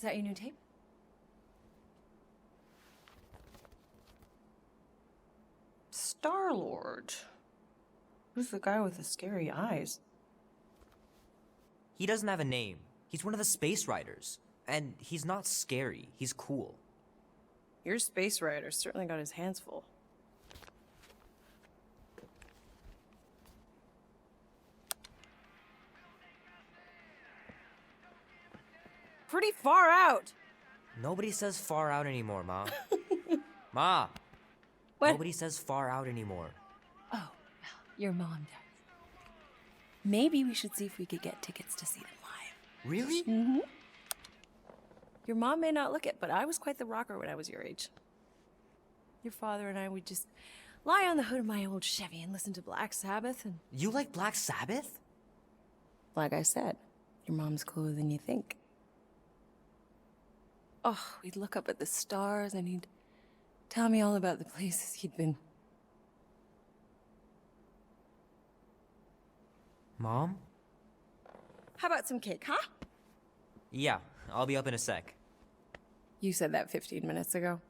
Is that your new tape? Star-Lord. Who's the guy with the scary eyes? He doesn't have a name. He's one of the Space Riders. And he's not scary. He's cool. Your space rider certainly got his hands full. Pretty far out! Nobody says far out anymore, Ma. Ma! What? Nobody says far out anymore. Oh, well, your mom does. Maybe we should see if we could get tickets to see them live. Really? Mm-hmm. Your mom may not look it, but I was quite the rocker when I was your age. Your father and I would just lie on the hood of my old Chevy and listen to Black Sabbath and... You like Black Sabbath? Like I said, your mom's cooler than you think. Oh, we'd look up at the stars and he'd tell me all about the places he'd been. Mom? How about some cake, huh? Yeah, I'll be up in a sec. You said that 15 minutes ago.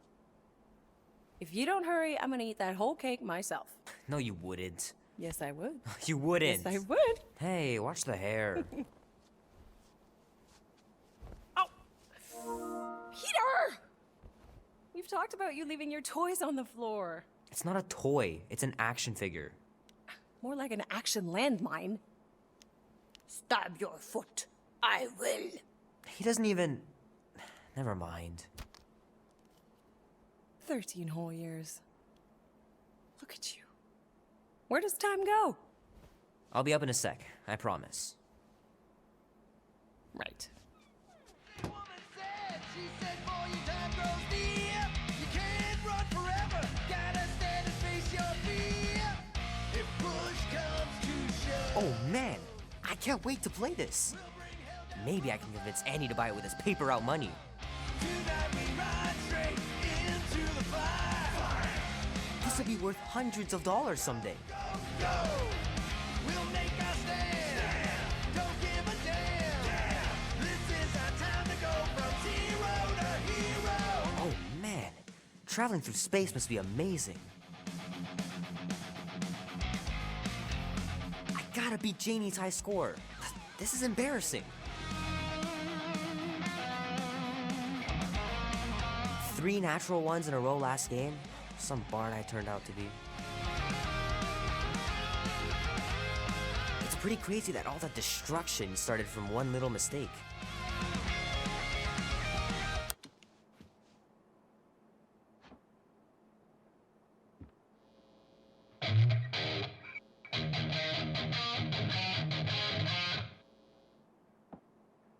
If you don't hurry, I'm gonna eat that whole cake myself. No, you wouldn't. Yes, I would. You wouldn't. Yes, I would. Hey, watch the hair. Peter! We've talked about you leaving your toys on the floor. It's not a toy. It's an action figure. More like an action landmine. Stab your foot. I will. He doesn't even... Never mind. 13 whole years. Look at you. Where does time go? I'll be up in a sec. I promise. Right. Oh man, I can't wait to play this. Maybe I can convince Annie to buy it with his paper route money. This would be worth hundreds of dollars someday. Oh man, traveling through space must be amazing. I gotta beat Janie's high score. This is embarrassing. 3 natural ones in a row last game. Some barn I turned out to be. It's pretty crazy that all that destruction started from one little mistake.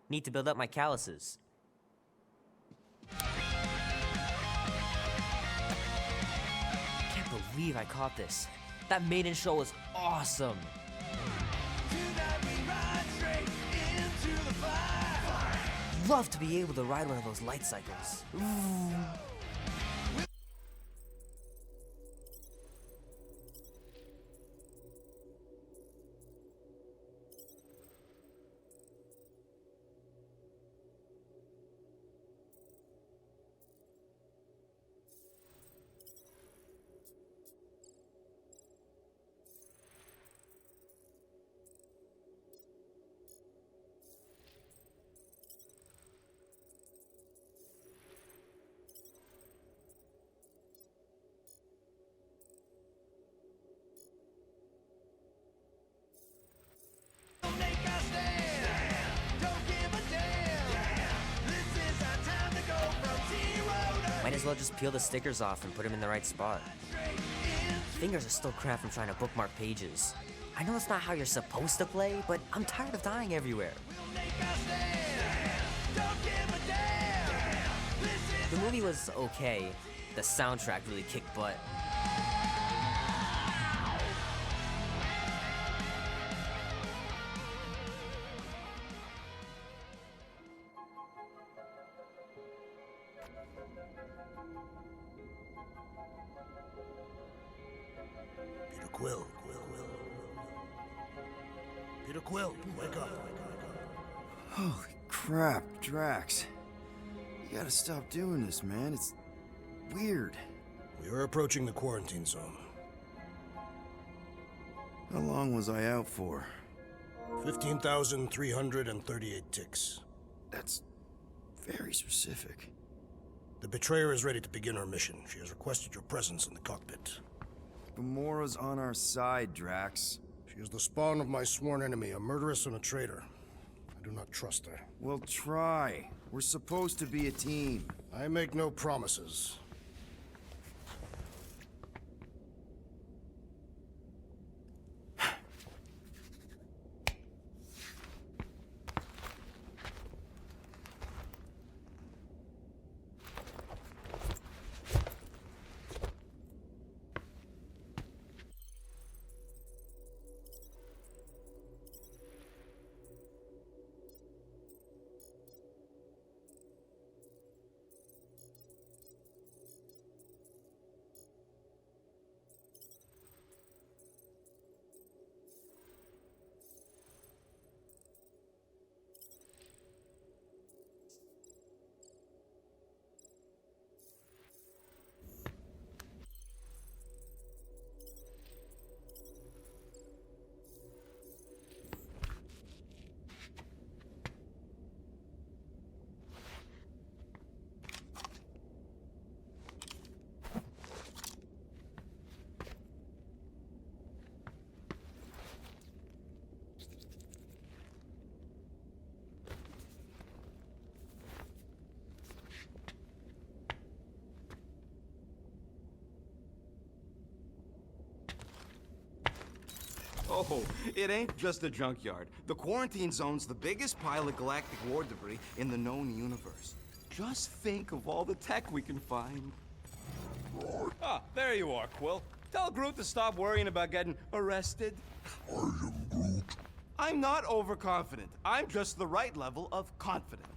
Need to build up my calluses. Can't believe I caught this. That maiden show was awesome. Love to be able to ride one of those light cycles. Ooh. Might as well just peel the stickers off and put them in the right spot. Fingers are still cramped from trying to bookmark pages. I know it's not how you're supposed to play, but I'm tired of dying everywhere. The movie was okay. The soundtrack really kicked butt. Peter Quill, wake up. Holy crap, Drax. You gotta stop doing this, man. It's weird. We are approaching the quarantine zone. How long was I out for? 15,338 ticks. That's very specific. The betrayer is ready to begin her mission. She has requested your presence in the cockpit. Gamora's on our side, Drax. She is the spawn of my sworn enemy, a murderess and a traitor. I do not trust her. Well, try. We're supposed to be a team. I make no promises. Oh, it ain't just a junkyard. The quarantine zone's the biggest pile of galactic war debris in the known universe. Just think of all the tech we can find. Ah, there you are, Quill. Tell Groot to stop worrying about getting arrested. I am Groot. I'm not overconfident. I'm just the right level of confident.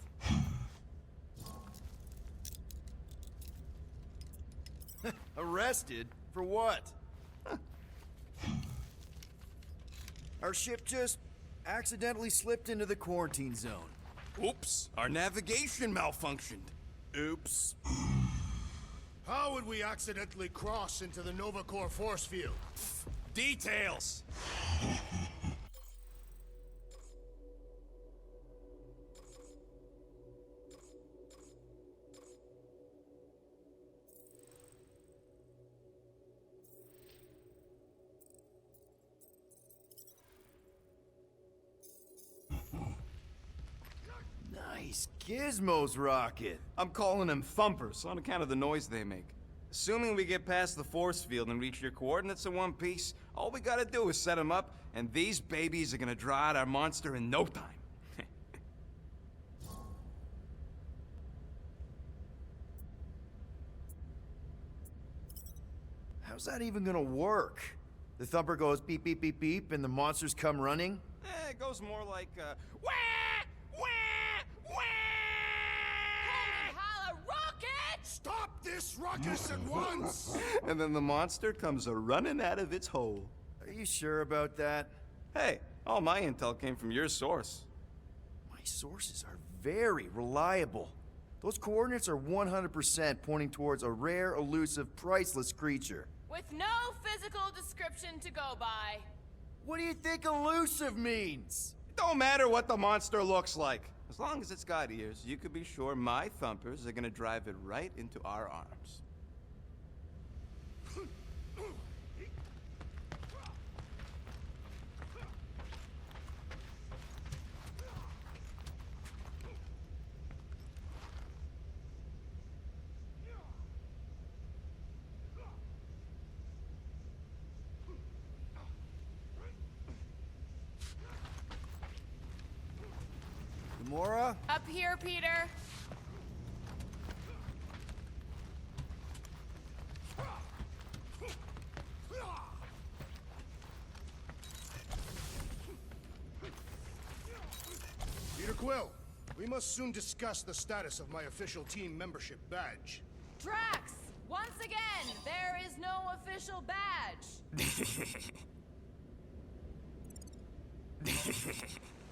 Arrested? For what? Our ship just accidentally slipped into the quarantine zone. Oops, our navigation malfunctioned. Oops. How would we accidentally cross into the Nova Corps force field? Details! Nice Gizmo's rocket. I'm calling them thumpers on account of the noise they make. Assuming we get past the force field and reach your coordinates in one piece, all we gotta do is set them up, and these babies are gonna draw out our monster in no time. How's that even gonna work? The thumper goes beep, beep, beep, beep, and the monsters come running? It goes more like, wah! Wah! Wah! Holla, rocket! Stop this ruckus at once! And then the monster comes a-running out of its hole. Are you sure about that? Hey, all my intel came from your source. My sources are very reliable. Those coordinates are 100% pointing towards a rare, elusive, priceless creature. With no physical description to go by. What do you think elusive means? It don't matter what the monster looks like. As long as it's got ears, you could be sure my thumpers are gonna drive it right into our arms. Gamora? Up here, Peter. Peter Quill, we must soon discuss the status of my official team membership badge. Drax, once again, there is no official badge.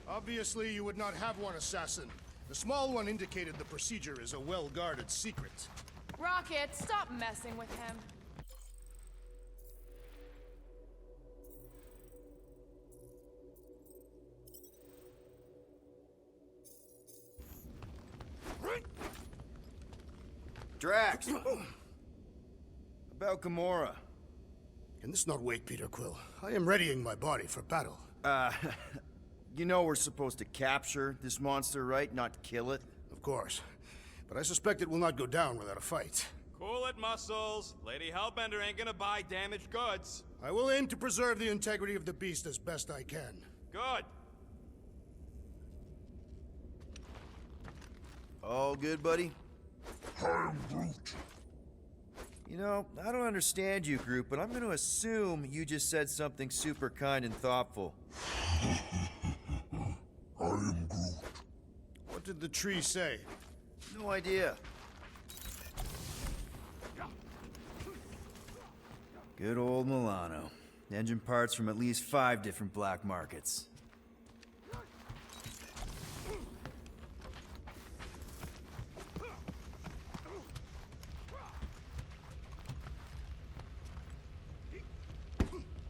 Obviously, you would not have one, assassin. The small one indicated the procedure is a well-guarded secret. Rocket, stop messing with him. Drax! About Gamora. Can this not wait, Peter Quill? I am readying my body for battle. You know we're supposed to capture this monster, right? Not kill it? Of course. But I suspect it will not go down without a fight. Cool it, Muscles. Lady Hellbender ain't gonna buy damaged goods. I will aim to preserve the integrity of the beast as best I can. Good. All good, buddy? I am Groot. You know, I don't understand you, Groot, but I'm gonna assume you just said something super kind and thoughtful. I am Groot. What did the tree say? No idea. Good old Milano. Engine parts from at least 5 different black markets.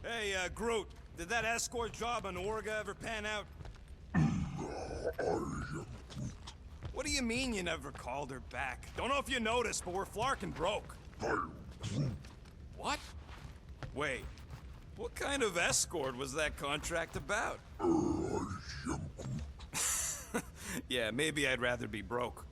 Hey, Groot, did that escort job on Orga ever pan out? I am Groot. What do you mean you never called her back? Don't know if you noticed, but we're flarkin' broke. I am Groot. What? Wait, what kind of escort was that contract about? I am Groot. Yeah, maybe I'd rather be broke.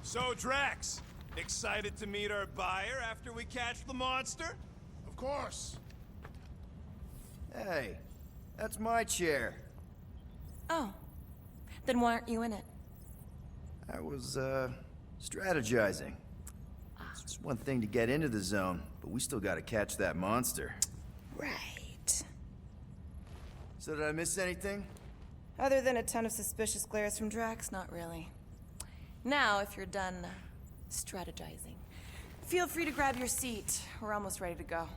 So, Drax, excited to meet our buyer after we catch the monster? Of course. Hey, that's my chair. Oh. Then why aren't you in it? I was, strategizing. It's one thing to get into the zone, but we still gotta catch that monster. Right. So did I miss anything? Other than a ton of suspicious glares from Drax, not really. Now, if you're done strategizing, feel free to grab your seat. We're almost ready to go.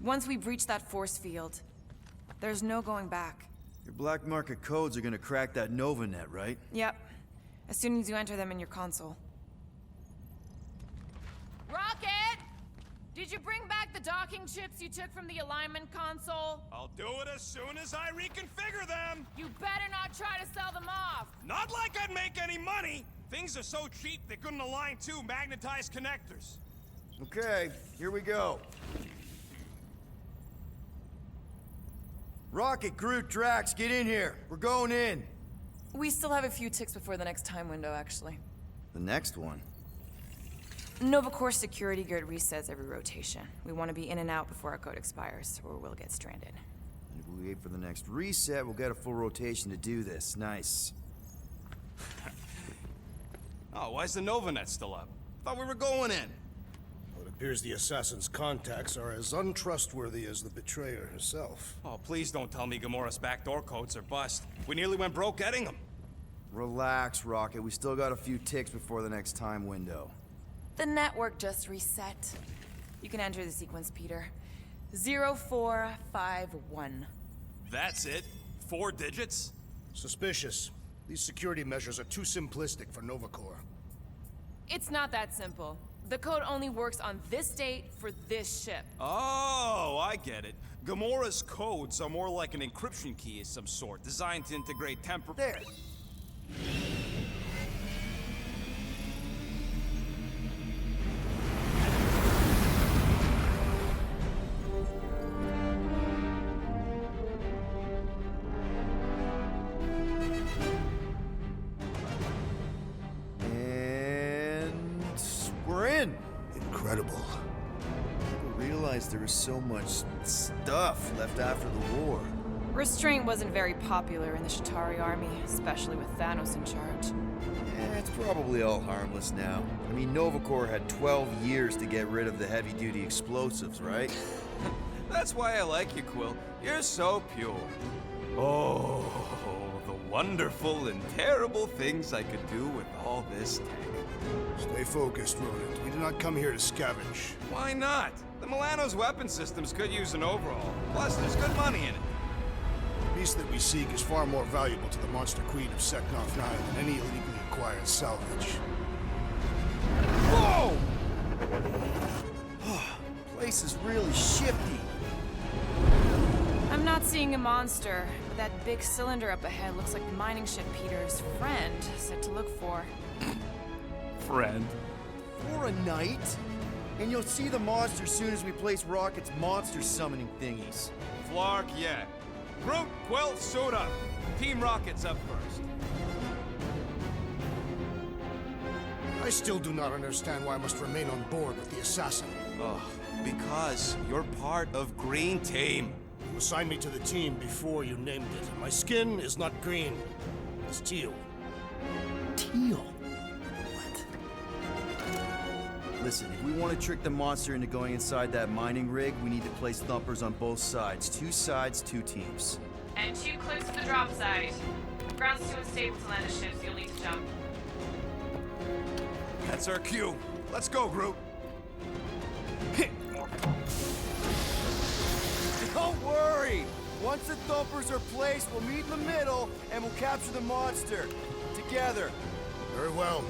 Once we breach that force field, there's no going back. Your black market codes are gonna crack that Nova net, right? Yep. As soon as you enter them in your console. Rocket! Did you bring back the docking chips you took from the alignment console? I'll do it as soon as I reconfigure them! You better not try to sell them off! Not like I'd make any money! Things are so cheap they couldn't align 2 magnetized connectors. Okay, here we go. Rocket, Groot, Drax, get in here. We're going in. We still have a few ticks before the next time window, actually. The next one? Nova Corps security grid resets every rotation. We want to be in and out before our code expires, or we'll get stranded. And if we wait for the next reset, we'll get a full rotation to do this. Nice. Oh, why's the Novanet still up? Thought we were going in. Well, it appears the assassin's contacts are as untrustworthy as the betrayer herself. Oh, please don't tell me Gamora's backdoor codes are bust. We nearly went broke getting them. Relax, Rocket. We still got a few ticks before the next time window. The network just reset. You can enter the sequence, Peter. 0451. That's it? 4 digits? Suspicious. These security measures are too simplistic for Nova Corps. It's not that simple. The code only works on this date for this ship. Oh, I get it. Gamora's codes are more like an encryption key of some sort, designed to integrate There. And we're in. Incredible. People realized there was so much stuff left after the war. Restraint wasn't very popular in the Shatari army, especially with Thanos in charge. It's probably all harmless now. I mean, Nova Corps had 12 years to get rid of the heavy-duty explosives, right? That's why I like you, Quill. You're so pure. Oh, the wonderful and terrible things I could do with all this tech. Stay focused, Rodent. We did not come here to scavenge. Why not? The Milano's weapon systems could use an overhaul. Plus, there's good money in it. The beast that we seek is far more valuable to the Monster Queen of Seknov 9 than any illegally acquired salvage. Whoa! Place is really shifty. I'm not seeing a monster, but that big cylinder up ahead looks like the mining ship Peter's friend said to look for. Friend. For a night? And you'll see the monster soon as we place Rocket's monster summoning thingies. Flark, yeah. Groot, Quill, suit up. Team Rocket's up first. I still do not understand why I must remain on board with the assassin. Oh, because you're part of Green Team. You assigned me to the team before you named it. My skin is not green. It's teal. Teal? What? Listen, if we want to trick the monster into going inside that mining rig, we need to place thumpers on both sides. 2 sides, 2 teams. And 2 clips to the drop site. Ground's too unstable to land a ship, so you'll need to jump. That's our cue. Let's go, Groot. Don't worry! Once the thumpers are placed, we'll meet in the middle and we'll capture the monster. Together. Very well.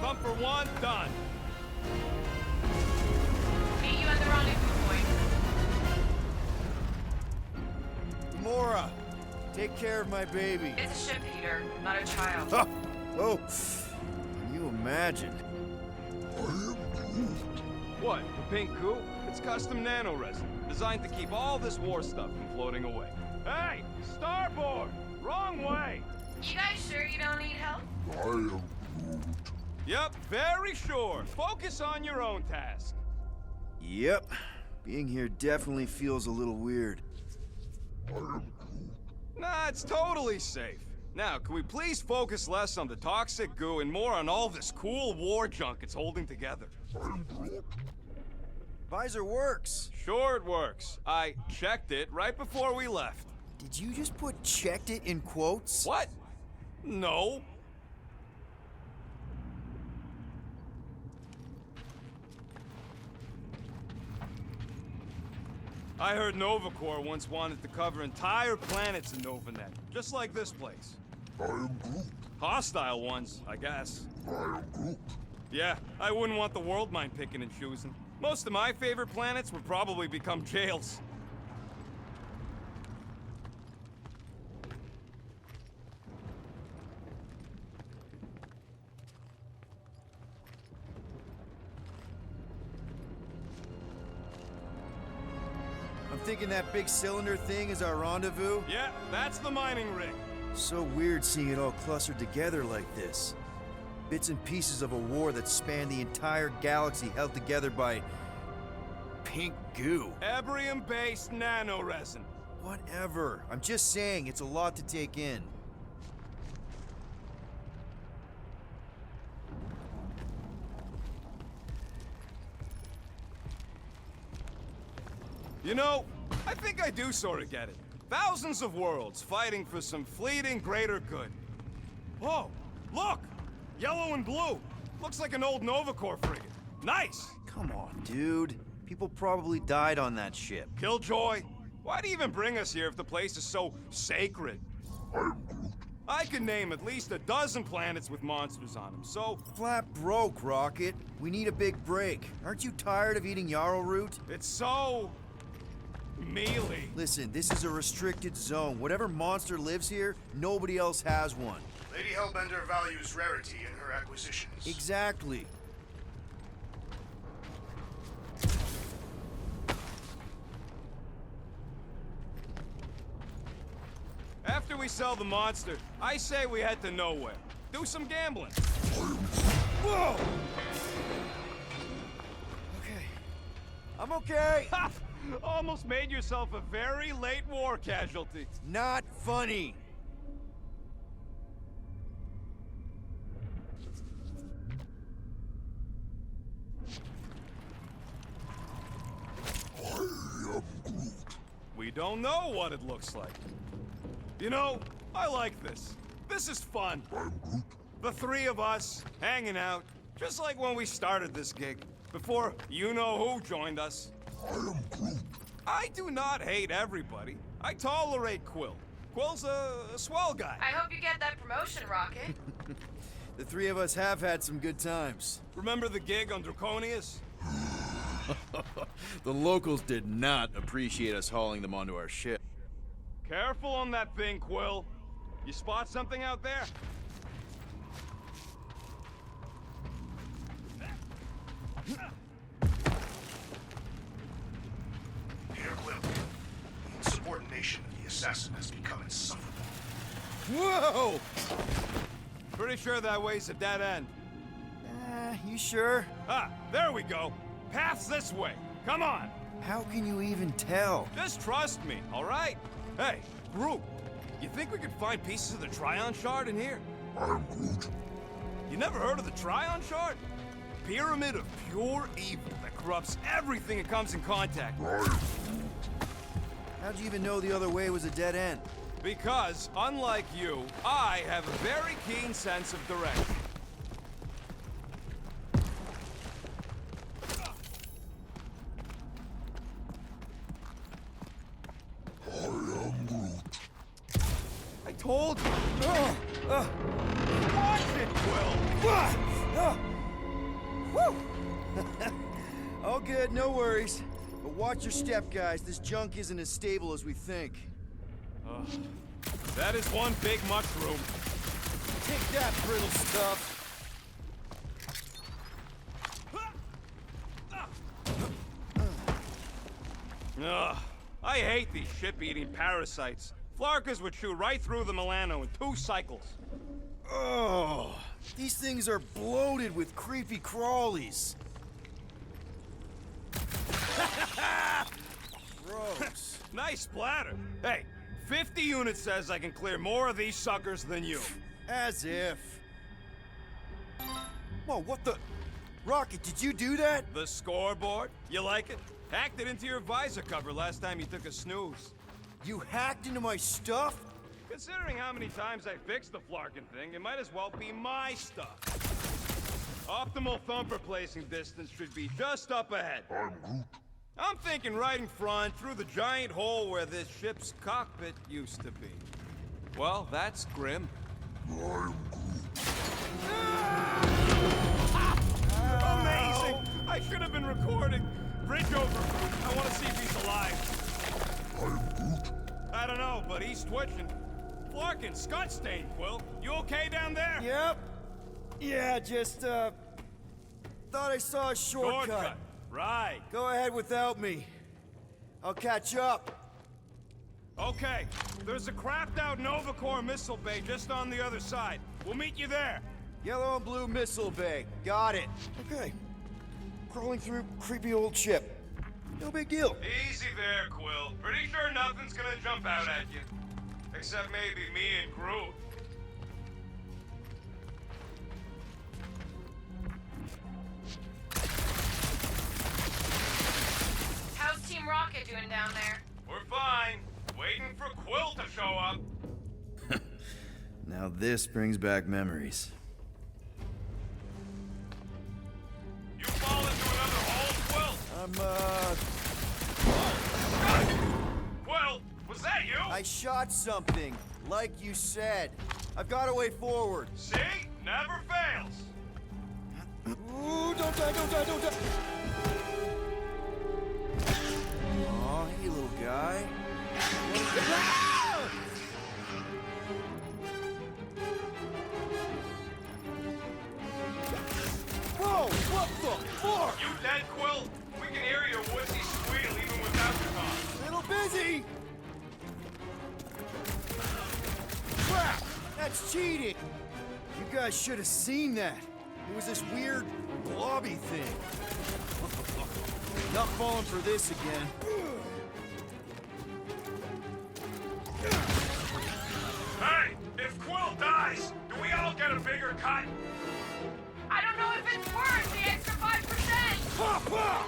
Thumper 1, done. Meet you at the rendezvous point. Mora, take care of my baby. It's a ship, Peter, not a child. Oh, oh. Can you imagine? What, the pink coup? It's custom nano resin, designed to keep all this war stuff from floating away. Hey, starboard! Wrong way! You guys sure you don't need help? I am Groot. Yep, very sure. Focus on your own task. Yep. Being here definitely feels a little weird. I am Groot. Nah, it's totally safe. Now, can we please focus less on the toxic goo and more on all this cool war junk it's holding together? I'm Groot. Visor works. Sure it works. I checked it right before we left. Did you just put checked it in quotes? What? No. I heard Nova Corps once wanted to cover entire planets in Novanet, just like this place. I am Groot. Hostile ones, I guess. I am Groot. Yeah, I wouldn't want the world mind picking and choosing. Most of my favorite planets would probably become jails. I'm thinking that big cylinder thing is our rendezvous. Yeah, that's the mining rig. So weird seeing it all clustered together like this. Bits and pieces of a war that spanned the entire galaxy held together by pink goo. Ebrium-based nanoresin. Whatever. I'm just saying, it's a lot to take in. You know, I think I do sort of get it. Thousands of worlds fighting for some fleeting greater good. Whoa, look! Yellow and blue. Looks like an old Nova Corps frigate. Nice! Come on, dude. People probably died on that ship. Killjoy, why'd he even bring us here if the place is so sacred? I am Groot. I can name at least a dozen planets with monsters on them, so Flat broke, Rocket. We need a big break. Aren't you tired of eating yarrow root? it's so... mealy. Listen, this is a restricted zone. Whatever monster lives here, nobody else has one. Lady Hellbender values rarity in her acquisitions. Exactly. After we sell the monster, I say we head to nowhere. Do some gambling. Whoa! Okay. I'm okay. Ha! Almost made yourself a very late war casualty. Not funny. We don't know what it looks like. You know, I like this. This is fun. I'm Groot. The three of us, hanging out, just like when we started this gig, before you-know-who joined us. I am Groot. I do not hate everybody. I tolerate Quill. Quill's a swell guy. I hope you get that promotion, Rocket. The three of us have had some good times. Remember the gig on Draconius? The locals did not appreciate us hauling them onto our ship. Careful on that thing, Quill. You spot something out there? Here, Quill. The insubordination of the assassin has become insufferable. Whoa! Pretty sure that way's a dead end. You sure? Ah, there we go. Path's this way. Come on. How can you even tell? Just trust me, all right? Hey, Groot, you think we could find pieces of the Tryon Shard in here? I am Groot. You never heard of the Tryon Shard? Pyramid of pure evil that corrupts everything it comes in contact with. I am Groot. How'd you even know the other way was a dead end? Because, unlike you, I have a very keen sense of direction. I am Groot. I told you. Watch it, Quill. All good, no worries. But watch your step, guys. This junk isn't as stable as we think. That is one big mushroom. Take that, brittle stuff. Ugh, I hate these ship-eating parasites. Flarkas would chew right through the Milano in 2 cycles. Oh, these things are bloated with creepy crawlies. Gross. Nice splatter. Hey, 50 units says I can clear more of these suckers than you. As if. Whoa, what the? Rocket, did you do that? The scoreboard? You like it? Hacked it into your visor cover last time you took a snooze. You hacked into my stuff? Considering how many times I fixed the Flarkin thing, it might as well be my stuff. Optimal thumper placing distance should be just up ahead. I'm Groot. I'm thinking right in front, through the giant hole where this ship's cockpit used to be. Well, that's grim. I am Groot. Amazing! I should have been recording. Bridge over, Groot. I want to see if he's alive. I am Groot. I don't know, but he's twitching. Flarkin, Scott stained, Quill. You okay down there? Yep. Yeah, just, thought I saw a shortcut. Right. Go ahead without me. I'll catch up. Okay. There's a crapped-out Nova Corps missile bay just on the other side. We'll meet you there. Yellow and blue missile bay. Got it. Okay. Crawling through creepy old ship. No big deal. Easy there, Quill. Pretty sure nothing's gonna jump out at you. Except maybe me and Groot. How's Team Rocket doing down there? We're fine. Waiting for Quill to show up. Now this brings back memories. You fall into another hole, Quill? Quill, was that you? I shot something, like you said. I've got a way forward. See? Never fails. Ooh, don't die, don't die, don't die! Aw, hey, little guy. Whoa, what the fuck? You dead, Quill? We can hear your woodsy squeal even without your comm. Little busy! Crap! That's cheating! You guys should have seen that. It was this weird, blobby thing. Not falling for this again. Hey, if Quill dies, do we all get a bigger cut? I don't know if it's worth the extra 5%! Papa!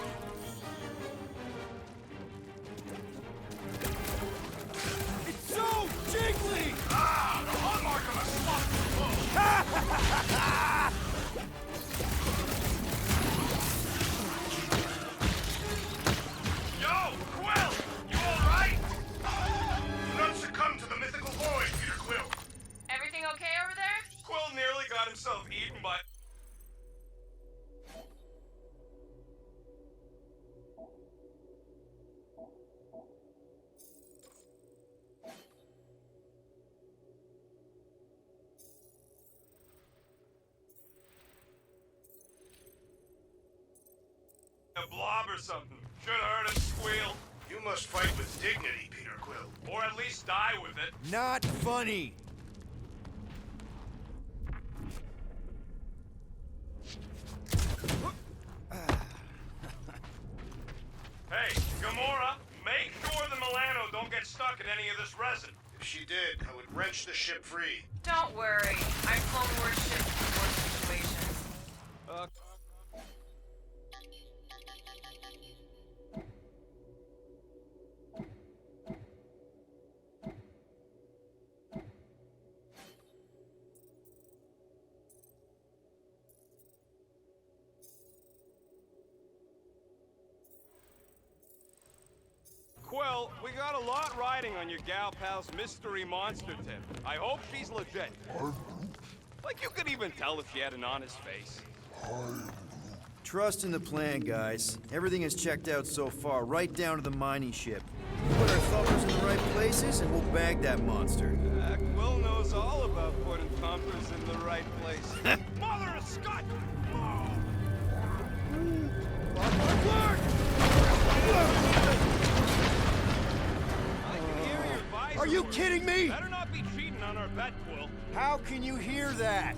It's so jiggly! Ah, the hallmark of a slump! Yo, Quill! You alright? Do not succumb to the mythical void, Peter Quill. Everything okay over there? Quill nearly got himself eaten by... a blob or something. Should heard him squeal. You must fight with dignity, Peter Quill. Or at least die with it. Not funny! Hey, Gamora, make sure the Milano don't get stuck in any of this resin. If she did, I would wrench the ship free. Don't worry. I've flown worse ships in worse situations. Quill, we got a lot riding on your gal pal's mystery monster tip. I hope she's legit. Like you could even tell if she had an honest face. Trust in the plan, guys. Everything is checked out so far, right down to the mining ship. Put our thumpers in the right places, and we'll bag that monster. Quill knows all about putting thumpers in the right place. Mother of Scott! Oh. Clark! I can hear your visor. Are you kidding me? Better not be cheating on our bet, Quill. How can you hear that?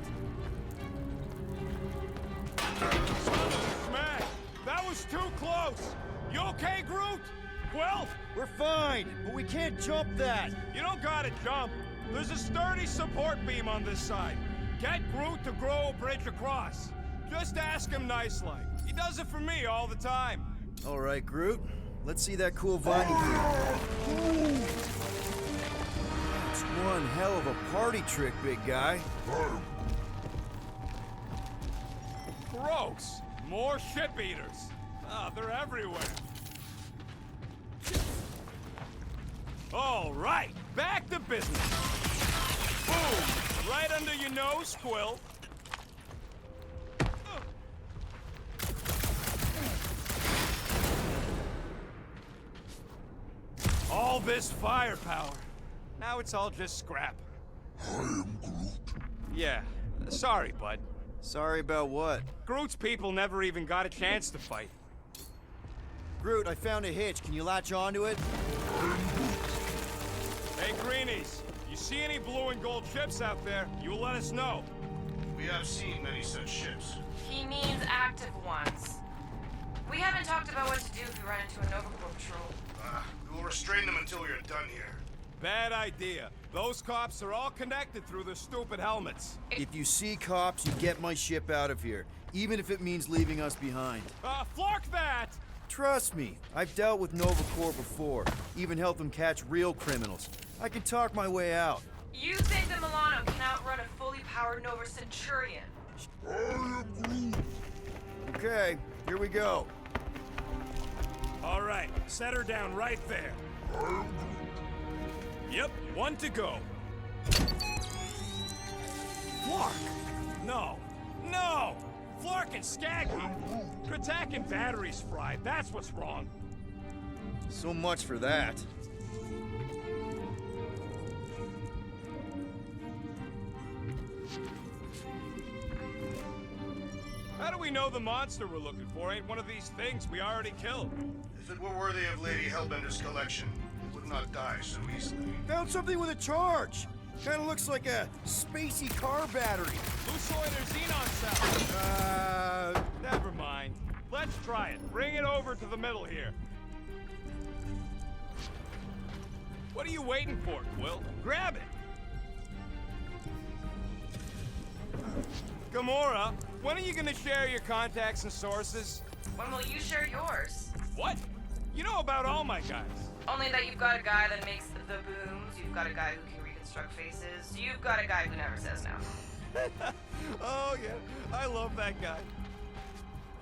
Smash! That was too close! You okay, Groot? Quill? We're fine, but we can't jump that. You don't gotta jump. There's a sturdy support beam on this side. Get Groot to grow a bridge across. Just ask him nice-like. He does it for me all the time. All right, Groot. Let's see that cool vine gear. It's one hell of a party trick, big guy. Gross! More ship eaters. Ah, they're everywhere. All right, back to business. Boom! Right under your nose, Quill. All this firepower. Now it's all just scrap. I am Groot. Yeah, sorry, bud. Sorry about what? Groot's people never even got a chance to fight. Groot, I found a hitch. Can you latch onto it? Hey, Greenies, you see any blue and gold ships out there, you will let us know. We have seen many such ships. He means active ones. We haven't talked about what to do if we run into a Nova Corps patrol. We will restrain them until we are done here. Bad idea. Those cops are all connected through their stupid helmets. If you see cops, you get my ship out of here, even if it means leaving us behind. Flark that! Trust me, I've dealt with Nova Corps before, even helped them catch real criminals. I can talk my way out. You think the Milano can outrun a fully powered Nova Centurion? I am Groot. Okay, here we go. All right, set her down right there. I am Groot. Yep, one to go. Flark! No, no! Flark and Skaggy! Kratak and batteries fried, that's what's wrong. So much for that. How do we know the monster we're looking for ain't one of these things we already killed? If it were worthy of Lady Hellbender's collection, it would not die so easily. Found something with a charge. Kinda looks like a spacey car battery. Lusoid or xenon cell? Never mind. Let's try it. Bring it over to the middle here. What are you waiting for, Quill? Grab it! Gamora, when are you gonna share your contacts and sources? When will you share yours? What? You know about all my guys. Only that you've got a guy that makes the booms, you've got a guy who can reconstruct faces, you've got a guy who never says no. Oh, yeah. I love that guy.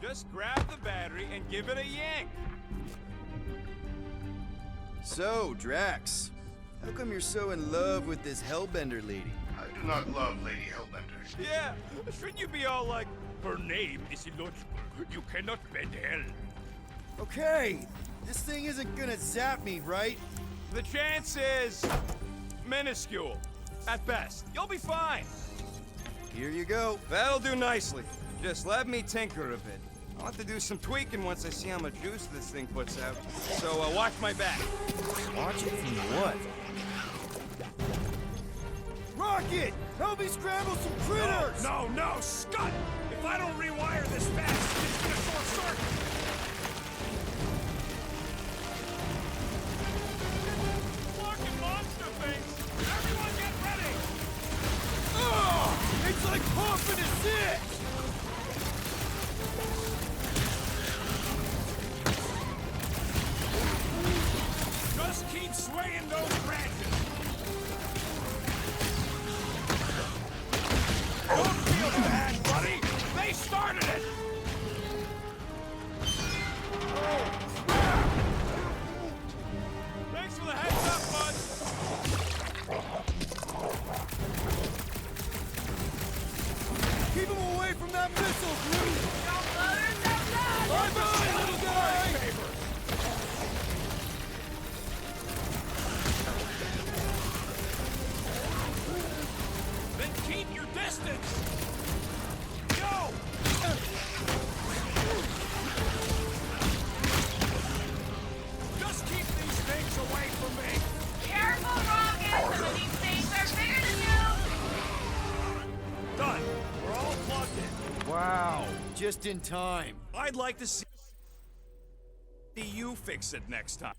Just grab the battery and give it a yank. So, Drax, how come you're so in love with this Hellbender lady? I do not love Lady Hellbender. Yeah, shouldn't you be all like, her name is illogical. You cannot bend hell. Okay, this thing isn't gonna zap me, right? The chance is minuscule, at best. You'll be fine. Here you go. That'll do nicely. Just let me tinker a bit. I'll have to do some tweaking once I see how much juice this thing puts out. So watch my back. Watch it from what? Rocket! Help me scramble some critters! No, Scott! If I don't rewire this fast, it's gonna short circuit. Fucking monster things! Everyone get ready! Oh, it's like pumping a zit! Just keep swaying those branches. Don't feel bad, buddy. They started it. Thanks for the heads up, bud. Keep him away from that missile, Groot! Don't Bye-bye, little guy! Then keep your distance. Go. Just keep these things away from me. Careful, Rocket! Some of these things are bigger than you! Done. We're all plugged in. Wow, just in time. I'd like to see you fix it next time.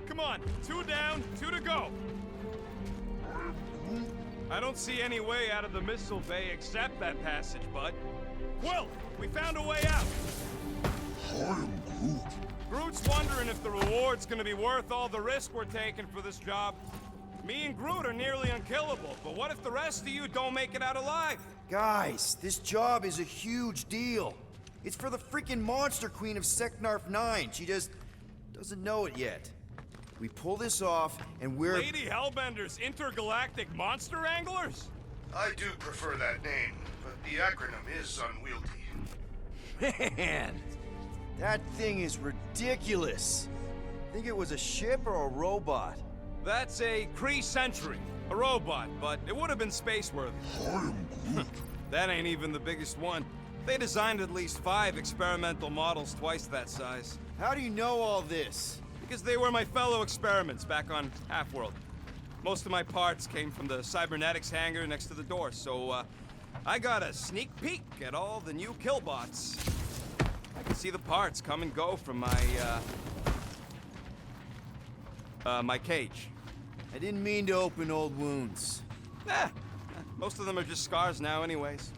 Come on, 2 down, 2 to go. I don't see any way out of the missile bay except that passage, bud. Quill, we found a way out. I am Groot. Groot's wondering if the reward's gonna be worth all the risk we're taking for this job. Me and Groot are nearly unkillable, but what if the rest of you don't make it out alive? Guys, this job is a huge deal. It's for the freaking Monster Queen of Seknarf 9. She just doesn't know it yet. We pull this off, and we're... Lady Hellbender's intergalactic monster anglers? I do prefer that name, but the acronym is unwieldy. Man, that thing is ridiculous. Think it was a ship or a robot? That's a Kree Sentry, a robot, but it would have been space-worthy. I am Groot. That ain't even the biggest one. They designed at least 5 experimental models twice that size. How do you know all this? Because they were my fellow experiments back on Half-World. Most of my parts came from the cybernetics hangar next to the door, so I got a sneak peek at all the new killbots. I can see the parts come and go from my cage. I didn't mean to open old wounds. Most of them are just scars now anyways.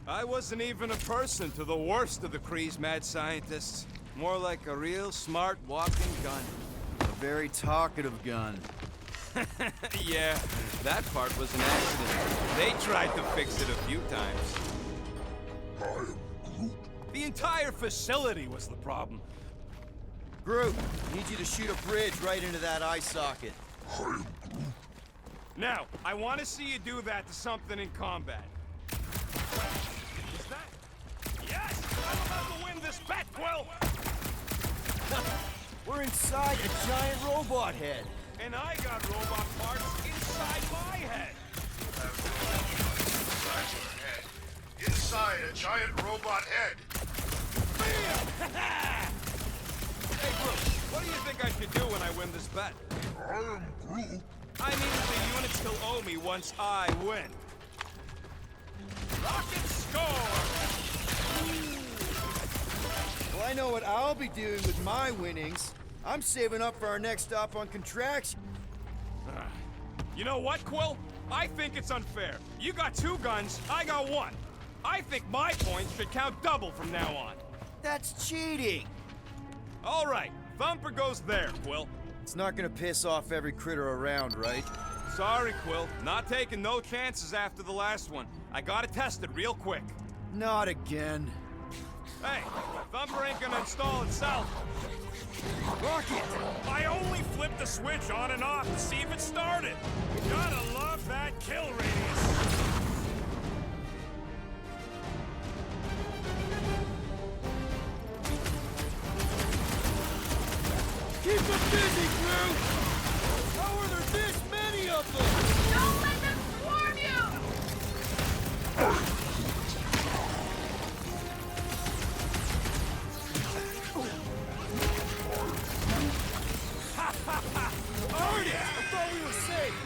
I wasn't even a person to the worst of the Kree's mad scientists. More like a real smart walking gun. A very talkative gun. Yeah, that part was an accident. They tried to fix it a few times. I am Groot. The entire facility was the problem. Groot, need you to shoot a bridge right into that eye socket. I am Groot. Now, I want to see you do that to something in combat. Is that... Yes! I'm about to win this bet, Quill! We're inside a giant robot head. And I got robot parts inside my head. Inside a giant robot head. Bam! Hey, Groot, what do you think I should do when I win this bet? I am Groot. I mean, the units still owe me once I win. Rocket score! Well, I know what I'll be doing with my winnings. I'm saving up for our next stop on contraction. You know what, Quill? I think it's unfair. You got 2 guns, I got 1. I think my points should count double from now on. That's cheating! All right, Thumper goes there, Quill. It's not gonna piss off every critter around, right? Sorry, Quill. Not taking no chances after the last one. I gotta test it real quick. Not again. Hey, Thumper ain't gonna install itself. Rocket! I only flipped the switch on and off to see if it started. Gotta love that kill radius. Keep them busy, crew! How are there this many of them? Don't let them swarm you! Artie! I thought we were safe!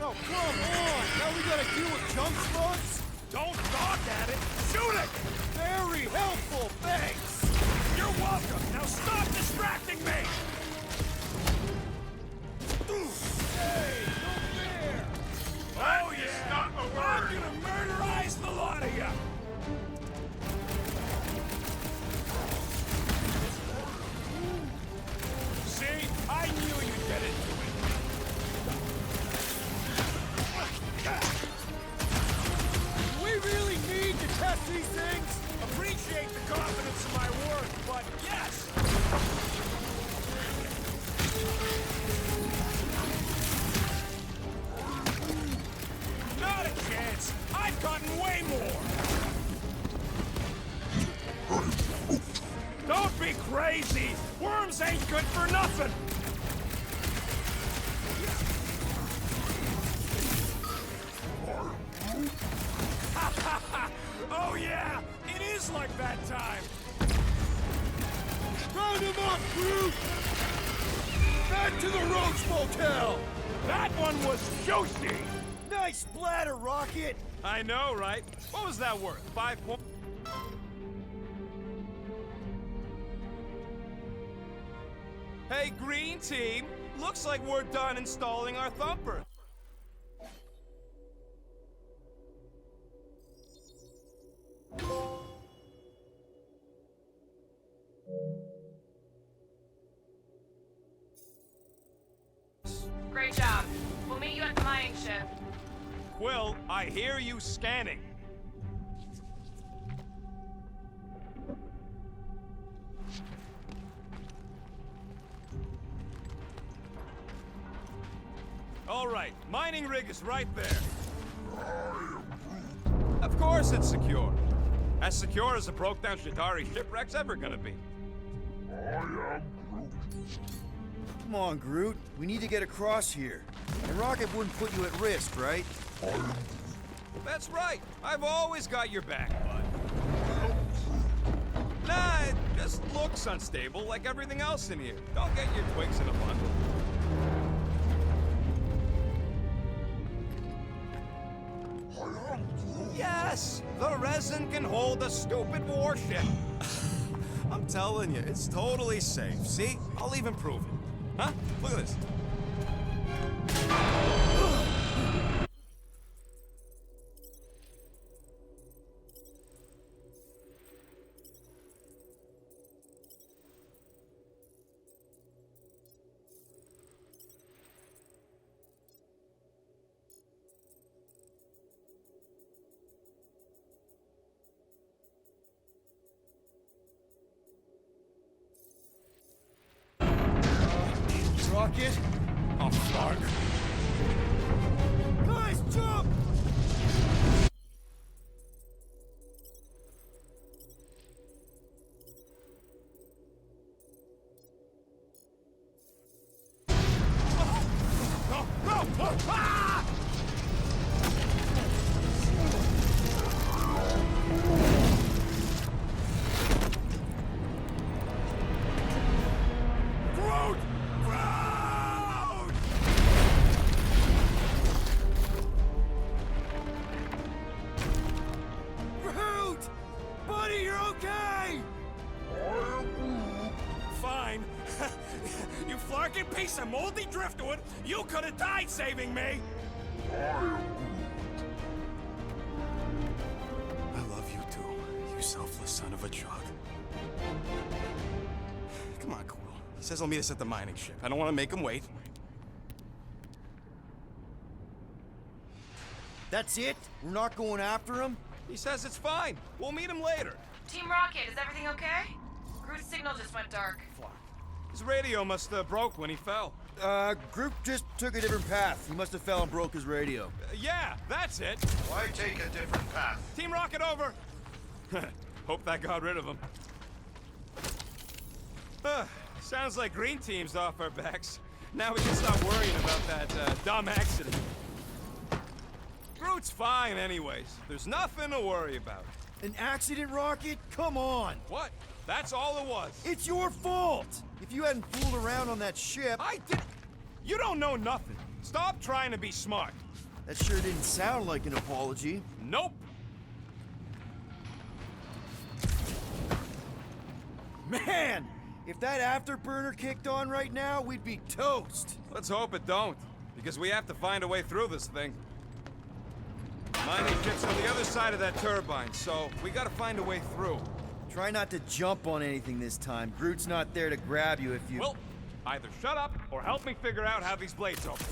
Oh, come on! Now we gotta deal with jump slugs? Don't gawk at it. Shoot it! Very helpful, thanks! You're welcome. Now stop distracting me! Hey, no fair! Oh, yeah! I'm gonna murderize the lot of you! See? I knew you'd get into it. Do we really need to test these things? Appreciate the confidence in my work, but yes! Not a chance! I've gotten way more! Don't be crazy! Worms ain't good for nothing! Oh yeah! It is like that time! Round him up, crew! Back to the Roach Motel! That one was juicy! Nice splatter, Rocket! I know, right? What was that worth? 5 points? Hey, Green Team! Looks like we're done installing our Thumper. Great job. We'll meet you at the mining ship. Quill, I hear you scanning. All right, mining rig is right there. Of course it's secure. As secure as a broke-down Shatari shipwreck's ever gonna be. Come on, Groot. We need to get across here. And Rocket wouldn't put you at risk, right? That's right. I've always got your back, bud. Nah, it just looks unstable like everything else in here. Don't get your twigs in a bundle. Yes! The resin can hold a stupid warship. I'm telling you, it's totally safe. See? I'll even prove it. Huh? Look at this. Rocket? Oh, fuck. Guys, jump! No! No! Ah! Groot! Groot! You flarkin' piece of moldy driftwood! You could have died saving me! I love you too, you selfless son of a jug. Come on, Quill. He says he'll meet us at the mining ship. I don't want to make him wait. That's it? We're not going after him? He says it's fine. We'll meet him later. Team Rocket, is everything okay? Groot's signal just went dark. His radio must have broke when he fell. Groot just took a different path. He must have fell and broke his radio. Yeah, that's it. Why take a different path? Team Rocket over. Hope that got rid of him. Sounds like Green Team's off our backs. Now we can stop worrying about that dumb accident. Groot's fine anyways. There's nothing to worry about. An accident, Rocket? Come on! What? That's all it was. It's your fault! If you hadn't fooled around on that ship... I did... You don't know nothing. Stop trying to be smart. That sure didn't sound like an apology. Nope. Man! If that afterburner kicked on right now, we'd be toast. Let's hope it don't, because we have to find a way through this thing. Mining ship's on the other side of that turbine, so we gotta find a way through. Try not to jump on anything this time. Groot's not there to grab you if you... Well, either shut up or help me figure out how these blades open.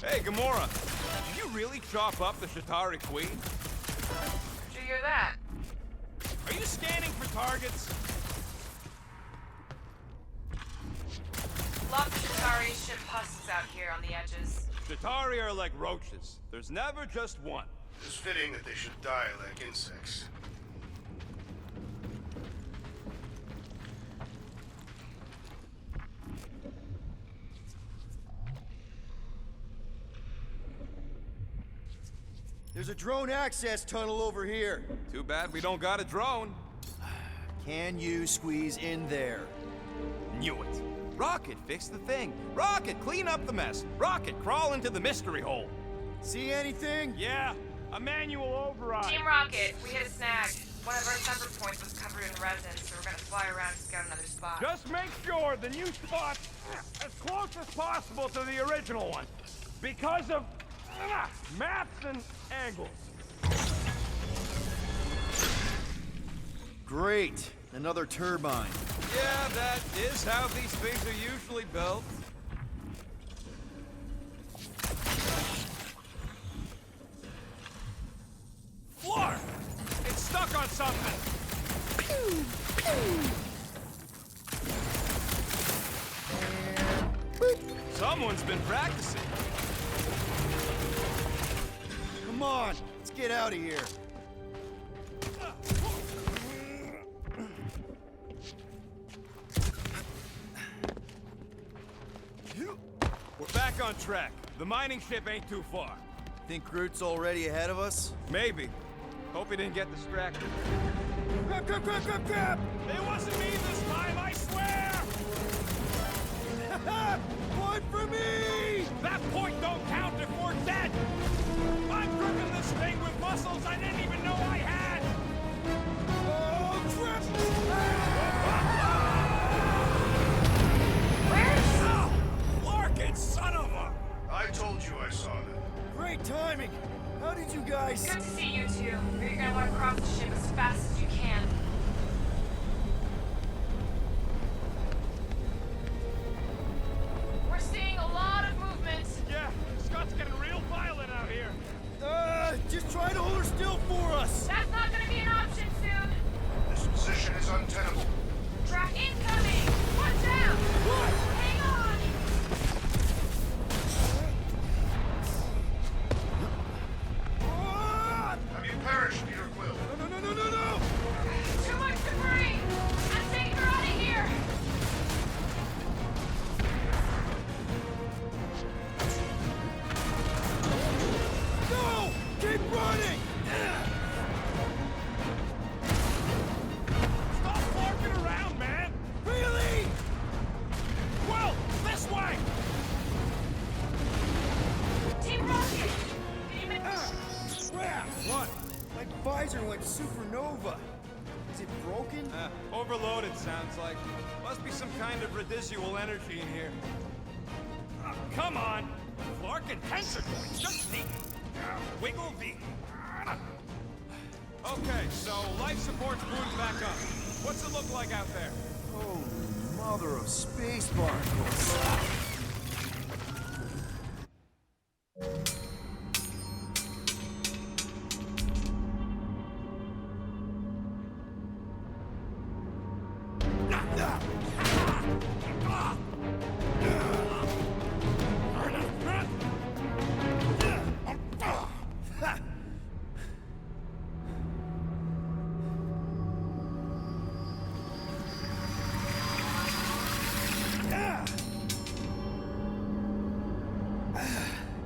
Hey, Gamora, did you really chop up the Shatari Queen? Did you hear that? Are you scanning for targets? Lots of Shatari ship husks out here on the edges. Shatari are like roaches. There's never just one. It's fitting that they should die like insects. There's a drone access tunnel over here. Too bad we don't got a drone. Can you squeeze in there? Knew it. Rocket, fix the thing. Rocket, clean up the mess. Rocket, crawl into the mystery hole. See anything? Yeah, a manual override. Team Rocket, we hit a snag. One of our sensor points was covered in resin, so we're gonna fly around to scout another spot. Just make sure the new spot's as close as possible to the original one. Because of maps and angles. Great. Another turbine. Yeah, that is how these things are usually built. Floor! It's stuck on something! Pew! Pew! Someone's been practicing. Come on, let's get out of here. We're back on track. The mining ship ain't too far. Think Groot's already ahead of us? Maybe. Hope he didn't get distracted. Grab, grab, grab, grab, grab! It wasn't me this time, I swear! Point for me! That point don't count if we're dead! I'm gripping this thing with muscles I didn't even know I had! Oh, trip! Where's... Oh! Larkin, son of a... I told you I saw that. Great timing! How did you guys... Good to see you two. But you're gonna want to cross the ship as fast as you can. ship's supernova. Is it broken? Overloaded, sounds like. Must be some kind of residual energy in here. Come on! Clark and tensor points, just see. Wiggle V. Okay, so life support's booting back up. What's it look like out there? Holy mother of space barnacles.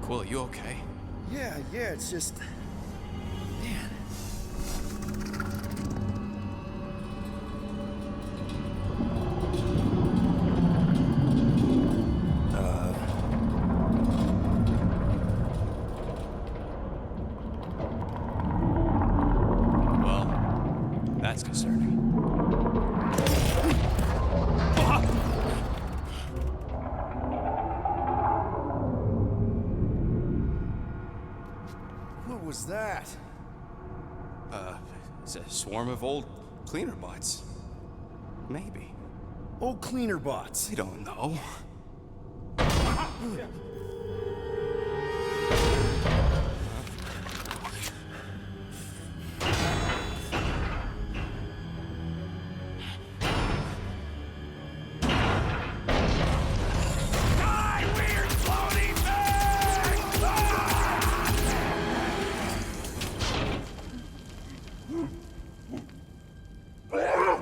Quill, you okay? Yeah, it's just... Man. Well, that's concerning. What was that? It's a swarm of old cleaner bots. Maybe. Old cleaner bots. I don't know.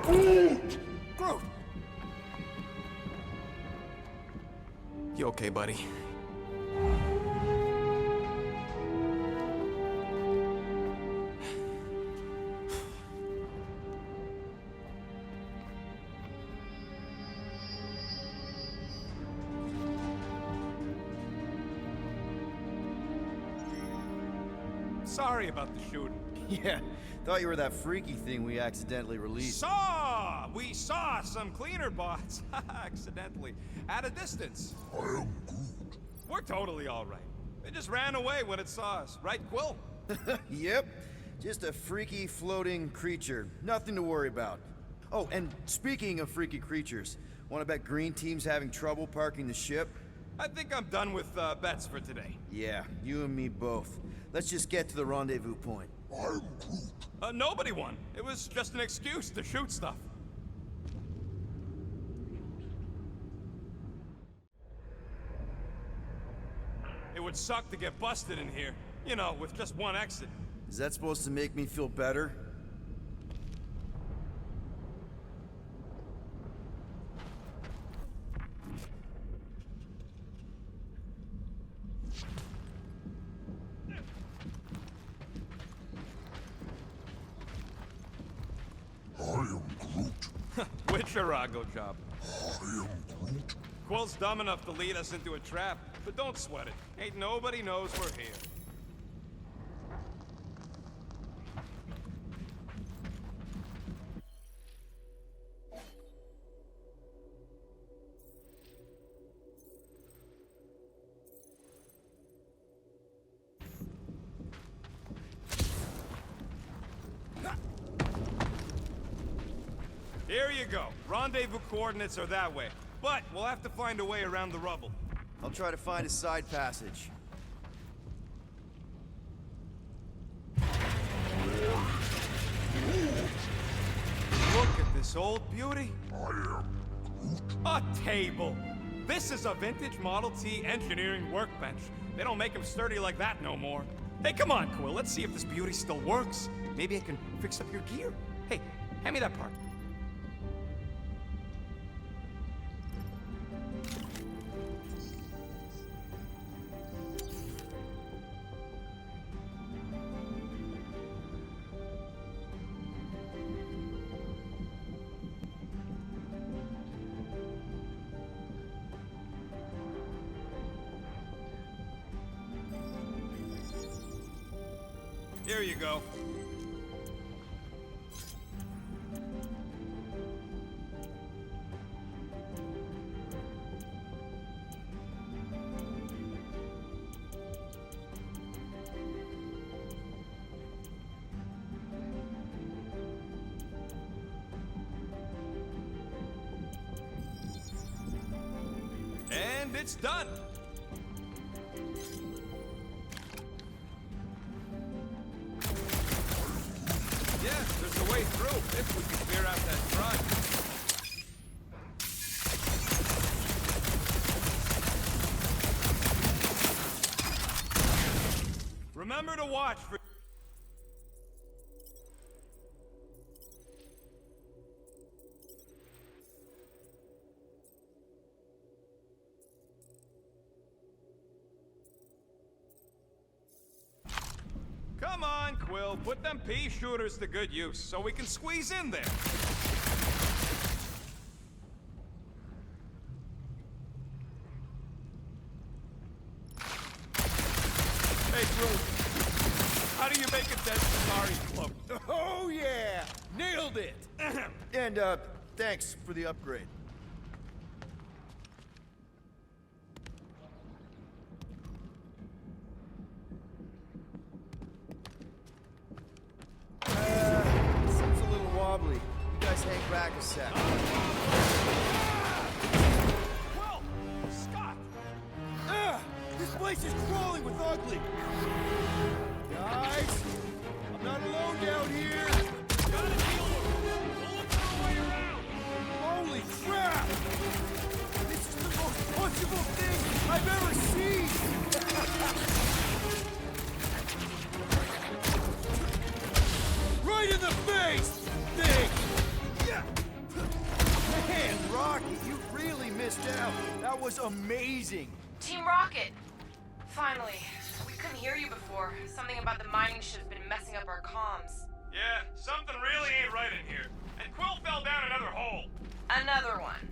Groot! You okay, buddy? Sorry about the shooting. Yeah, thought you were that freaky thing we accidentally released. We saw some cleaner bots, accidentally, at a distance. I am Groot. We're totally all right. They just ran away when it saw us, right, Quill? Yep, just a freaky floating creature. Nothing to worry about. Oh, and speaking of freaky creatures, wanna bet Green Team's having trouble parking the ship? I think I'm done with bets for today. Yeah, you and me both. Let's just get to the rendezvous point. I'm Groot. Nobody won. It was just an excuse to shoot stuff. It would suck to get busted in here. You know, with just one exit. Is that supposed to make me feel better? I am Groot. Witcherago job. I am Groot. Quill's dumb enough to lead us into a trap, but don't sweat it. Ain't nobody knows we're here. Here you go. Rendezvous coordinates are that way. But we'll have to find a way around the rubble. I'll try to find a side passage. Look at this old beauty. I am Groot. A table. This is a vintage Model T engineering workbench. They don't make them sturdy like that no more. Hey, come on, Quill. Let's see if this beauty still works. Maybe I can fix up your gear. Hey, hand me that part. Here you go. And it's done. Yeah, there's a way through if we can clear out that front. Remember to watch for... Come on, Quill, put them pea shooters to good use so we can squeeze in there. Hey, Quill, how do you make a dead Safari cloak? Oh, yeah! Nailed it! And, thanks for the upgrade. Seems a little wobbly. You guys hang back a sec. Quill! Scott! This place is crawling with ugly! Guys! I'm not alone down here! Gotta deal with them! We'll look for a way around! Holy crap! This is the most punchable thing I've ever seen! Right in the face! Thing! Man, Rocky, you really missed out. That was amazing. Team Rocket! Finally. We couldn't hear you before. Something about the mining ship's been messing up our comms. Yeah, something really ain't right in here. And Quill fell down another hole. Another one.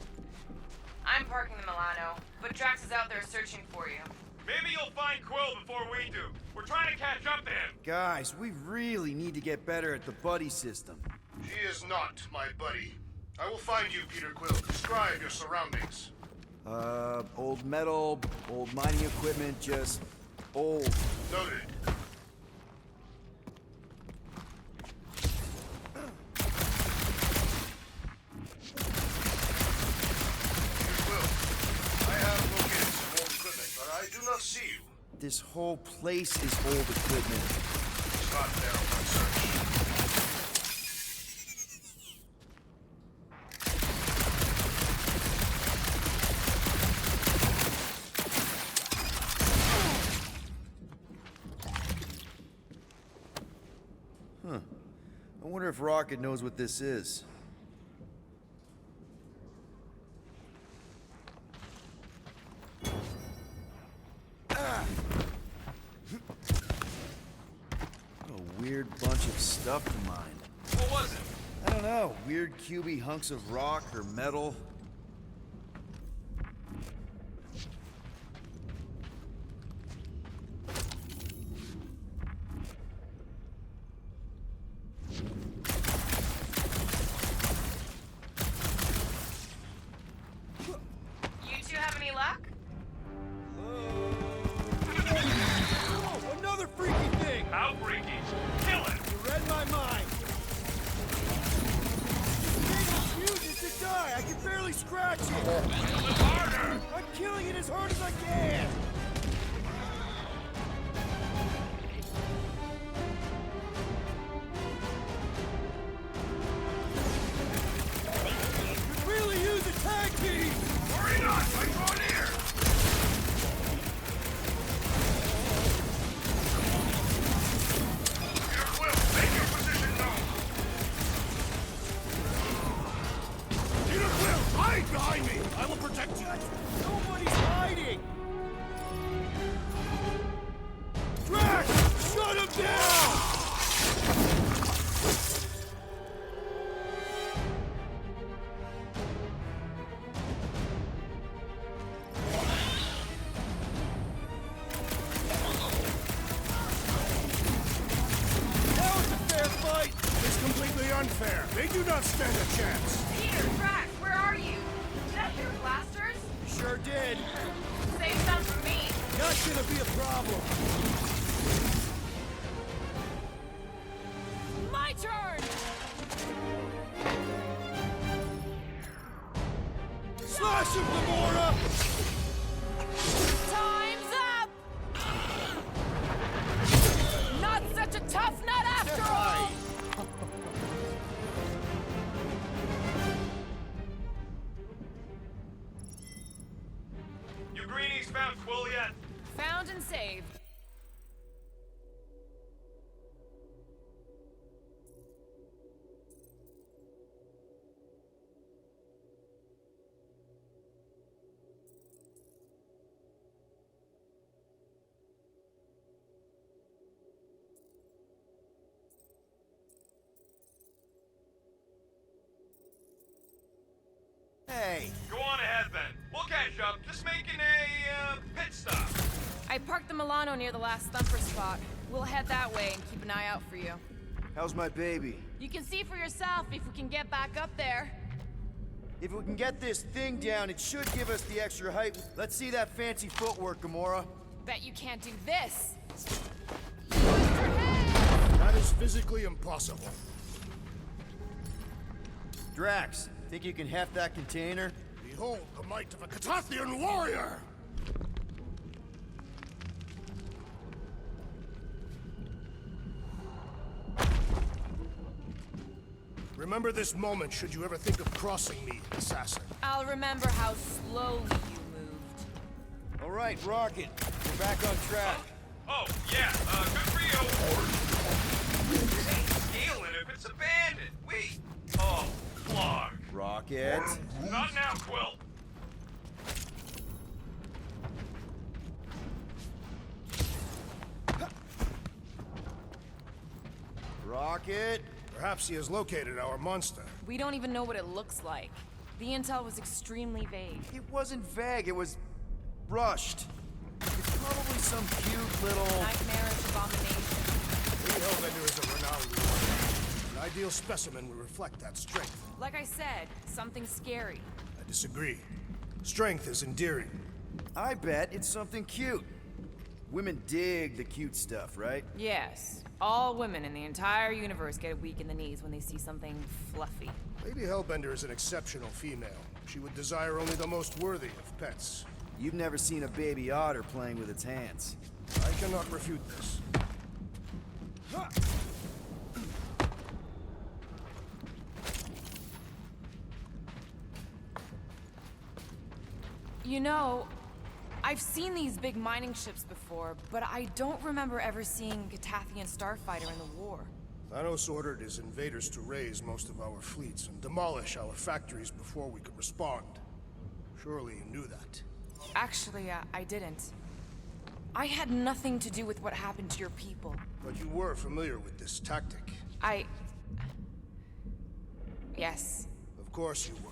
I'm parking the Milano, but Drax is out there searching for you. Maybe you'll find Quill before we do. We're trying to catch up to him. Guys, we really need to get better at the buddy system. He is not my buddy. I will find you, Peter Quill. Describe your surroundings. Old metal, old mining equipment, just old. Noted. Peter Quill, I have located some old equipment, but I do not see you. This whole place is old equipment. It's not there on my search. I wonder if Rocket knows what this is. What a weird bunch of stuff to mine. What was it? I don't know, weird cubey hunks of rock or metal. You two have any luck? Oh, another freaky thing! How freaky. Kill it! You read my mind. It refuses to die. I can barely scratch it. A little harder! I'm killing it as hard as I can. Could really use a tag team. Hurry on! I draw near! Peter Quill, make your position known. Peter Quill, hide behind me. I will protect you. Nobody's hiding. Drax, shut him down. That was a fair fight. It's completely unfair. They do not stand a chance. Peter, Drax, where are you? Did I hear blasters? Sure did. Save some for me. Not gonna be a problem. My turn! Slash him, Gamora! tough nut after all! You greenies found Quill yet? Found and saved. Hey, Go on ahead then. We'll catch up. Just making a pit stop. I parked the Milano near the last thumper spot. We'll head that way and keep an eye out for you. how's my baby? You can see for yourself if we can get back up there. If we can get this thing down, it should give us the extra height. Let's see that fancy footwork, Gamora. Bet you can't do this. That is physically impossible. Drax, think you can heft that container? Behold the might of a Catathian warrior! Remember this moment should you ever think of crossing me, assassin. I'll remember how slowly you moved. All right, Rocket. We're back on track. Oh, yeah, good for you. It ain't scaling if it's abandoned. Wait. Oh, Clark. Rocket. Not now, Quill. Rocket. Perhaps he has located our monster. We don't even know what it looks like. The intel was extremely vague. It wasn't vague, it was rushed. It's probably some cute little... Nightmarish abomination. Lee Hellbender is a renowned warrior. An ideal specimen would reflect that strength. Like I said, something scary. I disagree. Strength is endearing. I bet it's something cute. Women dig the cute stuff, right? Yes. All women in the entire universe get weak in the knees when they see something fluffy. Lady Hellbender is an exceptional female. She would desire only the most worthy of pets. You've never seen a baby otter playing with its hands. I cannot refute this. You know, I've seen these big mining ships before, but I don't remember ever seeing a Catathian starfighter in the war. Thanos ordered his invaders to raise most of our fleets and demolish our factories before we could respond. Surely you knew that. Actually, I didn't. I had nothing to do with what happened to your people. But you were familiar with this tactic. Yes. Of course you were.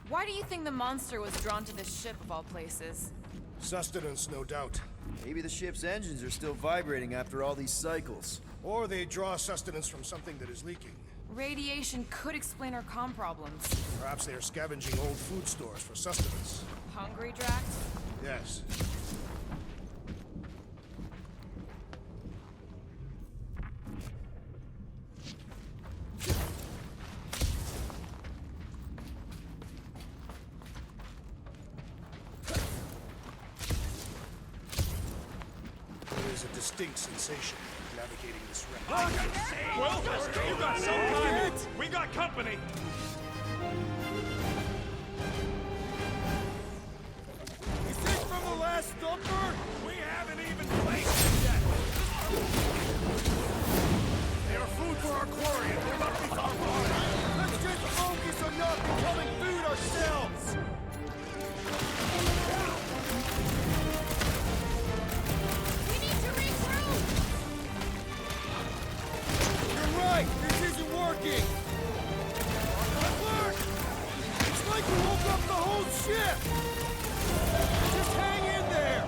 Why do you think the monster was drawn to this ship of all places? Sustenance, no doubt. Maybe the ship's engines are still vibrating after all these cycles. Or they draw sustenance from something that is leaking. Radiation could explain our comm problems. Perhaps they are scavenging old food stores for sustenance. Hungry, Drax? Yes. There is a distinct sensation navigating this wreck. Well, you got some time. We got company. Is this from the last thumper? We haven't even placed it yet. They are food for our quarry and will not be far behind. Let's just focus on not becoming food ourselves! We need to regroup! You're right! This isn't working! Look! It's like we woke up the whole ship! Just hang in there!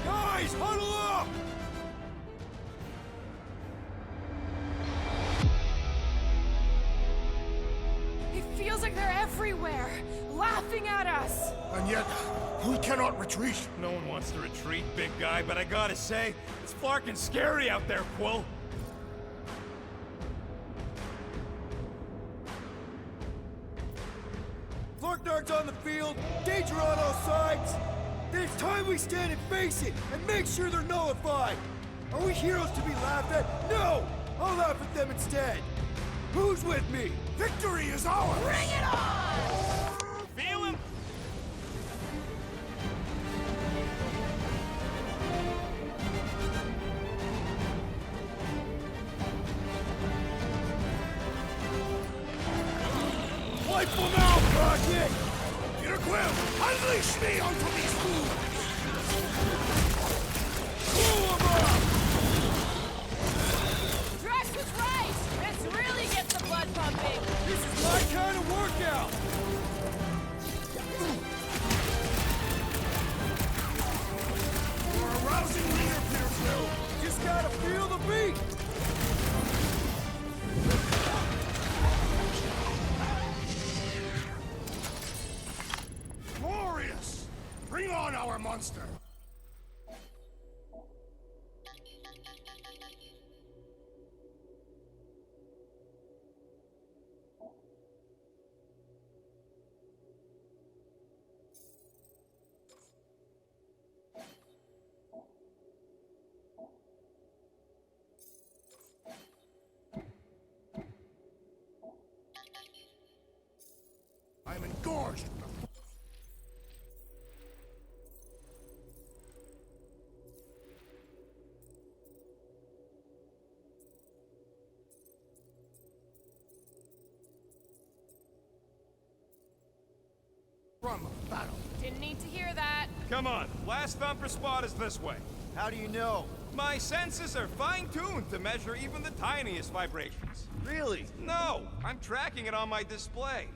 Guys, huddle up! everywhere, laughing at us. And yet, we cannot retreat. No one wants to retreat, big guy, but I gotta say, it's flarkin' scary out there, Quill. Flarknard's on the field, danger on all sides. Then it's time we stand and face it, and make sure they're nullified. Are we heroes to be laughed at? No! I'll laugh at them instead. Who's with me? Victory is ours! Bring it on! Feel him? Wipe them out, Rocket! Peter Quill, unleash me onto these fools! Blow them up! Drax was right! This really gets the blood pumping! This is my kind of workout! You're a rousing leader, Peter Quill! Just gotta feel the beat! Glorious! Bring on our monster! I'm engorged with the drum of battle. Didn't need to hear that. Come on, last thumper spot is this way. How do you know? My senses are fine-tuned to measure even the tiniest vibrations. Really? No, I'm tracking it on my display.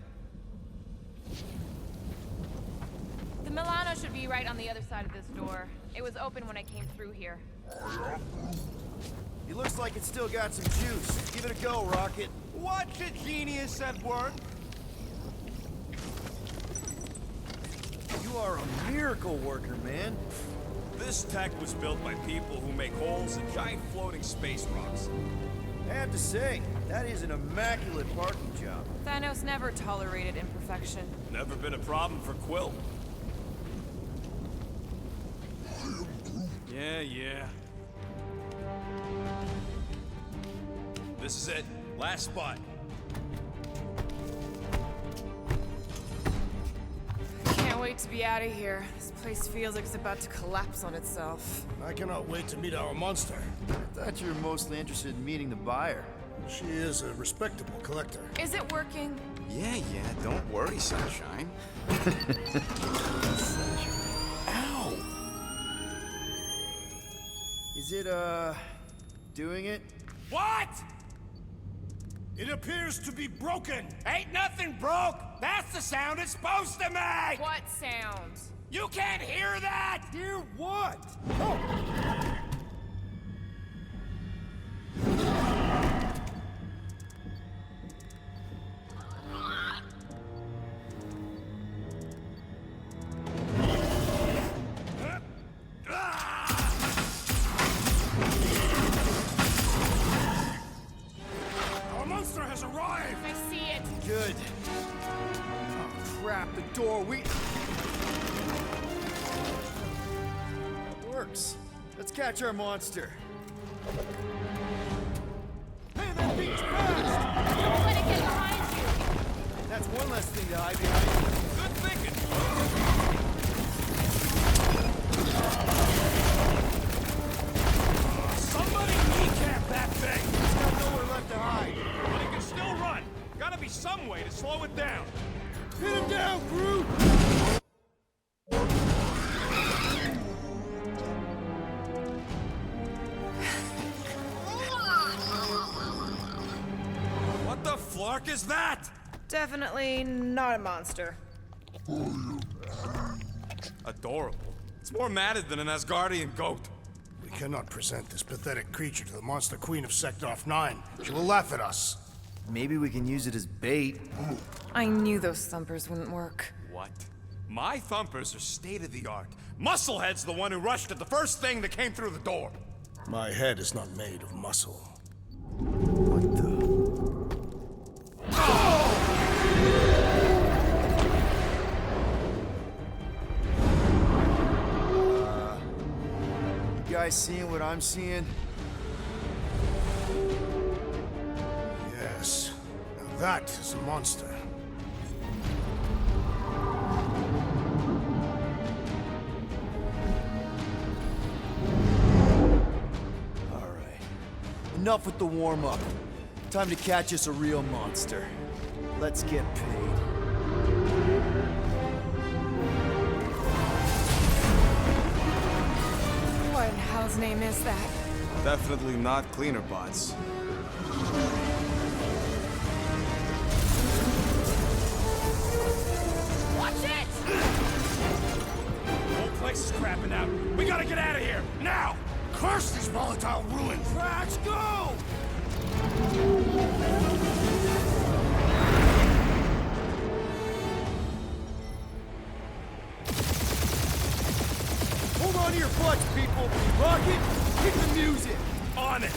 The Milano should be right on the other side of this door. It was open when I came through here. It looks like it's still got some juice. Give it a go, Rocket. Watch a genius at work. You are a miracle worker, man. This tech was built by people who make holes in giant floating space rocks. I have to say, that is an immaculate parking job. Thanos never tolerated imperfection. Never been a problem for Quill. Yeah. This is it. Last spot. Can't wait to be out of here. This place feels like it's about to collapse on itself. I cannot wait to meet our monster. I thought you were mostly interested in meeting the buyer. She is a respectable collector. Is it working? Yeah, don't worry, Sunshine. Ow! Is it, doing it? What? It appears to be broken. Ain't nothing broke. That's the sound it's supposed to make. What sound? You can't hear that. Hear what? Our monster has arrived. I see it. Good. Oh, crap, the door, That works. Let's catch our monster. Hey, that beach fast! Don't let it get behind you. That's one less thing to hide behind. Good thinking. Somebody kneecap that thing. It's got nowhere left to hide. But it can still run. Gotta be some way to slow it down. Hit him down, Groot! What the flark is that? Definitely not a monster. Adorable. It's more matted than an Asgardian goat. We cannot present this pathetic creature to the monster queen of Sector 9. She will laugh at us. Maybe we can use it as bait. I knew those thumpers wouldn't work. What? My thumpers are state-of-the-art. Musclehead's the one who rushed at the first thing that came through the door. My head is not made of muscle. What the? You guys seeing what I'm seeing? Yes. Now that is a monster. Alright. Enough with the warm-up. Time to catch us a real monster. Let's get paid. What in hell's name is that? Definitely not cleaner bots. Watch it! The whole place is crapping out. We gotta get out of here, now! Curse these volatile ruins! Crash, go! Hold on to your butts, people! Rocket, hit the music! On it!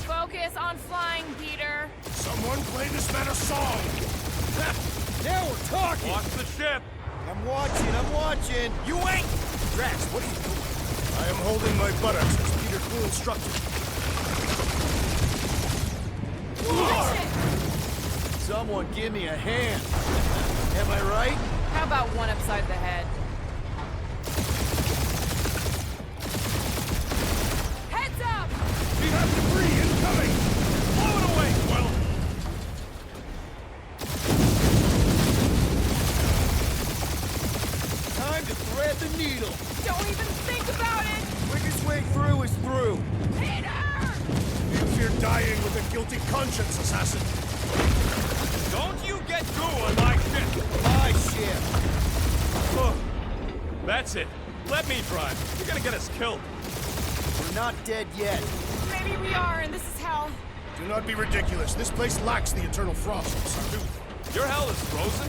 Focus on flying, Peter. Someone play this man a song! Now we're talking! Watch the ship! I'm watching! You ain't! Drax, what are you doing? I am holding my buttocks as Peter Quill instructed. Catch it! Someone give me a hand. Am I right? How about one upside the head? Heads up! We have debris incoming! Blow it away, Quill! Time to thread the needle. Don't even think about it! Quickest way through is through. Peter! You fear dying with a guilty conscience, assassin. Don't you get through on my ship! My ship. Oh, that's it. Let me drive. You're gonna get us killed. We're not dead yet. Maybe we are, and this is hell. Do not be ridiculous. This place lacks the eternal frost. Your hell is frozen?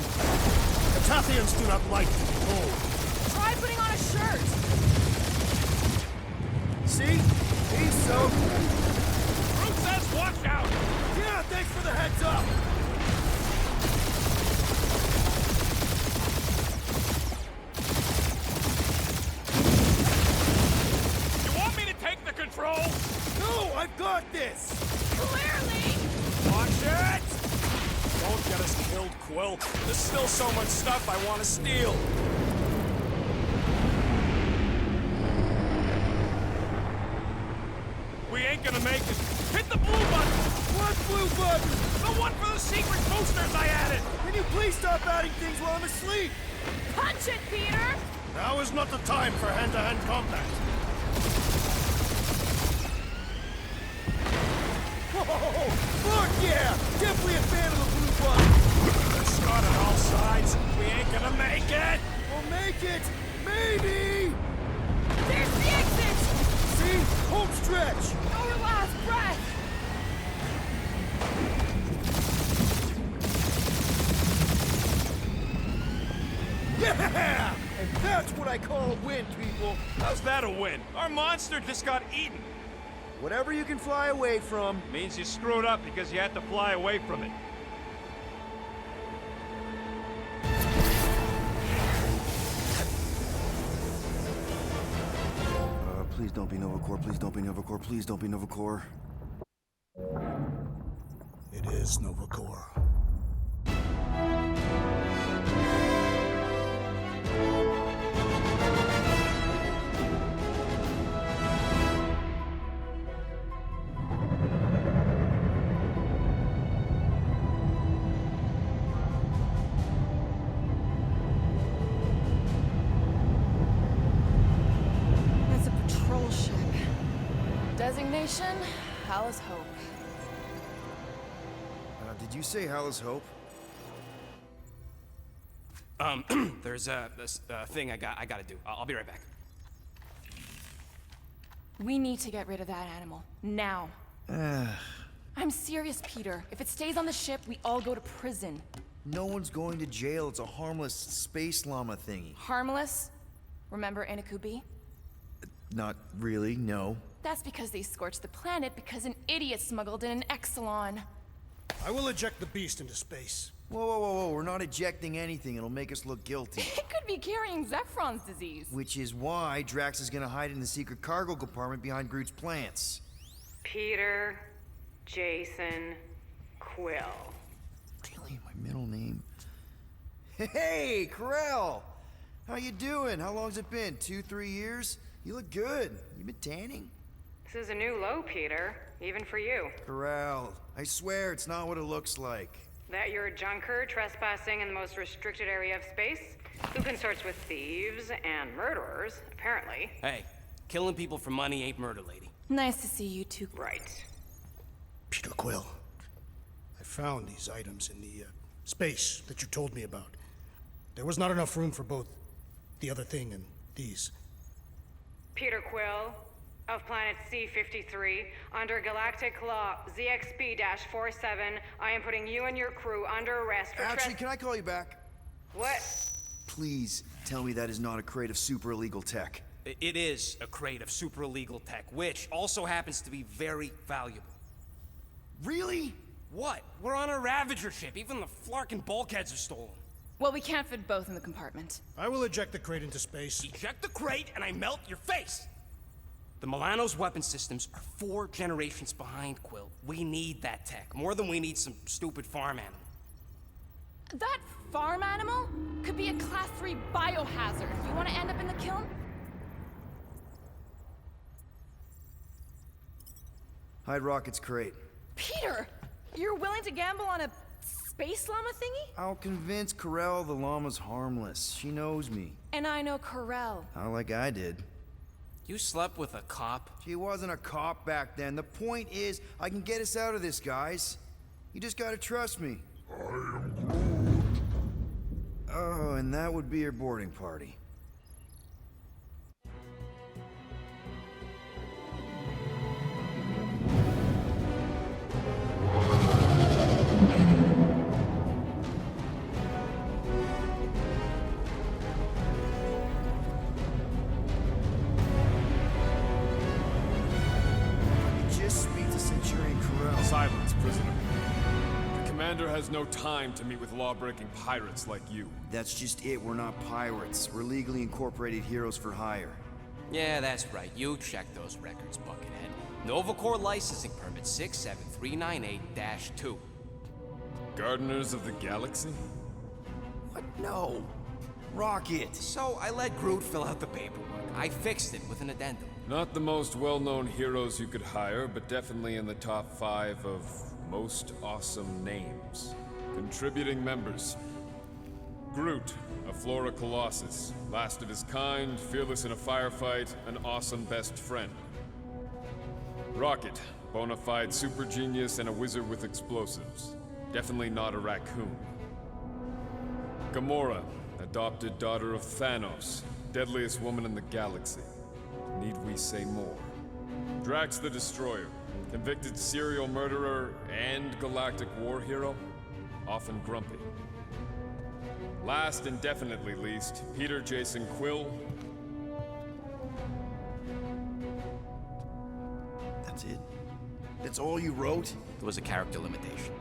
Catathians do not like to be cold. Try putting on a shirt. See? He's so... Groot says watch out! Yeah, thanks for the heads up. You want me to take the control? No, I've got this. Clearly! Watch it! Don't get us killed, Quill. There's still so much stuff I want to steal. We ain't gonna make it. Hit the blue button! What blue button? The one for the secret boosters I added! Can you please stop adding things while I'm asleep? Punch it, Peter! Now is not the time for hand-to-hand combat. Whoa! Fuck yeah! Definitely a fan of the blue button. There's shot on all sides. We ain't gonna make it! We'll make it! Maybe! There's the exit! See? Home stretch! Our last breath! Yeah! And that's what I call a win, people. How's that a win? Our monster just got eaten. Whatever you can fly away from. Means you screwed up because you had to fly away from it. Please don't be Novacore, please don't be Novacore, please don't be Novacore. It is Novacore. That's a patrol ship. Designation, Hala's Hope. Did you say Hala's Hope? There's this thing I gotta do. I'll be right back. We need to get rid of that animal. Now. I'm serious, Peter. If it stays on the ship, we all go to prison. No one's going to jail. It's a harmless space llama thingy. Harmless? Remember Inakubi? Not really, no. That's because they scorched the planet because an idiot smuggled in an Exelon. I will eject the beast into space. Whoa, whoa, whoa, whoa. We're not ejecting anything. It'll make us look guilty. It could be carrying Zephron's disease. Which is why Drax is gonna hide in the secret cargo compartment behind Groot's plants. Peter, Jason, Quill. Really? My middle name? Hey, Corell! How you doing? How long's it been? 2-3 years? You look good. You been tanning? This is a new low, Peter. Even for you. Corell, I swear it's not what it looks like. That you're a junker trespassing in the most restricted area of space? Who consorts with thieves and murderers, apparently. Hey, killing people for money ain't murder, lady. Nice to see you two. Right. Peter Quill, I found these items in the space that you told me about. There was not enough room for both the other thing and these. Peter Quill, of planet C-53, under Galactic Law ZXB-47, I am putting you and your crew under arrest for Actually, can I call you back? What? Please tell me that is not a crate of super illegal tech. It is a crate of super illegal tech, which also happens to be very valuable. Really? What? We're on a Ravager ship. Even the Flarkin bulkheads are stolen. Well, we can't fit both in the compartment. I will eject the crate into space. Eject the crate and I melt your face! The Milano's weapon systems are 4 generations behind, Quill. We need that tech, more than we need some stupid farm animal. That farm animal could be a Class 3 biohazard. You want to end up in the kiln? Hide Rocket's crate. Peter! You're willing to gamble on a space llama thingy? I'll convince Corell the llama's harmless. She knows me. And I know Corell. Not like I did. You slept with a cop? She wasn't a cop back then. The point is, I can get us out of this, guys. You just gotta trust me. I am Groot. Oh, and that would be your boarding party. Just speak to Centurion Corell. Silence, prisoner. The commander has no time to meet with law-breaking pirates like you. That's just it. We're not pirates. We're legally incorporated heroes for hire. Yeah, that's right. You check those records, Buckethead. Novacore licensing permit 67398-2. Gardeners of the Galaxy? What? No. Rocket. So I let Groot fill out the paperwork. I fixed it with an addendum. Not the most well-known heroes you could hire, but definitely in the top 5 of most awesome names. Contributing members. Groot, a Flora Colossus. Last of his kind, fearless in a firefight, an awesome best friend. Rocket, bona fide super genius and a wizard with explosives. Definitely not a raccoon. Gamora, adopted daughter of Thanos, deadliest woman in the galaxy. Need we say more? Drax the Destroyer, convicted serial murderer and galactic war hero, often grumpy. Last and definitely least, Peter Jason Quill. That's it? That's all you wrote? There was a character limitation.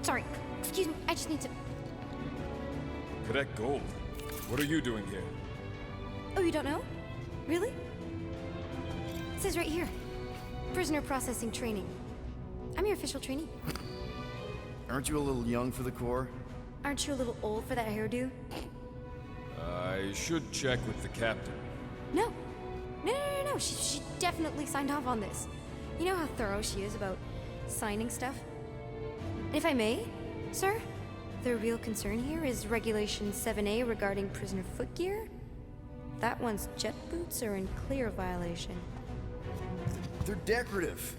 Sorry, excuse me, I just need to... Cadet Gold, what are you doing here? Oh, you don't know? Really? It says right here. Prisoner processing training. I'm your official trainee. Aren't you a little young for the Corps? Aren't you a little old for that hairdo? I should check with the captain. No. No. She definitely signed off on this. You know how thorough she is about signing stuff? And if I may, sir, the real concern here is Regulation 7A regarding prisoner footgear. That one's jet boots are in clear violation. They're decorative.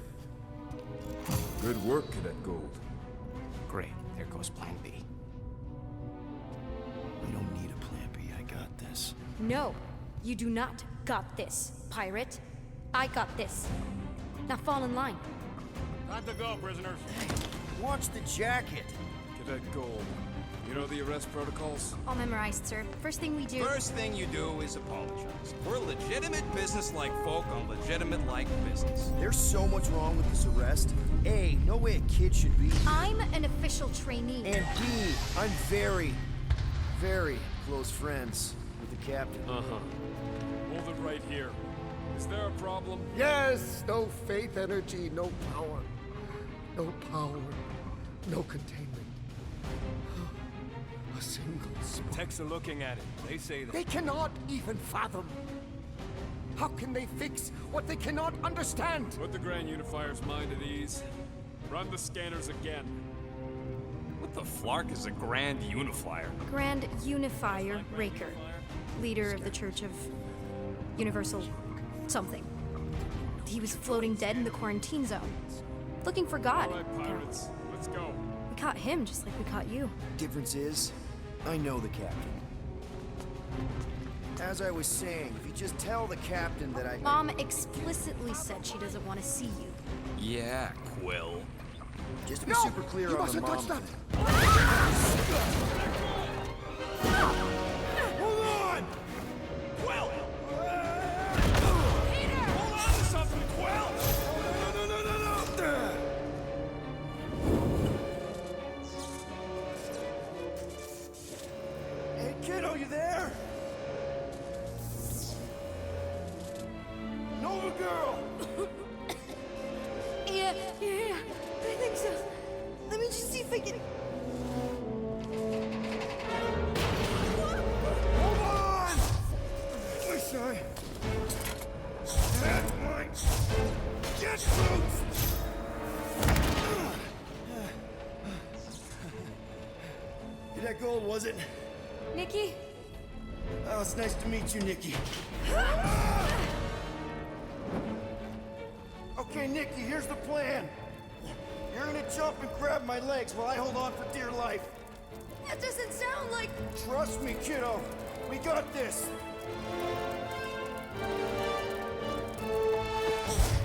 Good work, Cadet Gold. Great. There goes Plan B. We don't need a plan B. I got this. No, you do not got this, pirate. I got this. Now fall in line. Time to go, prisoners. Watch the jacket. Cadet Gold. You know the arrest protocols? All memorized, sir. First thing we do. First thing you do is apologize. We're legitimate business-like folk on legitimate-like business. There's so much wrong with this arrest. A, no way a kid should be. I'm an official trainee. And B, I'm very, very close friends with the captain. Uh-huh. Hold it right here. Is there a problem? Yes, no faith energy, no power. No power, no containment. A single spark. Techs are looking at it. They say that. They cannot even fathom. How can they fix what they cannot understand? Put the Grand Unifier's mind at ease. Run the scanners again. What the flark is a Grand Unifier? Grand Unifier Raker, leader of the Church of Universal something. He was floating dead in the quarantine zone, looking for God. All right, pirates. Let's go. We caught him just like we caught you. Difference is, I know the captain. As I was saying, if you just tell the captain that I... Mom explicitly said she doesn't want to see you. Yeah, Quill. Just to be super clear on the mom touch that. thing. Hold on! Quill! Peter! Hold on to something, Quill! No! Hey, kiddo, you there? Nova girl! Yeah, I think so. Let me just see if I can... Hold on! My son! That's mine! Get boots! That gold, was it? Nikki? Oh, it's nice to meet you, Nikki. Okay, Nikki, here's the plan. You're gonna jump and grab my legs while I hold on for dear life. That doesn't sound like... Trust me, kiddo. We got this.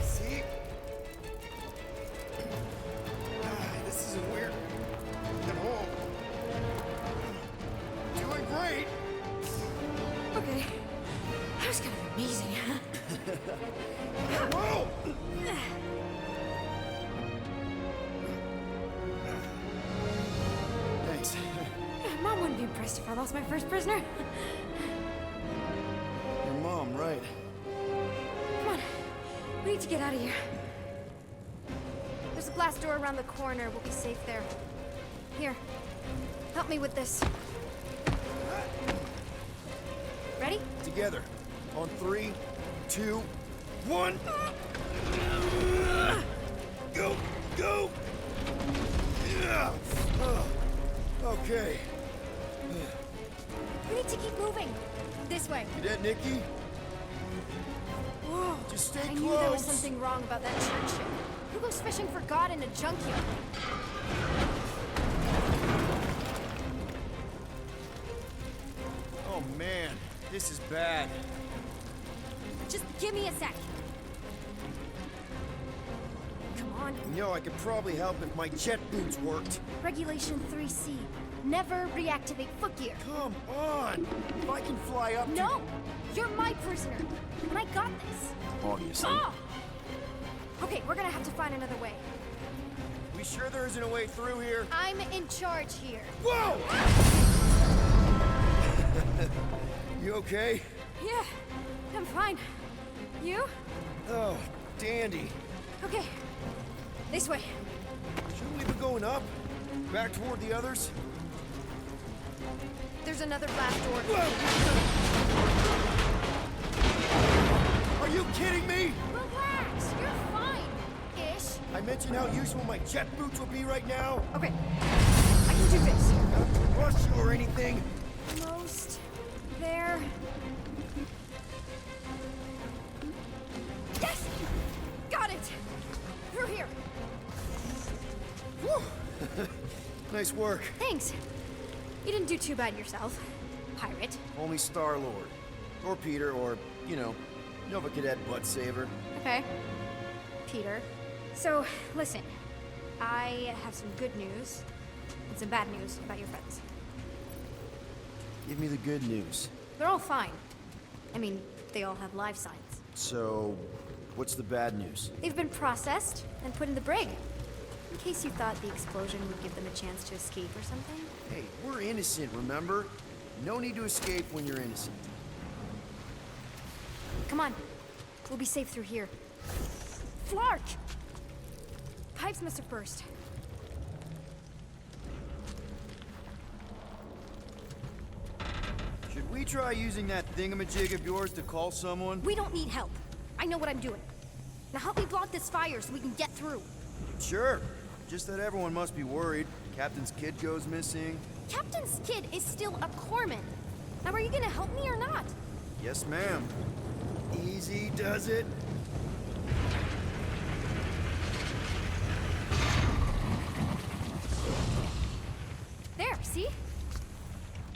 See? This isn't weird. At home. Doing great. Okay. That was kind of amazing. Whoa! Thanks. Mom wouldn't be impressed if I lost my first prisoner. Your mom, right? Come on. We need to get out of here. There's a glass door around the corner. We'll be safe there. Here. Help me with this. Ready? Together. On 3, 2, 1. Go! Go! Yeah. Okay. We need to keep moving. This way. You dead, Nikki? Whoa. Just stay I close. knew there was something wrong about that church ship. Who goes fishing for God in a junkyard? Oh man, this is bad. Just give me a sec. Come on. You know, I could probably help if my jet boots worked. Regulation 3C. Never reactivate footgear. Come on! If I can fly up No! You're my prisoner. And I got this. Obviously. Oh! Okay, we're gonna have to find another way. We sure there isn't a way through here? I'm in charge here. Whoa! You okay? Yeah, I'm fine. You? Oh, dandy. Okay. This way. Shouldn't we be going up? Back toward the others? There's another glass door. Are you kidding me? Relax, you're fine. Ish. I mentioned how useful my jet boots will be right now. Okay. I can do this. Not to rush you or anything. Almost there. Yes! Got it! Through here. Whew. Nice work. Thanks. You didn't do too bad yourself, pirate. Only Star-Lord. Or Peter, or, you know, Nova Cadet Butt Saver. Okay. Peter. So, listen. I have some good news and some bad news about your friends. Give me the good news. They're all fine. I mean, they all have life signs. So, what's the bad news? They've been processed and put in the brig. In case you thought the explosion would give them a chance to escape or something. Hey, we're innocent, remember? No need to escape when you're innocent. Come on. We'll be safe through here. Flark! Pipes must have burst. Should we try using that thingamajig of yours to call someone? We don't need help. I know what I'm doing. Now help me block this fire so we can get through. Sure. Just that everyone must be worried. Captain's kid goes missing. Captain's kid is still a corpsman. Now are you gonna help me or not? Yes, ma'am. Easy does it. There, see?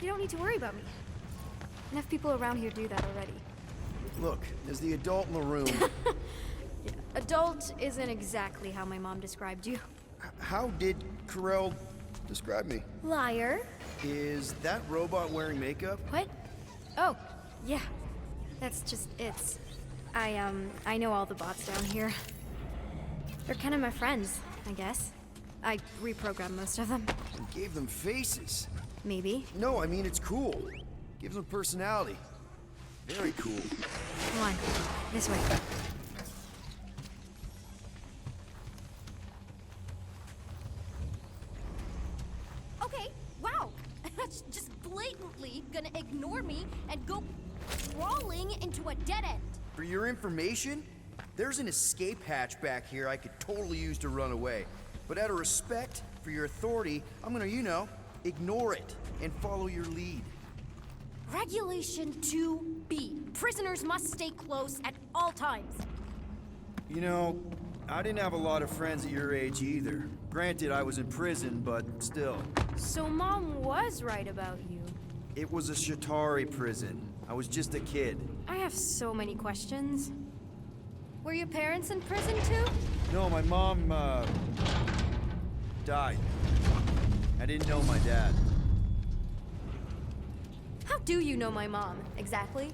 You don't need to worry about me. Enough people around here do that already. Look, as the adult in the room... Adult isn't exactly how my mom described you. How did Carell describe me? Liar. Is that robot wearing makeup? What? Oh, yeah. That's just it. I know all the bots down here. They're kind of my friends, I guess. I reprogrammed most of them. And gave them faces. Maybe. No, I mean it's cool. Gives them personality. Very cool. Come on, this way. Okay, wow. That's just blatantly gonna ignore me and go crawling into a dead end. For your information, there's an escape hatch back here I could totally use to run away. But out of respect for your authority, I'm gonna, ignore it and follow your lead. Regulation 2B. Prisoners must stay close at all times. I didn't have a lot of friends at your age either. Granted, I was in prison, but still. So Mom was right about you. It was a Shatari prison. I was just a kid. I have so many questions. Were your parents in prison too? No, my mom, died. I didn't know my dad. How do you know my mom, exactly?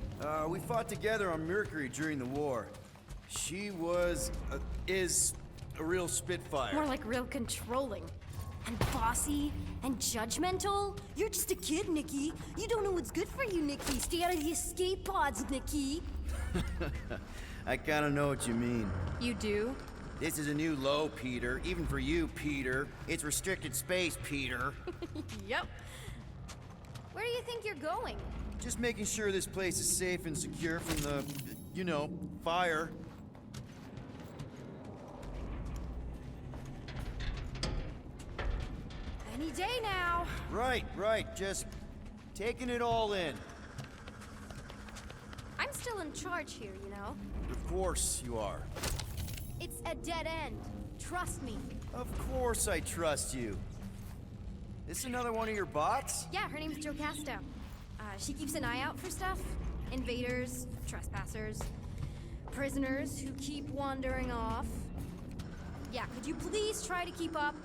We fought together on Mercury during the war. She is a real spitfire. More like real controlling. And bossy and judgmental. You're just a kid, Nikki. You don't know what's good for you, Nikki. Stay out of the escape pods, Nikki. I kinda know what you mean. You do? This is a new low, Peter. Even for you, Peter. It's restricted space, Peter. Yep. Where do you think you're going? Just making sure this place is safe and secure from the, fire. Any day now. Right. Just taking it all in. I'm still in charge here, you know? Of course you are. It's a dead end. Trust me. Of course I trust you. This another one of your bots? Yeah, her name's Joe Casto. She keeps an eye out for stuff. Invaders, trespassers, prisoners who keep wandering off. Yeah, could you please try to keep up?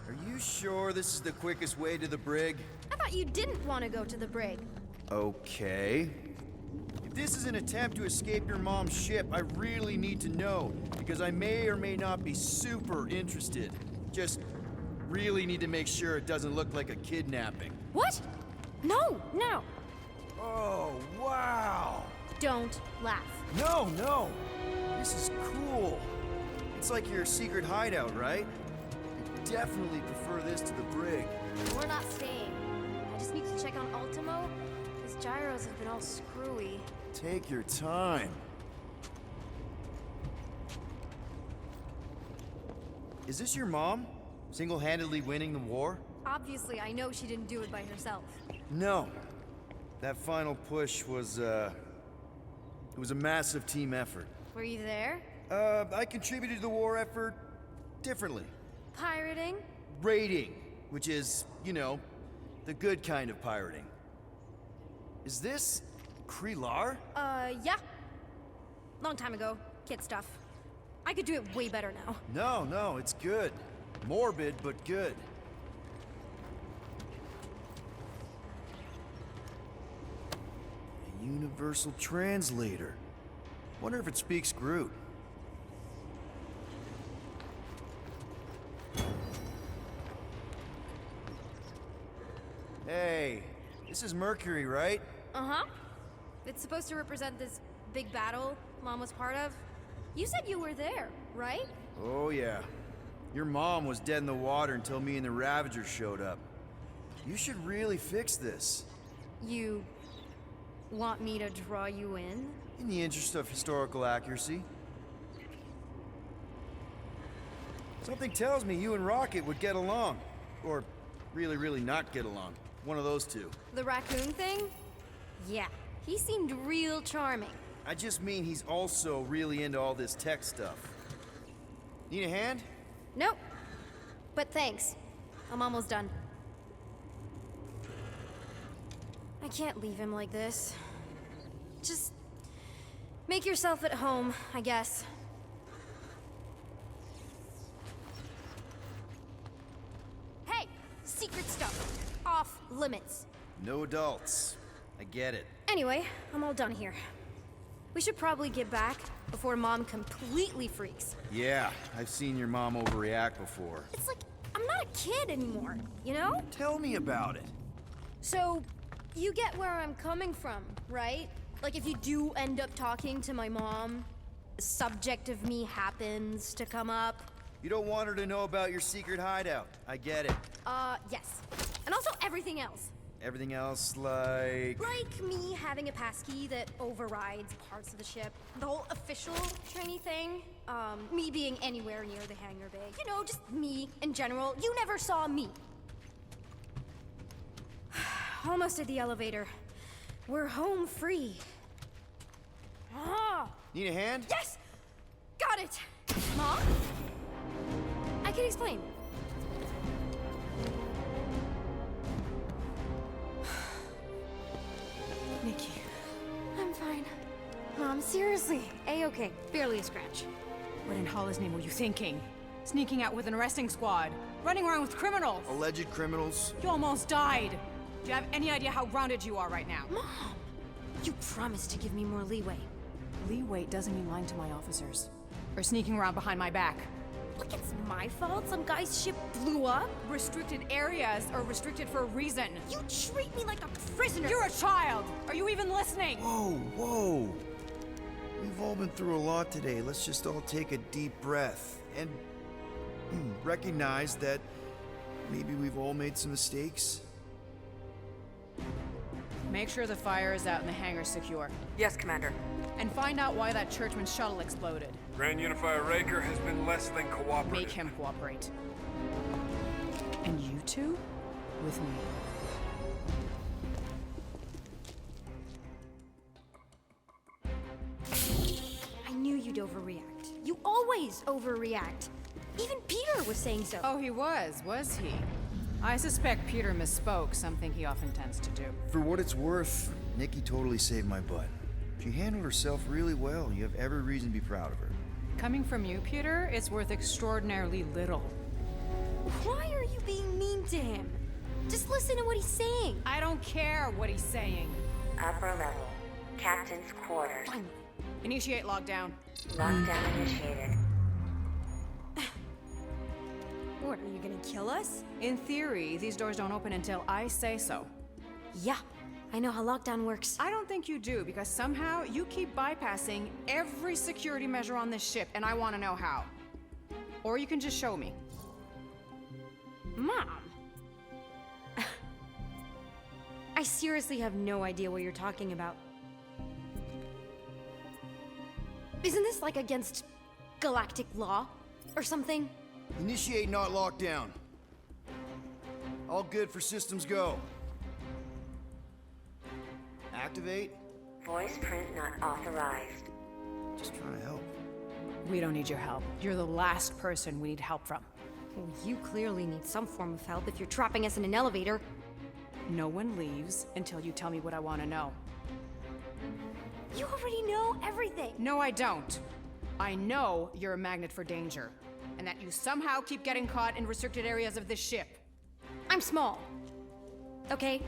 Are you sure this is the quickest way to the brig? I thought you didn't want to go to the brig. Okay. If this is an attempt to escape your mom's ship, I really need to know, because I may or may not be super interested. Just really need to make sure it doesn't look like a kidnapping. What? No. Oh, wow! Don't laugh. No! This is cool. It's like your secret hideout, right? I definitely prefer this to the brig. We're not staying. I just need to check on Ultimo. His gyros have been all screwy. Take your time. Is this your mom? Single-handedly winning the war? Obviously, I know she didn't do it by herself. No. That final push was, it was a massive team effort. Were you there? I contributed to the war effort differently. Pirating? Raiding, which is, the good kind of pirating. Is this Krelar? Yeah. Long time ago. Kid stuff. I could do it way better now. No, it's good. Morbid, but good. A universal translator. Wonder if it speaks Groot. Hey, this is Mercury, right? Uh-huh. It's supposed to represent this big battle Mom was part of. You said you were there, right? Oh, yeah. Your mom was dead in the water until me and the Ravagers showed up. You should really fix this. You want me to draw you in? In the interest of historical accuracy. Something tells me you and Rocket would get along. Or really not get along. One of those two. The raccoon thing? Yeah, he seemed real charming. I just mean he's also really into all this tech stuff. Need a hand? Nope. But thanks. I'm almost done. I can't leave him like this. Just make yourself at home, I guess. Hey! Secret stuff. Off limits. No adults. I get it. Anyway, I'm all done here. We should probably get back before Mom completely freaks. Yeah, I've seen your mom overreact before. It's like, I'm not a kid anymore, you know? Tell me about it. So, you get where I'm coming from, right? Like if you do end up talking to my mom, the subject of me happens to come up. You don't want her to know about your secret hideout. I get it. Yes. And also everything else. Everything else, like... Like me having a passkey that overrides parts of the ship. The whole official trainee thing. Me being anywhere near the hangar bay. You know, just me in general. You never saw me. Almost at the elevator. We're home free. Ah! Need a hand? Yes! Got it! Mom? I can explain. Nikki. I'm fine. Mom, seriously. A-okay. Barely a scratch. What in Hollis' name were you thinking? Sneaking out with an arresting squad? Running around with criminals? Alleged criminals? You almost died! Do you have any idea how grounded you are right now? Mom! You promised to give me more leeway. Leeway doesn't mean lying to my officers. Or sneaking around behind my back. Look, it's my fault some guy's ship blew up. Restricted areas are restricted for a reason. You treat me like a prisoner. You're a child! Are you even listening? Whoa. We've all been through a lot today. Let's just all take a deep breath and recognize that maybe we've all made some mistakes. Make sure the fire is out and the hangar's secure. Yes, Commander. And find out why that churchman's shuttle exploded. Grand Unifier Raker has been less than cooperative. Make him cooperate. And you two? With me. I knew you'd overreact. You always overreact. Even Peter was saying so. Oh, he was he? I suspect Peter misspoke, something he often tends to do. For what it's worth, Nikki totally saved my butt. She handled herself really well. You have every reason to be proud of her. Coming from you, Peter, it's worth extraordinarily little. Why are you being mean to him? Just listen to what he's saying. I don't care what he's saying. Upper level. Captain's quarters. Finally. Initiate lockdown. Lockdown initiated. What, are you gonna kill us? In theory, these doors don't open until I say so. Yeah, I know how lockdown works. I don't think you do, because somehow you keep bypassing every security measure on this ship, and I want to know how. Or you can just show me. Mom! I seriously have no idea what you're talking about. Isn't this like against galactic law or something? Initiate, not lockdown. All good for systems go. Activate. Voice print not authorized. Just trying to help. We don't need your help. You're the last person we need help from. Well, you clearly need some form of help if you're trapping us in an elevator. No one leaves until you tell me what I want to know. You already know everything. No, I don't. I know you're a magnet for danger, and that you somehow keep getting caught in restricted areas of this ship. I'm small. Okay?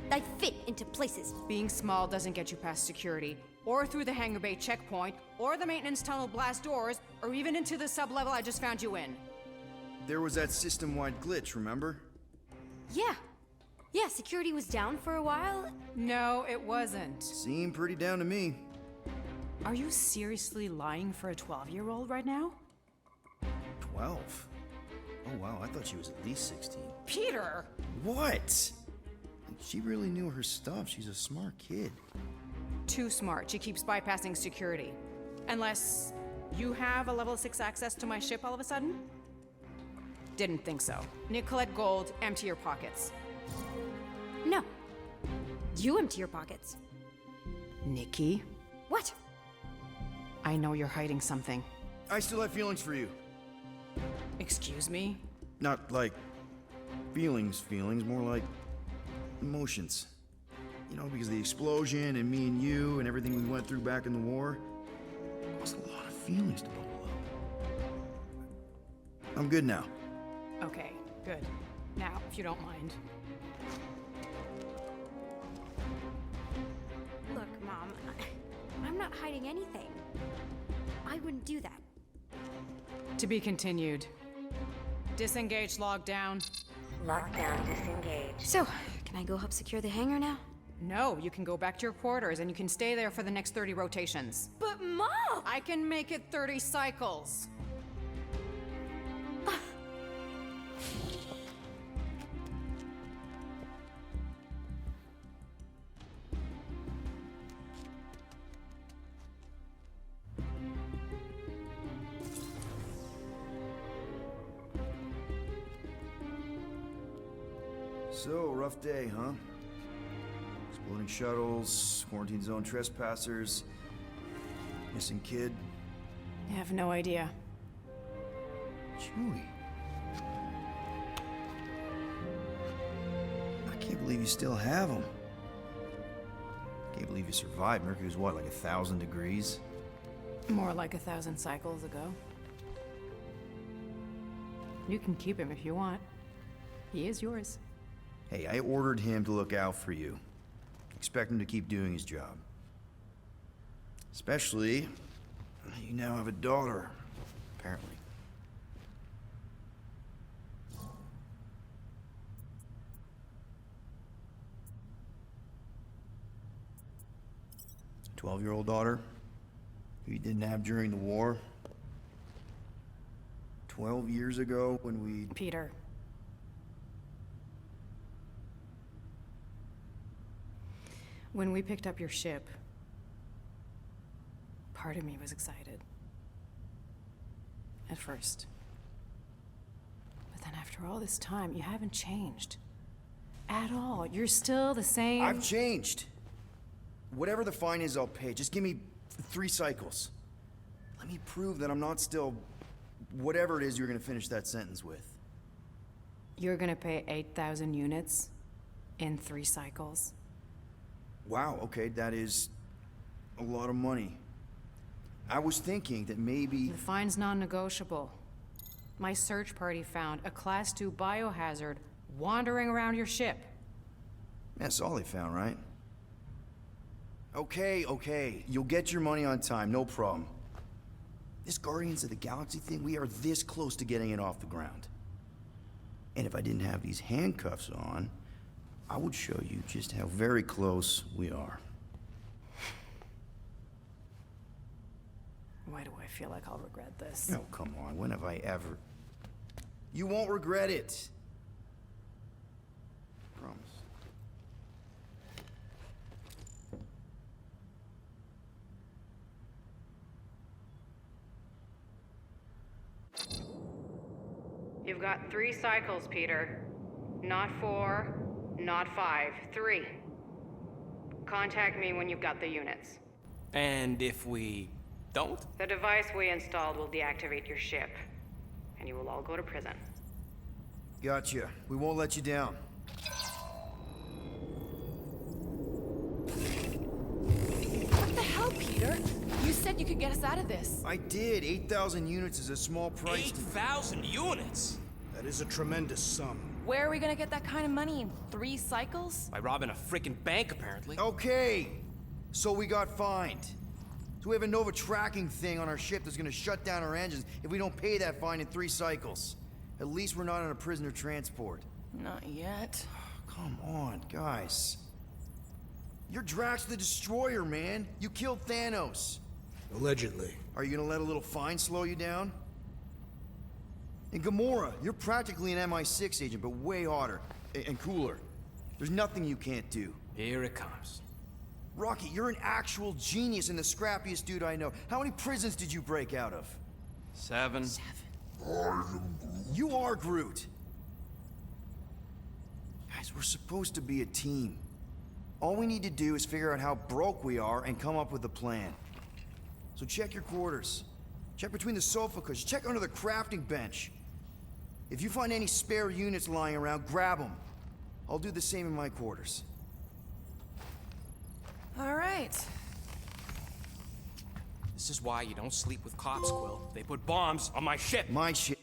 I fit into places. Being small doesn't get you past security, or through the hangar bay checkpoint, or the maintenance tunnel blast doors, or even into the sub-level I just found you in. There was that system-wide glitch, remember? Yeah. Yeah, security was down for a while. No, it wasn't. Seemed pretty down to me. Are you seriously lying for a 12-year-old right now? 12? Oh wow, I thought she was at least 16. Peter! What? She really knew her stuff. She's a smart kid. Too smart. She keeps bypassing security. Unless you have a level 6 access to my ship all of a sudden? Didn't think so. Nicolette Gold, empty your pockets. No. You empty your pockets. Nikki? What? I know you're hiding something. I still have feelings for you. Excuse me? Not like feelings, more like emotions. You know, because of the explosion and me and you and everything we went through back in the war, it was a lot of feelings to bubble up. I'm good now. Okay, good. Now, if you don't mind. Look, Mom, I'm not hiding anything. I wouldn't do that. To be continued. Disengage, log down. Lockdown disengaged. So, can I go help secure the hangar now? No, you can go back to your quarters and you can stay there for the next 30 rotations. But Mom! I can make it 30 cycles. So, rough day, huh? Exploding shuttles, quarantine zone trespassers, missing kid. I have no idea. Chewie. I can't believe you still have him. Can't believe you survived. Mercury was what, like 1,000 degrees? More like 1,000 cycles ago. You can keep him if you want. He is yours. Hey, I ordered him to look out for you. Expect him to keep doing his job. Especially, you now have a daughter, apparently. A 12-year-old daughter who you didn't have during the war. 12 years ago when we... Peter. When we picked up your ship, part of me was excited. At first. But then after all this time, you haven't changed. At all. You're still the same... I've changed. Whatever the fine is, I'll pay. Just give me 3 cycles. Let me prove that I'm not still... whatever it is you're gonna finish that sentence with. You're gonna pay 8,000 units in 3 cycles? Wow, okay, that is a lot of money. I was thinking that maybe... The fine's non-negotiable. My search party found a Class 2 biohazard wandering around your ship. That's all they found, right? Okay, you'll get your money on time, no problem. This Guardians of the Galaxy thing, we are this close to getting it off the ground. And if I didn't have these handcuffs on, I would show you just how very close we are. Why do I feel like I'll regret this? Oh, come on, when have I ever... You won't regret it. Promise. You've got 3 cycles, Peter. Not 4, not 5, 3. Contact me when you've got the units. And if we don't? The device we installed will deactivate your ship, and you will all go to prison. Gotcha. We won't let you down. What the hell, Peter? You You said you could get us out of this. I did. 8,000 units is a small price. 8,000 units? That is a tremendous sum. Where are we gonna get that kind of money in 3 cycles? By robbing a freaking bank, apparently. Okay, so we got fined. So we have a Nova tracking thing on our ship that's gonna shut down our engines if we don't pay that fine in 3 cycles. At least we're not on a prisoner transport. Not yet. Come on, guys. You're Drax the Destroyer, man. You killed Thanos. Allegedly. Are you gonna let a little fine slow you down? And Gamora, you're practically an MI6 agent, but way hotter and cooler. There's nothing you can't do. Here it comes. Rocky, you're an actual genius and the scrappiest dude I know. How many prisons did you break out of? 7. You are Groot. Guys, we're supposed to be a team. All we need to do is figure out how broke we are and come up with a plan. So check your quarters. Check between the sofa cushions. Check under the crafting bench. If you find any spare units lying around, grab them. I'll do the same in my quarters. All right. This is why you don't sleep with cops, Quill. They put bombs on my ship. My ship.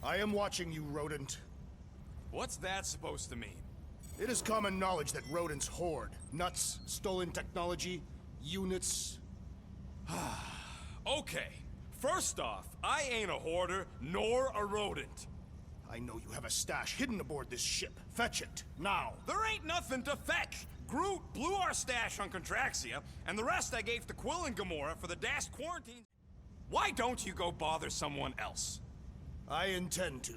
I am watching you, rodent. What's that supposed to mean? It is common knowledge that rodents hoard nuts, stolen technology, units. Okay. First off, I ain't a hoarder nor a rodent. I know you have a stash hidden aboard this ship. Fetch it, now. There ain't nothing to fetch. Groot blew our stash on Contraxia, and the rest I gave to Quill and Gamora for the dashed quarantine. Why don't you go bother someone else? I intend to.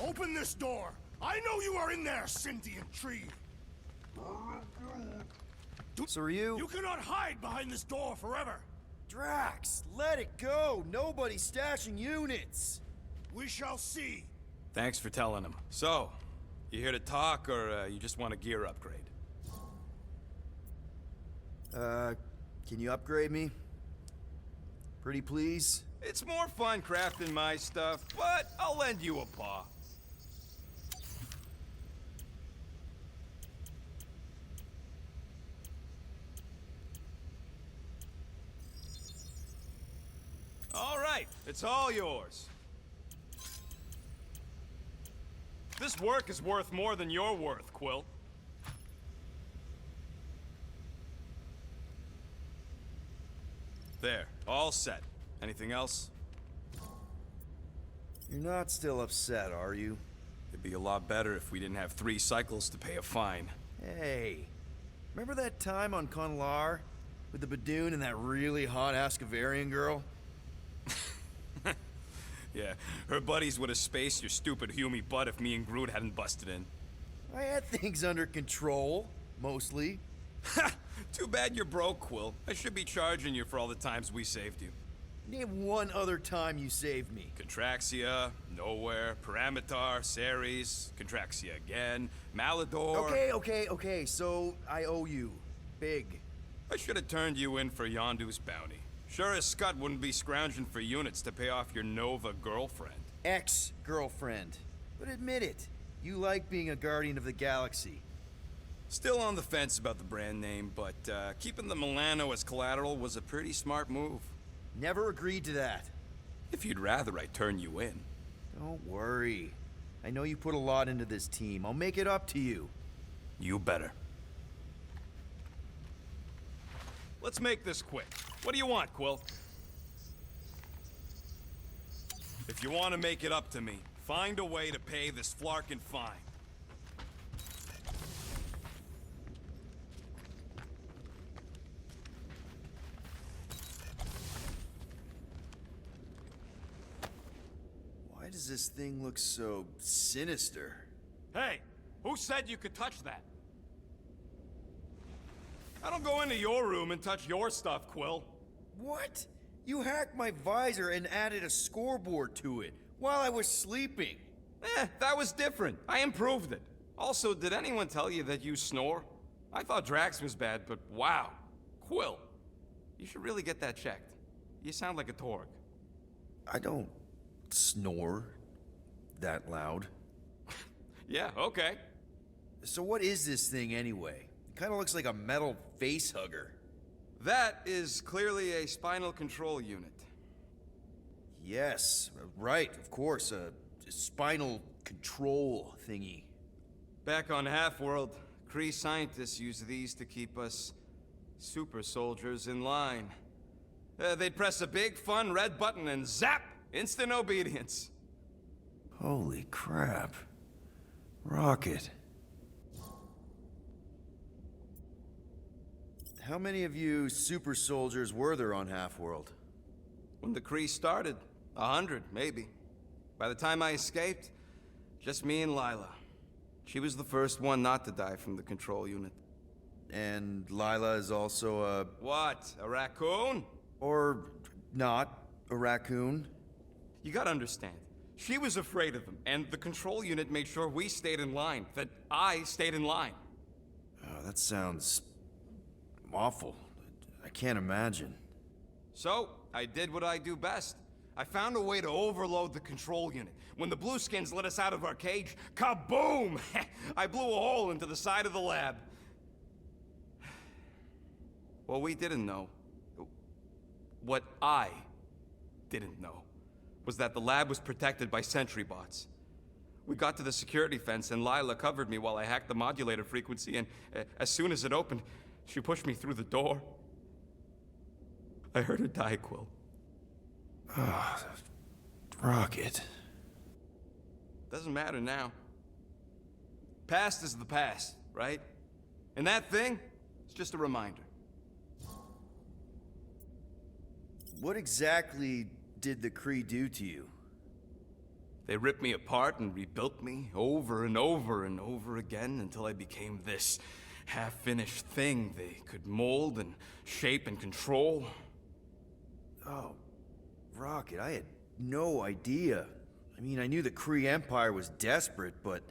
Open this door! I know you are in there, sentient tree! So are you? You cannot hide behind this door forever! Drax, let it go! Nobody's stashing units! We shall see! Thanks for telling him. So, you here to talk, or you just want a gear upgrade? Can you upgrade me? Pretty please? It's more fun crafting my stuff, but I'll lend you a paw. All right, it's all yours. This work is worth more than you're worth, Quill. There, all set. Anything else? You're not still upset, are you? It'd be a lot better if we didn't have 3 cycles to pay a fine. Hey, remember that time on Conlar? With the Badoon and that really hot Ascavarian girl? Yeah, her buddies would have spaced your stupid Humy butt if me and Groot hadn't busted in. I had things under control, mostly. Ha! Too bad you're broke, Quill. I should be charging you for all the times we saved you. Name one other time you saved me. Contraxia, Nowhere, Paramitar, Ceres, Contraxia again, Malador... Okay, so I owe you. Big. I should have turned you in for Yondu's bounty. Sure as Scott wouldn't be scrounging for units to pay off your Nova girlfriend. Ex-girlfriend. But admit it, you like being a Guardian of the Galaxy. Still on the fence about the brand name, but keeping the Milano as collateral was a pretty smart move. Never agreed to that. If you'd rather I turn you in. Don't worry. I know you put a lot into this team. I'll make it up to you. You better. Let's make this quick. What do you want, Quill? If you want to make it up to me, find a way to pay this Flarkin fine. Why does this thing look so sinister? Hey, who said you could touch that? I don't go into your room and touch your stuff, Quill. What? You hacked my visor and added a scoreboard to it while I was sleeping. That was different. I improved it. Also, did anyone tell you that you snore? I thought Drax was bad, but wow. Quill, you should really get that checked. You sound like a Torg. I don't snore that loud. Yeah, okay. So what is this thing anyway? It kind of looks like a metal face hugger. That is clearly a spinal control unit. Yes, right, of course, a spinal control thingy. Back on Half-World, Kree scientists use these to keep us super soldiers in line. They'd press a big, fun red button and zap! Instant obedience. Holy crap. Rocket. How many of you super soldiers were there on Half-World? When the Kree started, 100, maybe. By the time I escaped, just me and Lila. She was the first one not to die from the control unit. And Lila is also a... What, a raccoon? Or not a raccoon? You gotta understand, she was afraid of them, and the control unit made sure we stayed in line, that I stayed in line. Oh, that sounds... awful. I can't imagine. So, I did what I do best. I found a way to overload the control unit. When the Blueskins let us out of our cage, kaboom! I blew a hole into the side of the lab. What we didn't know, what I didn't know, was that the lab was protected by sentry bots. We got to the security fence and Lila covered me while I hacked the modulator frequency, and as soon as it opened, she pushed me through the door. I heard her die, Quill. Ah, Rocket. Doesn't matter now. Past is the past, right? And that thing, it's just a reminder. What exactly did the Kree do to you? They ripped me apart and rebuilt me over and over and over again until I became this half-finished thing they could mold and shape and control. Oh, Rocket, I had no idea. I mean, I knew the Kree Empire was desperate, but...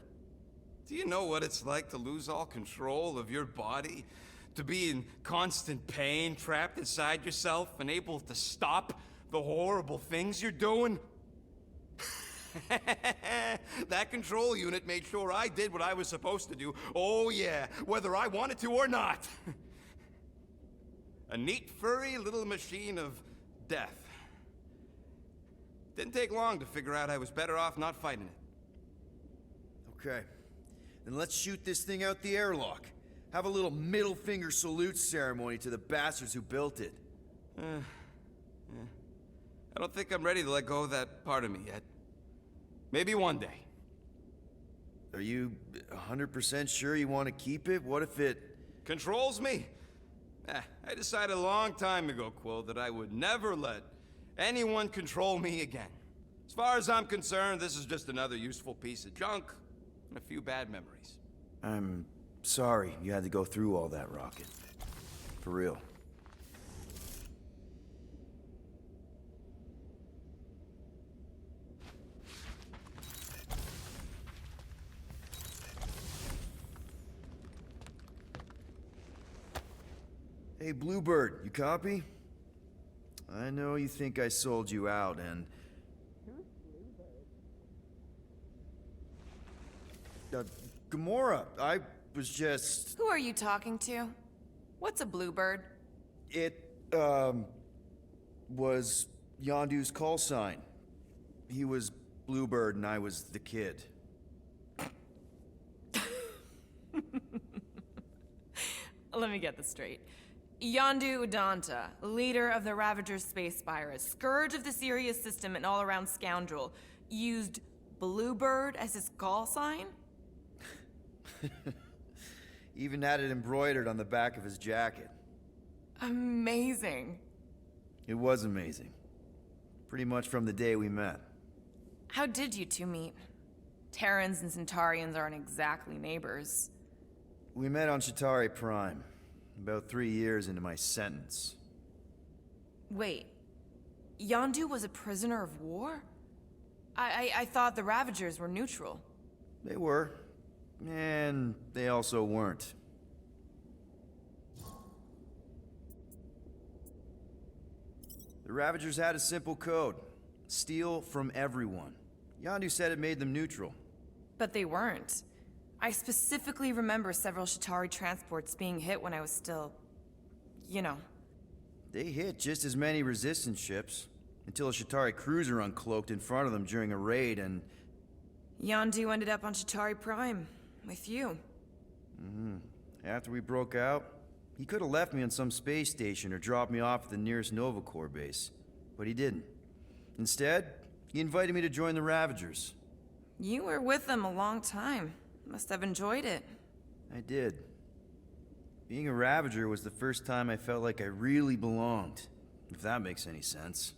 Do you know what it's like to lose all control of your body? To be in constant pain, trapped inside yourself, unable to stop the horrible things you're doing? That control unit made sure I did what I was supposed to do. Oh yeah, whether I wanted to or not. A neat, furry little machine of death. Didn't take long to figure out I was better off not fighting it. Okay. Then let's shoot this thing out the airlock. Have a little middle finger salute ceremony to the bastards who built it. I don't think I'm ready to let go of that part of me yet. Maybe one day. Are you 100% sure you want to keep it? What if it... Controls me? I decided a long time ago, Quill, that I would never let anyone control me again. As far as I'm concerned, this is just another useful piece of junk and a few bad memories. I'm sorry you had to go through all that, Rocket. For real. Hey, Bluebird, you copy? I know you think I sold you out, and... Gamora, I was just... Who are you talking to? What's a bluebird? It, was Yondu's call sign. He was Bluebird and I was the kid. Let me get this straight. Yondu Udanta, leader of the Ravagers space virus, scourge of the Sirius system and all-around scoundrel, used Bluebird as his call sign? Even had it embroidered on the back of his jacket. Amazing. It was amazing. Pretty much from the day we met. How did you two meet? Terrans and Centaurians aren't exactly neighbors. We met on Chitauri Prime, about 3 years into my sentence. Wait, Yondu was a prisoner of war? I thought the Ravagers were neutral. They were. And they also weren't. The Ravagers had a simple code. Steal from everyone. Yondu said it made them neutral. But they weren't. I specifically remember several Chitauri transports being hit when I was still... you know. They hit just as many resistance ships, until a Chitauri cruiser uncloaked in front of them during a raid and... Yondu ended up on Chitauri Prime, with you. After we broke out, he could have left me on some space station or dropped me off at the nearest Nova Corps base. But he didn't. Instead, he invited me to join the Ravagers. You were with them a long time. Must have enjoyed it. I did. Being a Ravager was the first time I felt like I really belonged, if that makes any sense.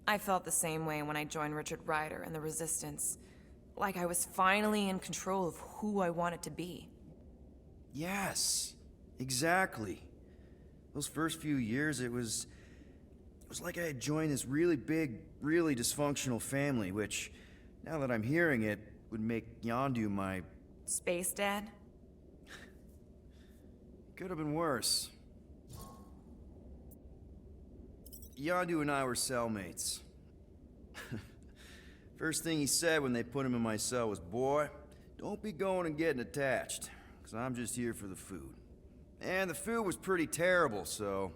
I felt the same way when I joined Richard Ryder and the Resistance. Like I was finally in control of who I wanted to be. Yes, exactly. Those first few years, it was like I had joined this really big, really dysfunctional family, which, now that I'm hearing it, would make Yondu my... Space Dad? Could have been worse. Yondu and I were cellmates. First thing he said when they put him in my cell was, "Boy, don't be going and getting attached, because I'm just here for the food." And the food was pretty terrible, so...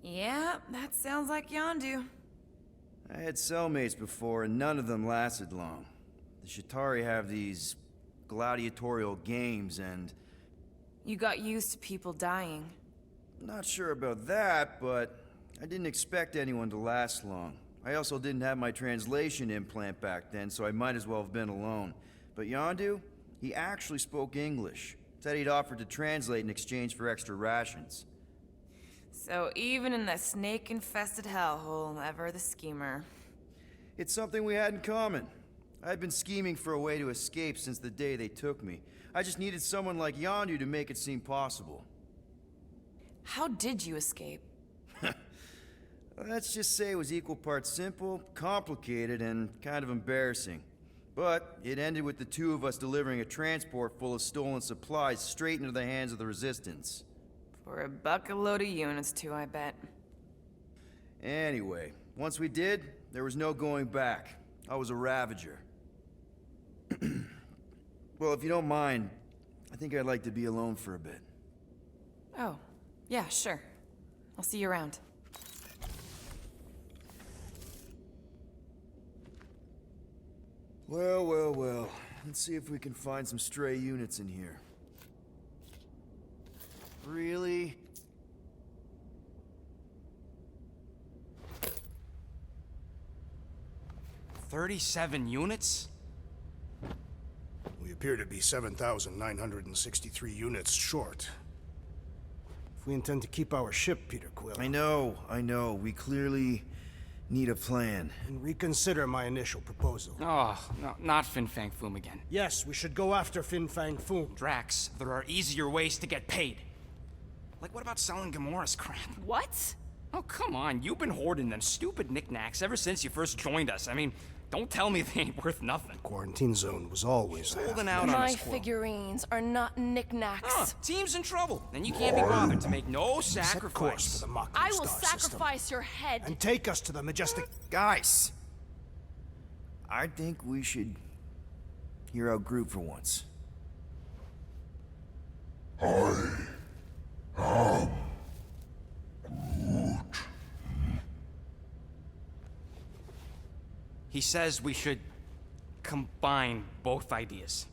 Yeah, that sounds like Yondu. I had cellmates before, and none of them lasted long. The Chitauri have these gladiatorial games, and... You got used to people dying. Not sure about that, but I didn't expect anyone to last long. I also didn't have my translation implant back then, so I might as well have been alone. But Yondu, he actually spoke English. Said he'd offered to translate in exchange for extra rations. So even in the snake-infested hellhole, ever the schemer. It's something we had in common. I'd been scheming for a way to escape since the day they took me. I just needed someone like Yondu to make it seem possible. How did you escape? Let's just say it was equal parts simple, complicated, and kind of embarrassing. But it ended with the two of us delivering a transport full of stolen supplies straight into the hands of the Resistance. For a bucket-load of units too, I bet. Anyway, once we did, there was no going back. I was a Ravager. Well, if you don't mind, I think I'd like to be alone for a bit. Oh, yeah, sure. I'll see you around. Well. Let's see if we can find some stray units in here. Really? "37 units? We appear to be 7,963 units short. If we intend to keep our ship, Peter Quill... I know. We clearly need a plan. And reconsider my initial proposal. Oh, no, not Fin Fang Foom again. Yes, we should go after Fin Fang Foom. Drax, there are easier ways to get paid. Like, what about selling Gamora's crap? What? Oh, come on. You've been hoarding them stupid knickknacks ever since you first joined us. I mean, don't tell me they ain't worth nothing. Quarantine zone was always there. Holding out on My us, Quill. figurines are not knickknacks. Huh, team's in trouble, and you can't be bothered to make no Set course sacrifice. for the Mockery I will Star system. sacrifice your head. And take us to the majestic... Guys! I think we should hear out Groot for once. He says we should combine both ideas.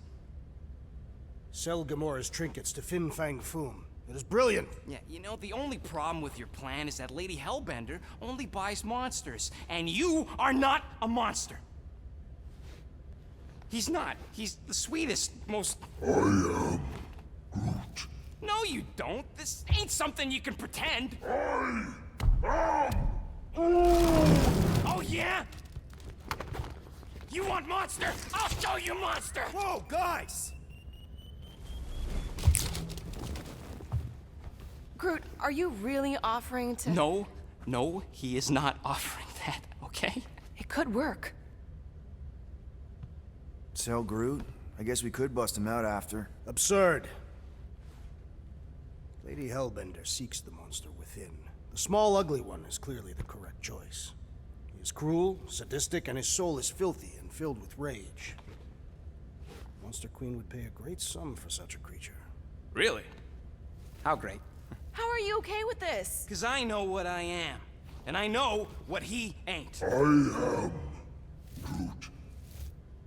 Sell Gamora's trinkets to Fin Fang Foom. It is brilliant. Yeah, you know, the only problem with your plan is that Lady Hellbender only buys monsters, and you are not a monster. He's not. He's the sweetest, most... I am Groot. No, you don't. This ain't something you can pretend. I am... Oh, yeah? You want monster? I'll show you monster! Whoa, guys! Groot, are you really offering to... No, he is not offering that, okay? It could work. Sell Groot? I guess we could bust him out after. Absurd. Lady Hellbender seeks the monster within. The small, ugly one is clearly the correct choice. He is cruel, sadistic, and his soul is filthy and filled with rage. Monster Queen would pay a great sum for such a creature. Really? How great? How are you okay with this? Because I know what I am. And I know what he ain't. I am Groot.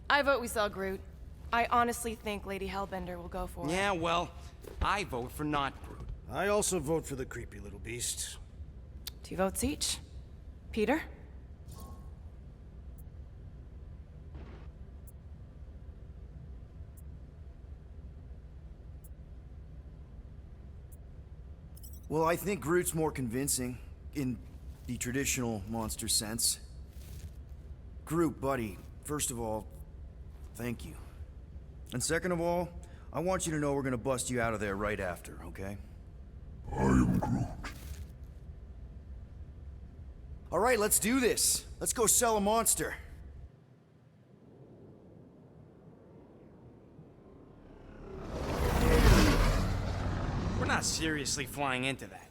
I vote we sell Groot. I honestly think Lady Hellbender will go for it. Yeah, well, I vote for not Groot. I also vote for the creepy little beast. 2 votes each. Peter? Well, I think Groot's more convincing, in the traditional monster sense. Groot, buddy, first of all, thank you. And second of all, I want you to know we're gonna bust you out of there right after, okay? I am Groot. All right, let's do this. Let's go sell a monster. We're not seriously flying into that.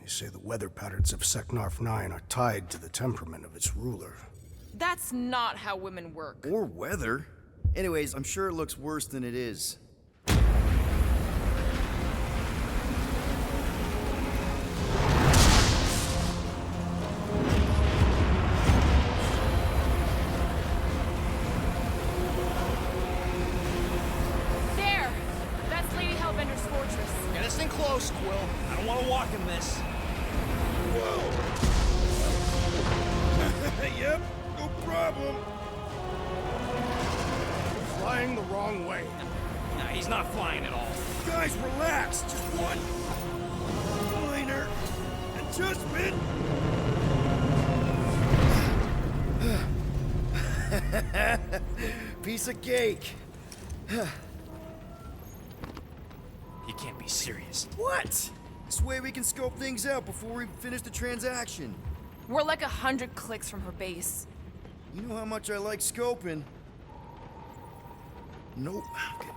They say the weather patterns of Seknarf 9 are tied to the temperament of its ruler. That's not how women work. Or weather. Anyways, I'm sure it looks worse than it is. There! That's Lady Hellbender's fortress. Get us in close, Quill. I don't want to walk in this. Yep, no problem. You're flying the wrong way. Nah, he's not flying at all. Guys, relax. Just one minor adjustment. Piece of cake. You can't be serious. What? This way we can scope things out before we finish the transaction. We're like 100 clicks from her base. You know how much I like scoping. Nope. Okay.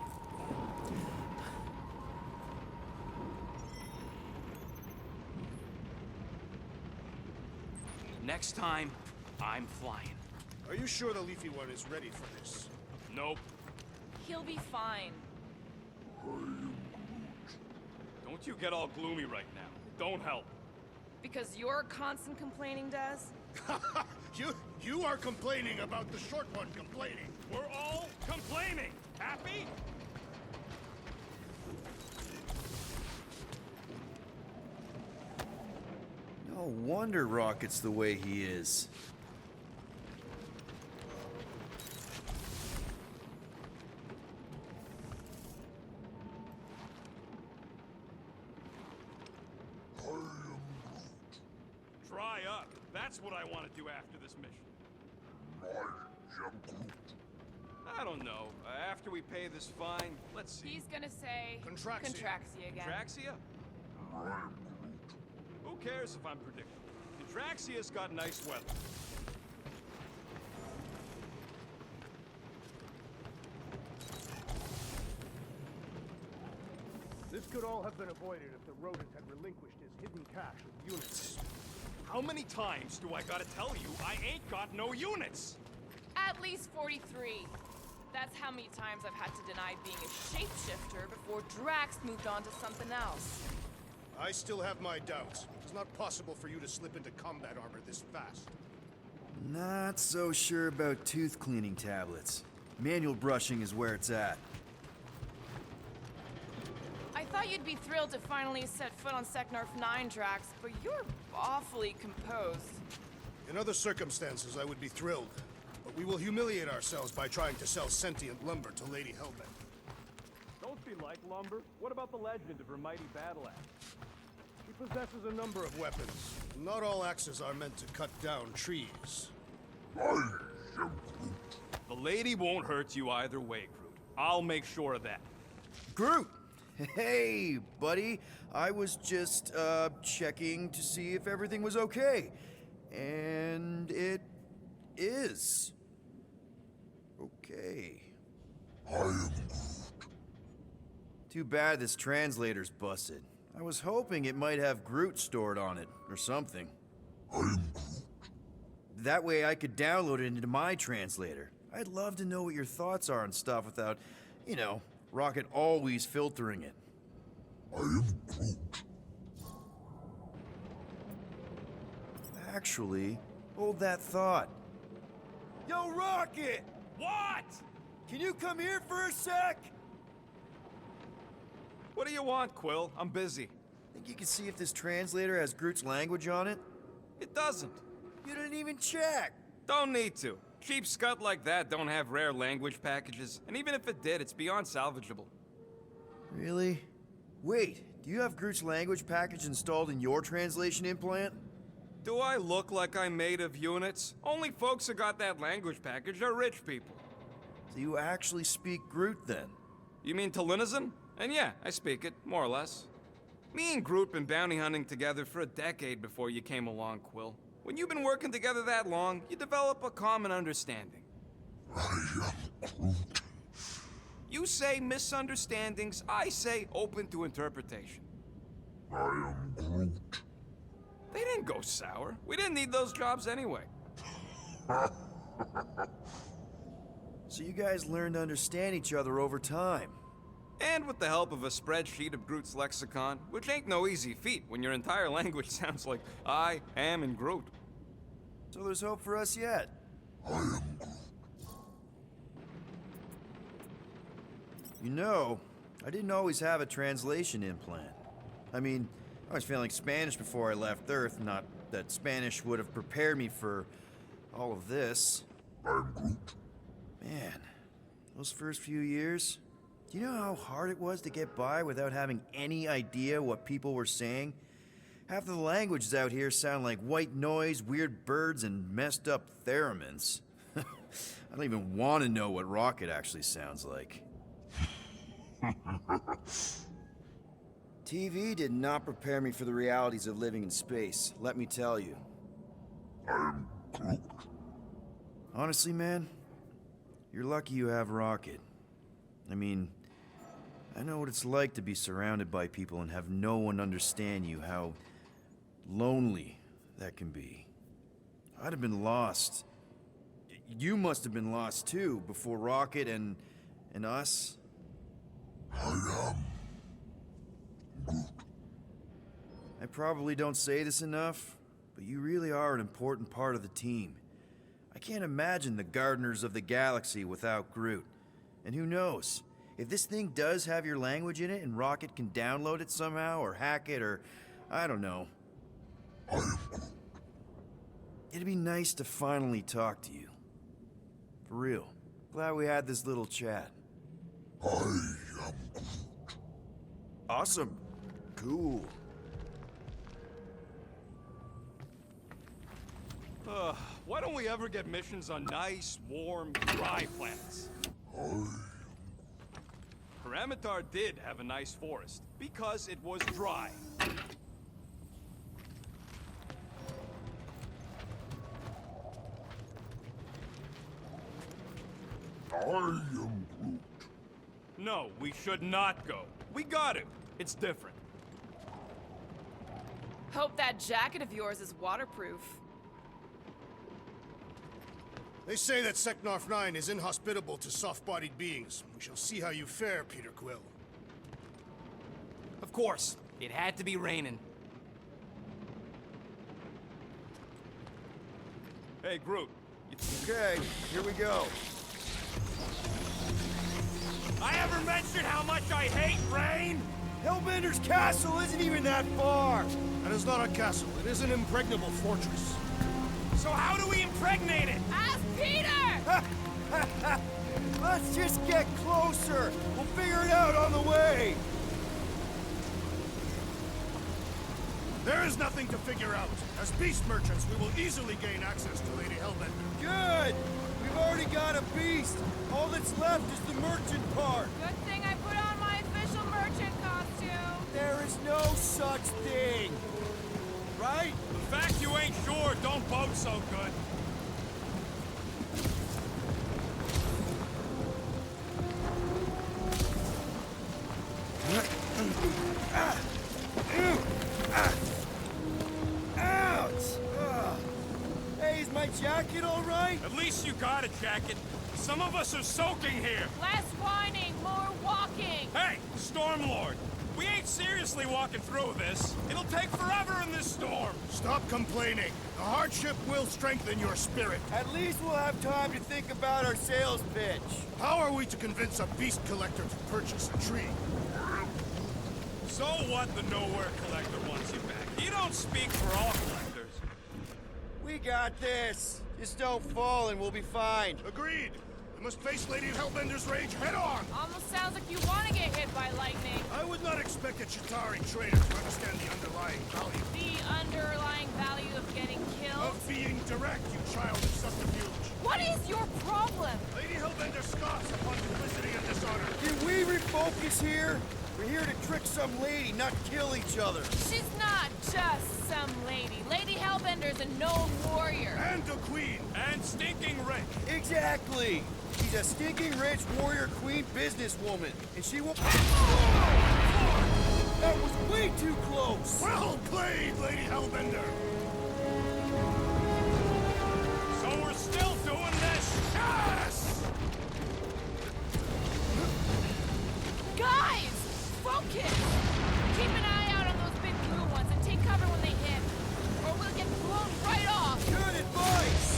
Next time, I'm flying. Are you sure the leafy one is ready for this? Nope. He'll be fine. Don't you get all gloomy right now. It don't help. Because you're constant complaining, Daz? You are complaining about the short one complaining. We're all complaining. Happy? No wonder Rocket's the way he is. Try dry up. That's what I want to do after this mission. I am Groot. I don't know. After we pay this fine, let's see. He's gonna say Contraxia again. Contraxia? I am Groot. Who cares if I'm predictable? Contraxia's got nice weather. This could all have been avoided if the rodent had relinquished his hidden cache of units. How many times do I gotta tell you I ain't got no units? At least 43. That's how many times I've had to deny being a shapeshifter before Drax moved on to something else. I still have my doubts. It's not possible for you to slip into combat armor this fast. Not so sure about tooth cleaning tablets. Manual brushing is where it's at. I thought you'd be thrilled to finally set foot on Seknarf 9, Drax, but you're awfully composed. In other circumstances, I would be thrilled. But we will humiliate ourselves by trying to sell sentient lumber to Lady Hellbent. Don't be like lumber. What about the legend of her mighty battle axe? She possesses a number of Weapons. Not all axes are meant to cut down trees. I am Groot. The lady won't hurt you either way, Groot. I'll make sure of that. Groot! Hey, buddy. I was just, checking to see if everything was okay. And it is. Okay. I am Groot. Too bad this translator's busted. I was hoping it might have Groot stored on it, or something. I am Groot. That way I could download it into my translator. I'd love to know what your thoughts are on stuff without, you know, Rocket always filtering it. I am Groot. Actually, hold that thought. Yo, Rocket! What? Can you come here for a sec? What do you want, Quill? I'm busy. Think you can see if this translator has Groot's language on it? It doesn't. You didn't even check. Don't need to. Cheap scut like that don't have rare language packages, and even if it did, it's beyond salvageable. Really? Wait, do you have Groot's language package installed in your translation implant? Do I look like I'm made of units? Only folks who got that language package are rich people. So you actually speak Groot then? You mean Talinisan? And yeah, I speak it, more or less. Me and Groot been bounty hunting together for a decade before you came along, Quill. When you've been working together that long, you develop a common understanding. I am Groot. You say misunderstandings, I say open to interpretation. I am Groot. They didn't go sour. We didn't need those jobs anyway. So you guys learned to understand each other over time. And with the help of a spreadsheet of Groot's lexicon, which ain't no easy feat when your entire language sounds like I am in Groot. So there's hope for us yet. I am Groot. You know, I didn't always have a translation implant. I mean, I was feeling Spanish before I left Earth, not that Spanish would have prepared me for all of this. I am Groot. Man, those first few years, do you know how hard it was to get by without having any idea what people were saying? Half of the languages out here sound like white noise, weird birds, and messed up theremins. I don't even want to know what Rocket actually sounds like. TV did not prepare me for the realities of living in space, let me tell you. I am Groot. Honestly, man, you're lucky you have Rocket. I mean, I know what it's like to be surrounded by people and have no one understand you, how lonely that can be. I'd have been lost. You must have been lost too, before Rocket and us. I am Groot. I probably don't say this enough, but you really are an important part of the team. I can't imagine the Gardeners of the Galaxy without Groot. And who knows? If this thing does have your language in it and Rocket can download it somehow or hack it or I don't know. I am Groot. It'd be nice to finally talk to you. For real. Glad we had this little chat. I am Groot. Awesome. Cool. Why don't we ever get missions on nice, warm, dry planets? Paramitar did have a nice forest, because it was dry. I am Groot. No, we should not go. We got to. It's different. Hope that jacket of yours is waterproof. They say that Seknarf 9 is inhospitable to soft-bodied beings. We shall see how you fare, Peter Quill. Of course. It had to be raining. Hey, Groot. Okay, here we go. I ever mentioned how much I hate rain? Hellbender's castle isn't even that far! That is not a castle. It is an impregnable fortress. So how do we impregnate it? Ask Peter! Let's just get closer! We'll figure it out on the way! There is nothing to figure out. As beast merchants, we will easily gain access to Lady Hellbender. Good! We've already got a beast! All that's left is the merchant part! Good thing I put on my official merchant costume. There is no such thing! Right? The fact you ain't sure don't bode so good. Ouch! Hey, is my jacket all right? At least you got a jacket. Some of us are soaking here. Less whining, more walking. Hey, Stormlord. We ain't seriously walking through this. It'll take forever in this storm. Stop complaining. The hardship will strengthen your spirit. At least we'll have time to think about our sales pitch. How are we to convince a beast collector to purchase a tree? So what the Nowhere Collector wants you back? You don't speak for all collectors. We got this. Just don't fall and we'll be fine. Agreed. We must face Lady Hellbender's rage head-on. Almost sounds like you want to get hit by lightning. I would not expect a Chitauri trader to understand the underlying value. The underlying value of getting killed? Of being direct, you child of subterfuge. What is your problem? Lady Hellbender scoffs upon duplicity and dishonor. Can we refocus here? We're here to trick some lady, not kill each other. She's not just some lady. Lady Hellbender's a known warrior. And a queen. And stinking rich. Exactly. She's a stinking rich warrior queen businesswoman. And she will... That was way too close. Well played, Lady Hellbender. So we're still doing this? Yes! Guys! Focus! Keep an eye out on those big blue ones and take cover when they hit. Or we'll get blown right off. Good advice!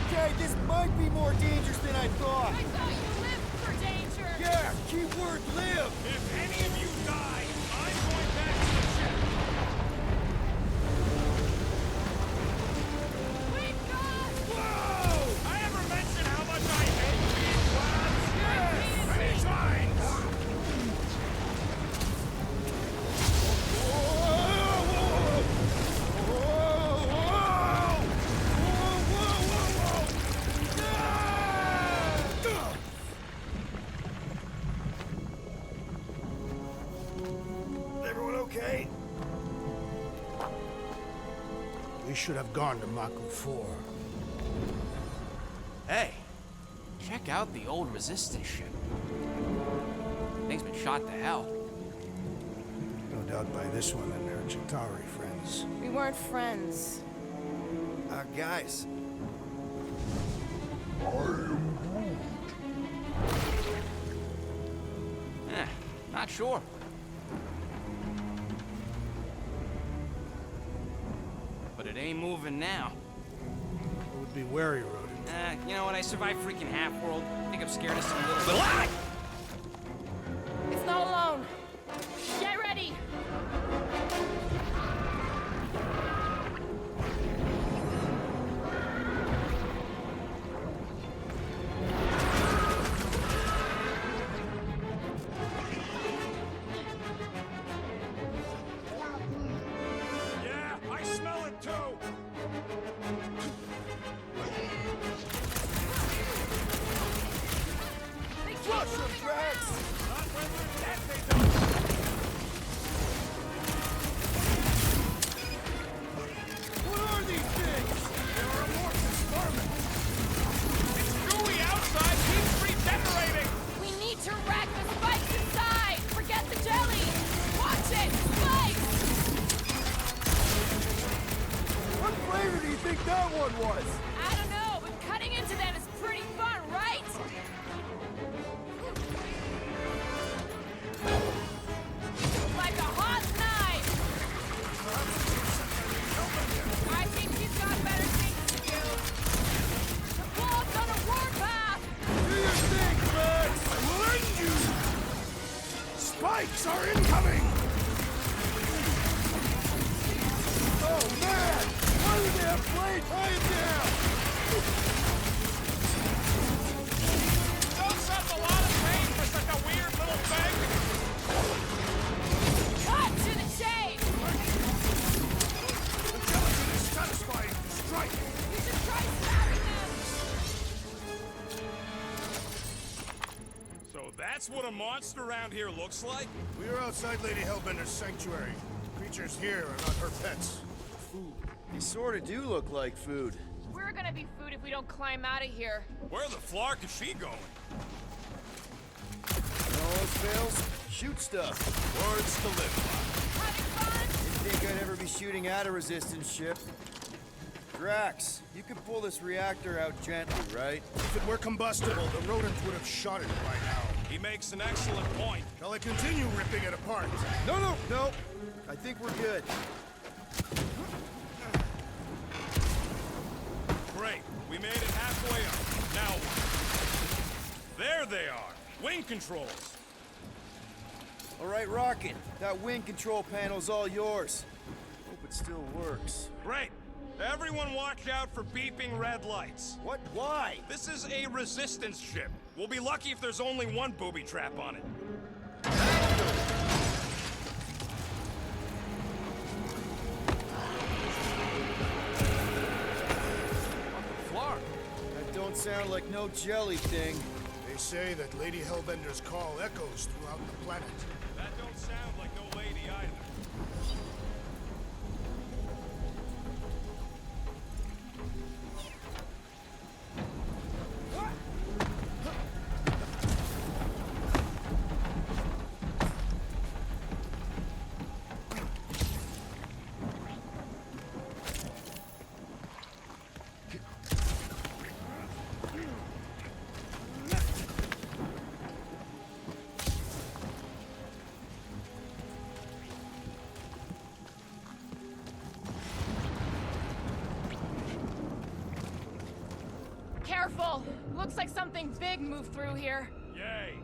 Okay, this might be more dangerous than I thought. I thought you lived for danger. Yeah, keyword live. If any of you die, I'm going back to the ship. Wait, God! Whoa! I ever mention how much I hate being clouds? Yes! Many times! Everyone okay? We should have gone to Maku 4. Hey, check out the old Resistance ship. Thing's been shot to hell. No doubt by this one and her Chitauri friends. We weren't friends. Guys. Not sure. But it ain't moving now. I would be wary, Rodent. You know what? I survived freaking Half-World. I think I'm scared of some little... Ah! It's not alone. Get ready. one was? I don't know, but cutting into them is pretty fun, right? Like a hot knife! I think he's got better things to do. The wolf's on a warpath! Do your thing, Rex! I will end you! Spikes are incoming! Oh, man! Why would they have blade? Tie it down! Soaks up a lot of pain for such a weird little thing! Cut to the chase! The gelatin is satisfying to strike! You should try stabbing them! So that's what a monster around here looks like? We are outside Lady Hellbender's sanctuary. Creatures here are not her pets. Food. They sort of do look like food. We're gonna be food if we don't climb out of here. Where the flark is she going? When all else fails, shoot stuff. Words to live by. Having fun? Didn't think I'd ever be shooting at a resistance ship. Drax, you can pull this reactor out gently, right? If it were combustible, the rodents would have shot it by now. He makes an excellent point. Shall I continue ripping it apart? No. I think we're good. Great. We made it halfway up. Now what? There they are. Wing controls. All right, Rocket. That wing control panel's all yours. Hope it still works. Great. Everyone watch out for beeping red lights. What? Why? This is a resistance ship. We'll be lucky if there's only one booby trap on it. Flark. That don't sound like no jelly thing. They say that Lady Hellbender's call echoes throughout the planet. That don't sound like no lady either. Careful! Looks like something big moved through here. Yay.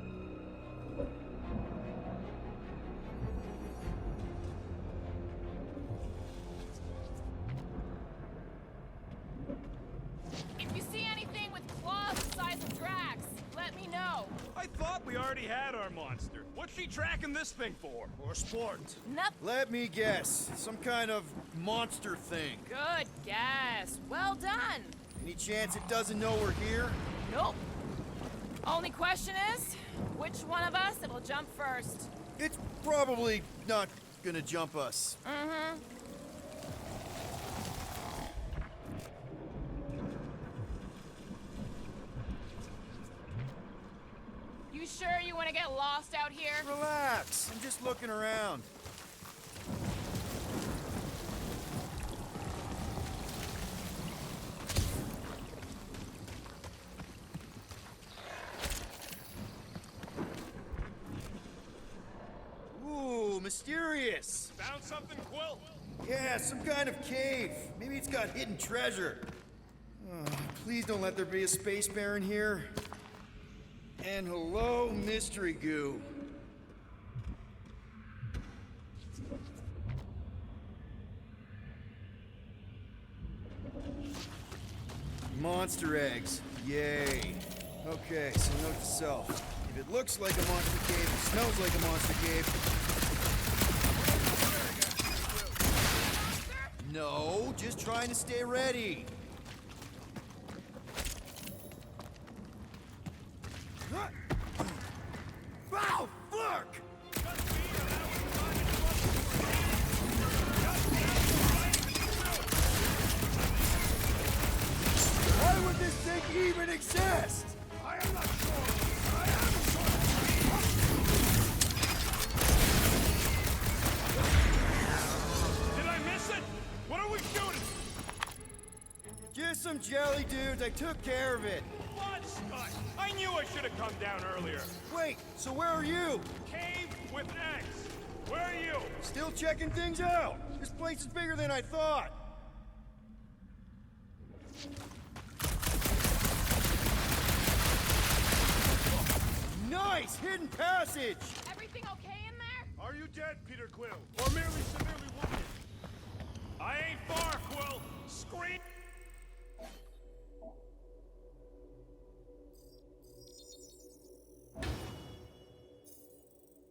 If you see anything with claws the size of Drax, let me know. I thought we already had our monster. What's she tracking this thing for? For sport. Nothing. Let me guess. Some kind of monster thing. Good guess. Well done. Any chance it doesn't know we're here? Nope. Only question is, which one of us it'll jump first? It's probably not gonna jump us. Mm-hmm. You sure you want to get lost out here? Relax. I'm just looking around. Ooh, mysterious. Found something, Quill? Yeah, some kind of cave. Maybe it's got hidden treasure. Please don't let there be a space baron here. And hello, mystery goo. Monster eggs. Yay. Okay, so note to self. If it looks like a monster cave, it smells like a monster cave. No, just trying to stay ready. Wow, Flark! Why would this thing even exist? I am not sure. I am sure. Did I miss it? What are we shooting? some jelly dudes. I took care of it. What? I knew I should have come down earlier. Wait, so where are you? Cave with X. Where are you? Still checking things out. This place is bigger than I thought. Nice! Hidden passage! Everything okay in there? Are you dead, Peter Quill? Or merely severely wounded? I ain't far, Quill! Scream!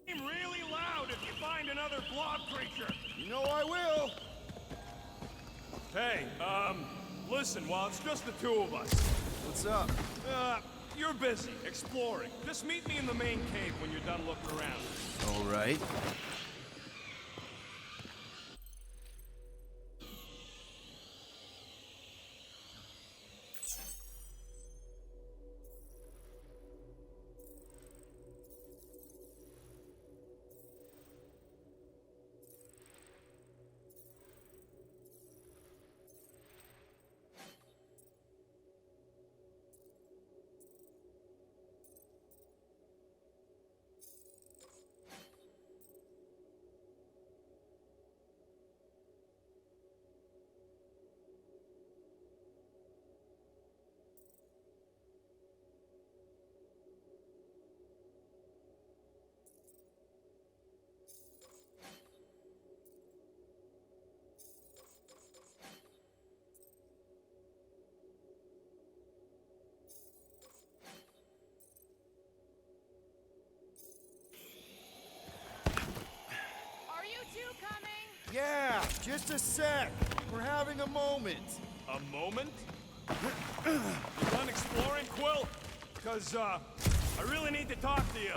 Scream really loud if you find another blob creature! You know I will! Hey, listen, while it's just the two of us. What's up? You're busy, exploring. Just meet me in the main cave when you're done looking around. All right. Yeah, just a sec. We're having a moment. A moment? You done exploring, Quill? Because, I really need to talk to you.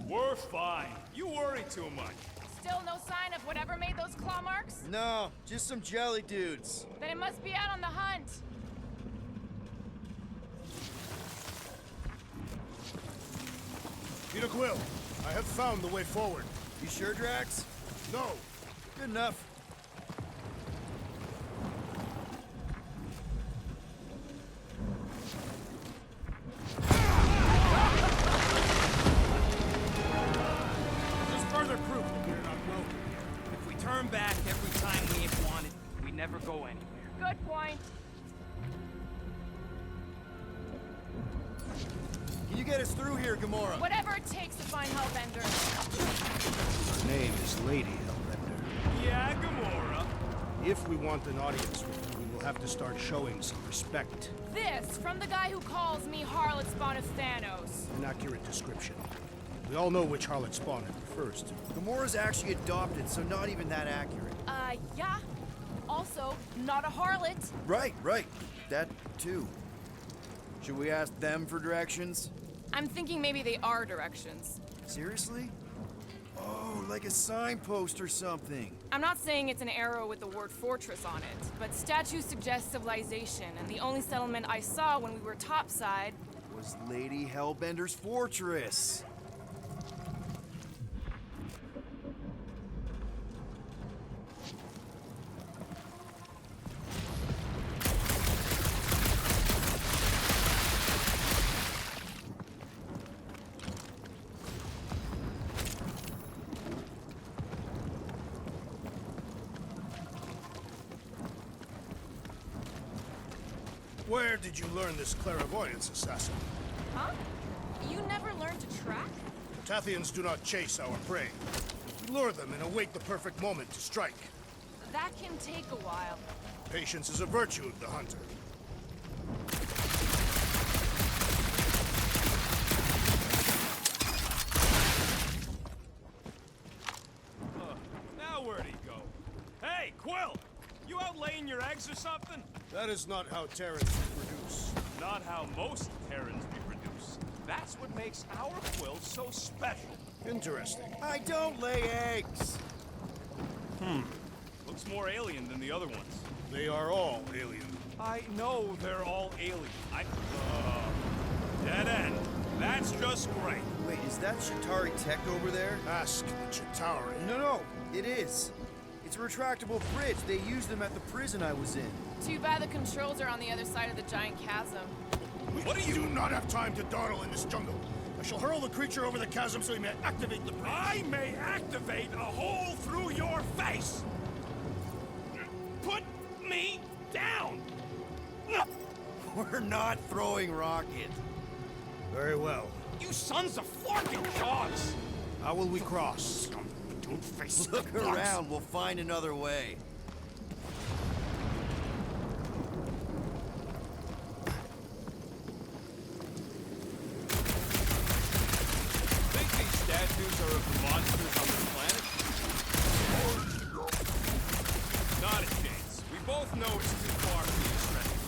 We're fine. You worry too much. Still no sign of whatever made those claw marks? No, just some jelly dudes. Then it must be out on the hunt. Peter Quill, I have found the way forward. You sure, Drax? No. Good enough. Just further proof that we're not welcome here. If we turn back every time we ain't wanted, we never go anywhere. Good point. Can you get us through here, Gamora? Whatever it takes to find Hellbender. Her name is Lady Hellbender. Yeah, Gamora. If we want an audience with her, we will have to start showing some respect. This from the guy who calls me Harlot Spawn of Thanos. An accurate description. We all know which harlot spawn it refers to. Gamora's actually adopted, so not even that accurate. Yeah. Also, not a harlot. Right. That, too. Should we ask them for directions? I'm thinking maybe they are directions. Seriously? Oh, like a signpost or something. I'm not saying it's an arrow with the word fortress on it, but statues suggest civilization, and the only settlement I saw when we were topside was Lady Hellbender's fortress. Where did you learn this clairvoyance, assassin? Huh? You never learned to track? Tathians do not chase our prey. We lure them and await the perfect moment to strike. That can take a while. Patience is a virtue of the hunter. Now where'd he go? Hey, Quill! You out laying your eggs or something? That is not how Terrans reproduce. Not how most Terrans reproduce. That's what makes our Quill so special. Interesting. I don't lay eggs. Looks more alien than the other ones. They are all alien. I know they're all alien. Dead end. That's just great. Wait, is that Shatari tech over there? Ask the Chitauri. No, it is. It's a retractable bridge. They used them at the prison I was in. Too bad the controls are on the other side of the giant chasm. What do you do not have time to dawdle in this jungle? I shall hurl the creature over the chasm so he may activate the bridge. I may activate a hole through your face. Put me down. We're not throwing rocket. Very well. You sons of forking dogs. How will we cross? Don't face Look around, we'll find another way. Think these statues are of the monsters on this planet? Not a chance. We both know it's too far for you, Shredder.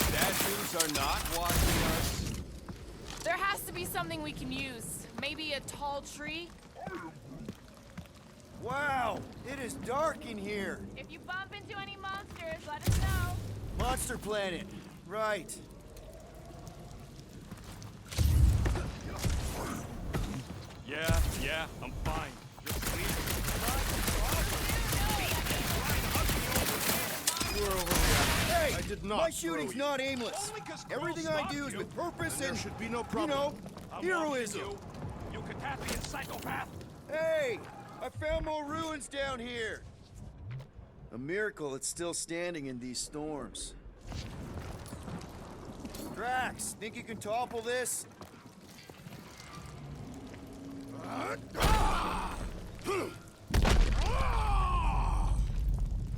Statues are not watching us. There has to be something we can use. Maybe a tall tree? Wow, it is dark in here. If you bump into any monsters, let us know. Monster planet, right. Yeah, I'm fine. Just leave. You were overreacting. Hey, I did not my throw shooting's you. not aimless. Everything I do is with purpose and, there should be no problem. you know, I'm heroism. watching you Cataphian psychopath. Hey, I found more ruins down here. A miracle it's still standing in these storms. Drax, think you can topple this?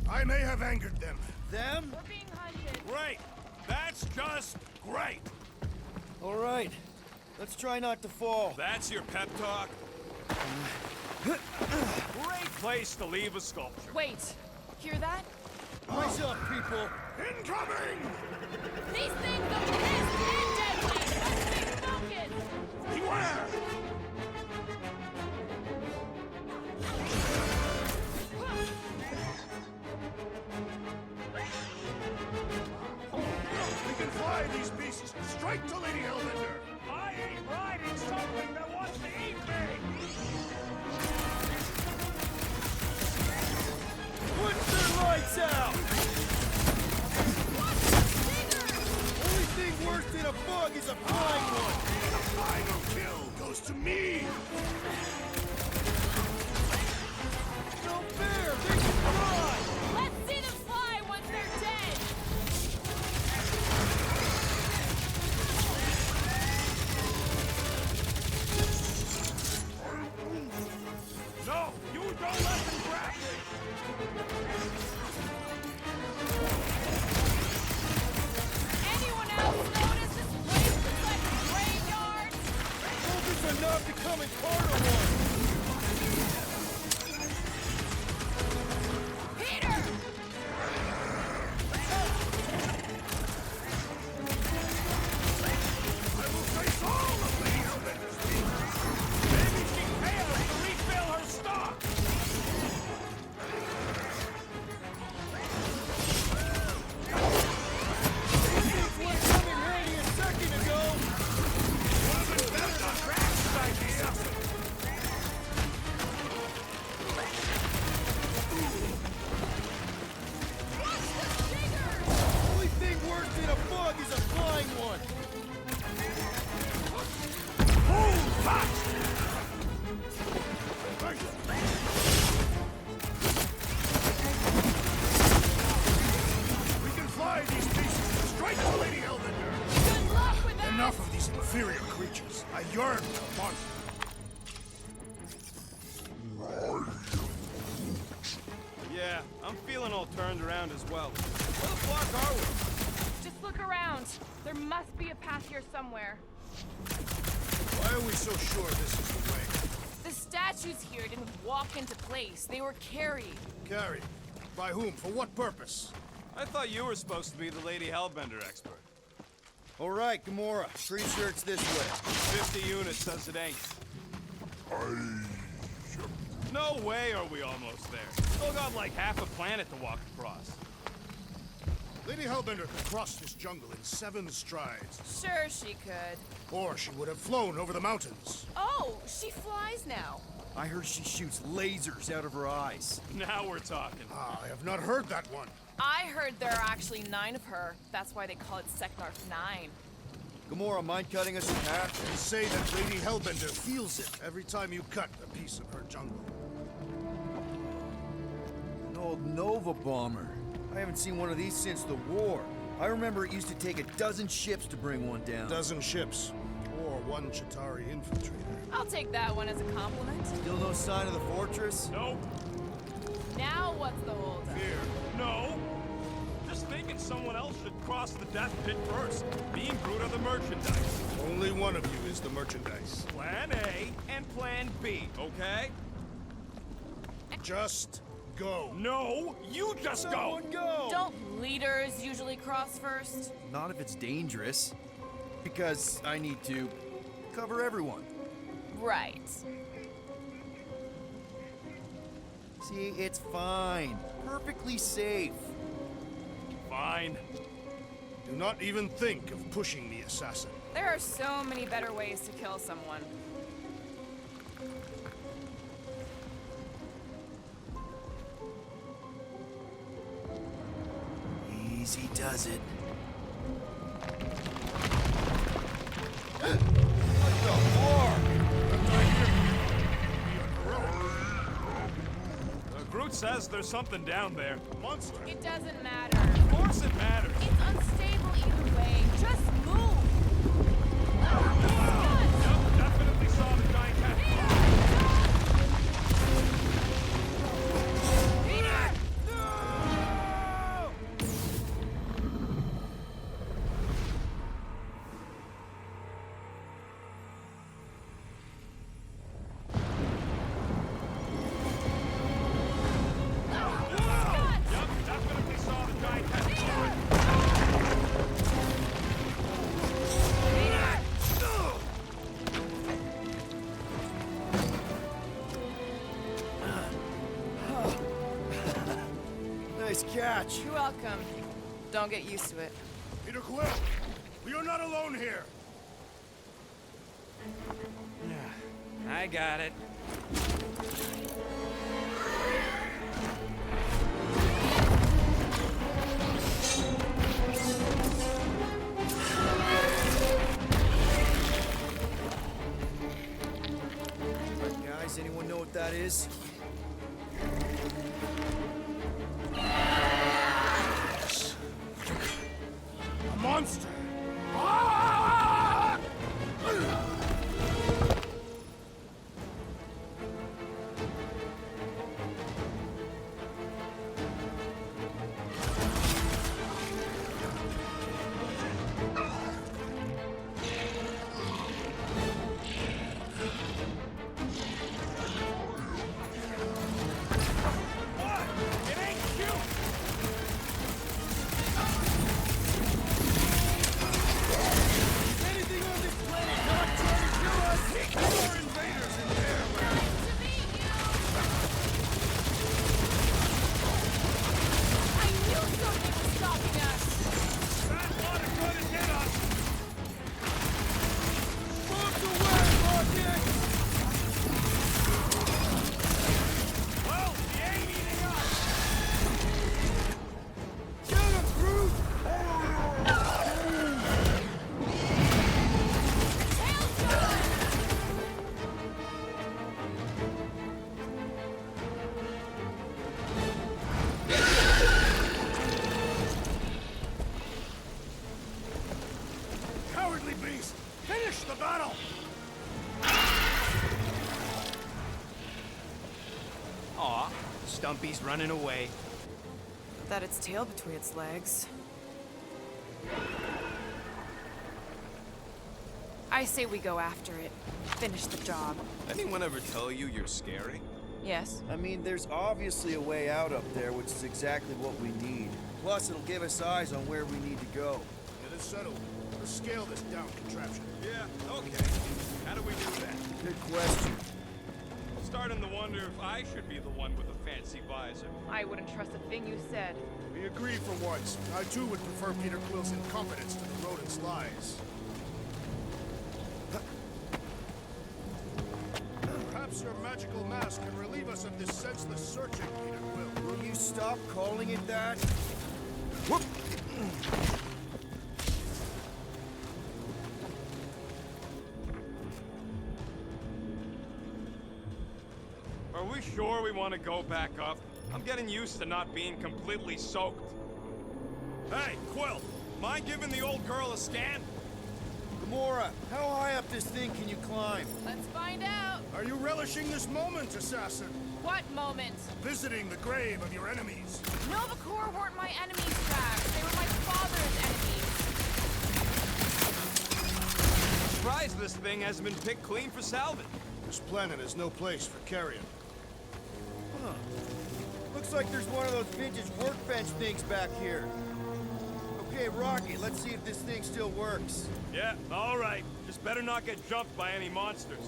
I may have angered them. Them? We're being hunted. Great. That's just great. All right, let's try not to fall. That's your pep talk? Great place to leave a sculpture. Wait, hear that? Rise up, people. Incoming! These things are pissed and deadly! Stay focused! Beware! We can fly these beasts straight to Lady Hellbender. I ain't riding something that wants to eat me! Put their lights out! Only thing worse than a bug is a flying one! The final kill goes to me! No fair! They can fly! Let's see them fly once they're dead! No, you don't let them grab me! Anyone else notice this place looks like a graveyard? Focus enough to come and part of one! Peter! I will face all of Lady Hellbender's demons! Maybe she failed to refill her stock! Things would have come in handy a second ago! Would have been better than Drax's idea! Only thing worse than a bug is a flying one! Hold fast! We can fly these beasts straight to Lady Hellbender! Good luck with that! Enough of these inferior creatures. I yearn for monsters. Yeah, I'm feeling all turned around as well. Where the fuck are we? Just look around. There must be a path here somewhere. Why are we so sure this is the way? The statues here didn't walk into place. They were carried. Carried. By whom? For what purpose? I thought you were supposed to be the Lady Hellbender expert. All right, Gamora. Pretty sure it's this way. 50 units says it ain't. No, No way are we almost there. Still got like half a planet to walk across. Lady Hellbender could cross this jungle in 7 strides. Sure she could. Or she would have flown over the mountains. Oh, she flies now. I heard she shoots lasers out of her eyes. Now we're talking. I have not heard that one. I heard there are actually 9 of her. That's why they call it Seknarf 9. Gamora, mind cutting us in half? They say that Lady Hellbender feels it every time you cut a piece of her jungle. An old Nova bomber. I haven't seen one of these since the war. I remember it used to take a dozen ships to bring one down. A dozen ships. Or 1 Chitauri infiltrator. I'll take that one as a compliment. Still no sign of the fortress? Nope. Now what's the holdup? Fear. No. Just thinking someone else should cross the death pit first. Me and Groot are the merchandise. Only one of you is the merchandise. Plan A and Plan B, okay? Just go. No, you just Someone go! Don't leaders usually cross first? Not if it's dangerous. Because I need to cover everyone. Right. See, it's fine. Perfectly safe. Fine. Do not even think of pushing the assassin. There are so many better ways to kill someone. Easy does it. Groot says there's something down there. Monster. It doesn't matter. Of course it matters. It's unstable either way. Just move. Yep, definitely saw the giant cat. Nice catch. You're welcome. Don't get used to it. Peter Quill, we are not alone here. I got it. Guys, anyone know what that is? A monster. Cowardly beast! Finish the battle! Aw, Stumpy's running away. That its tail between its legs. I say we go after it. Finish the job. Anyone ever tell you you're scary? Yes. I mean, there's obviously a way out up there, which is exactly what we need. Plus, it'll give us eyes on where we need to go. Get it settled. Let's scale this down contraption. Yeah, okay. How do we do that? Good question. starting to wonder if I should be the one with the fancy visor. I wouldn't trust a thing you said. We agree for once. I too would prefer Peter Quill's incompetence to the rodent's lies. Perhaps your magical mask can relieve us of this senseless searching, Peter Quill. Will you stop calling it that? Whoop! Are we sure we want to go back up? I'm getting used to not being completely soaked. Hey, Quill, mind giving the old girl a scan? Gamora, how high up this thing can you climb? Let's find out. Are you relishing this moment, assassin? What moment? Visiting the grave of your enemies. Nova Corps weren't my enemies, Drax. They were my father's enemies. I'm surprised this thing hasn't been picked clean for salvage. This planet has no place for carrion. Huh. Looks like there's one of those vintage workbench things back here. Okay, Rocky, let's see if this thing still works. Yeah, all right. Just better not get jumped by any monsters.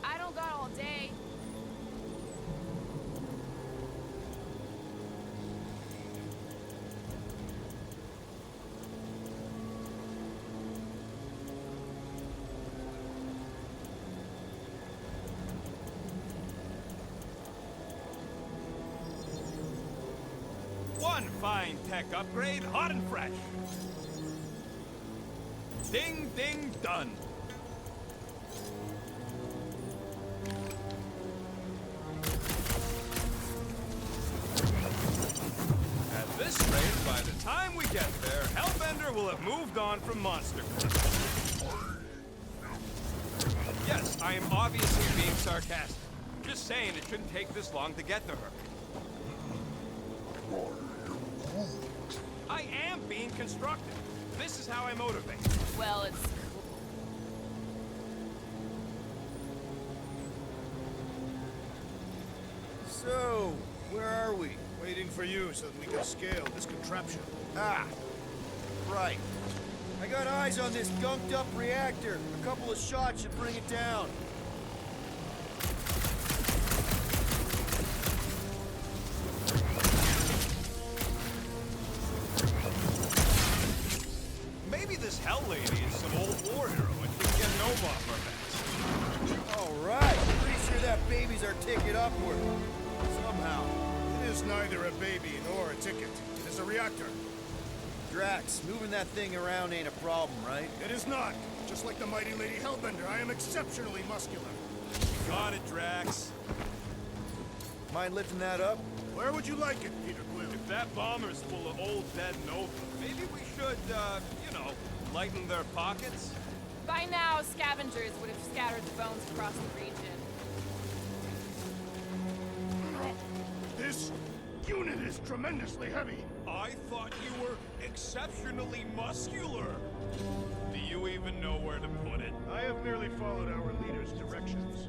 I don't got all day. One fine tech upgrade, hot and fresh. Ding, ding, done. At this rate, by the time we get there, Hellbender will have moved on from Monster Corps. Yes, I am obviously being sarcastic. Just saying it shouldn't take this long to get to her. I am being constructive. This is how I motivate. Well, it's So, where are we? Waiting for you so that we can scale this contraption. Ah, right. I got eyes on this gunked up reactor. A couple of shots should bring it down. Maybe this Hell Lady is some old war hero and we can get Nova off our backs. All right. Pretty sure that baby's our ticket upward. Somehow. It is neither a baby nor a ticket. It is a reactor. Drax, moving that thing around ain't a problem, right? It is not. Just like the mighty Lady Hellbender, I am exceptionally muscular. Got it, Drax. Mind lifting that up? Where would you like it, Peter Quill? If that bomber's full of old dead Nova, maybe we should, you know, lighten their pockets? by now scavengers would have scattered the bones across the region. This unit is tremendously heavy. I thought you were exceptionally muscular. Do you even know where to put it? I have merely followed our leader's directions.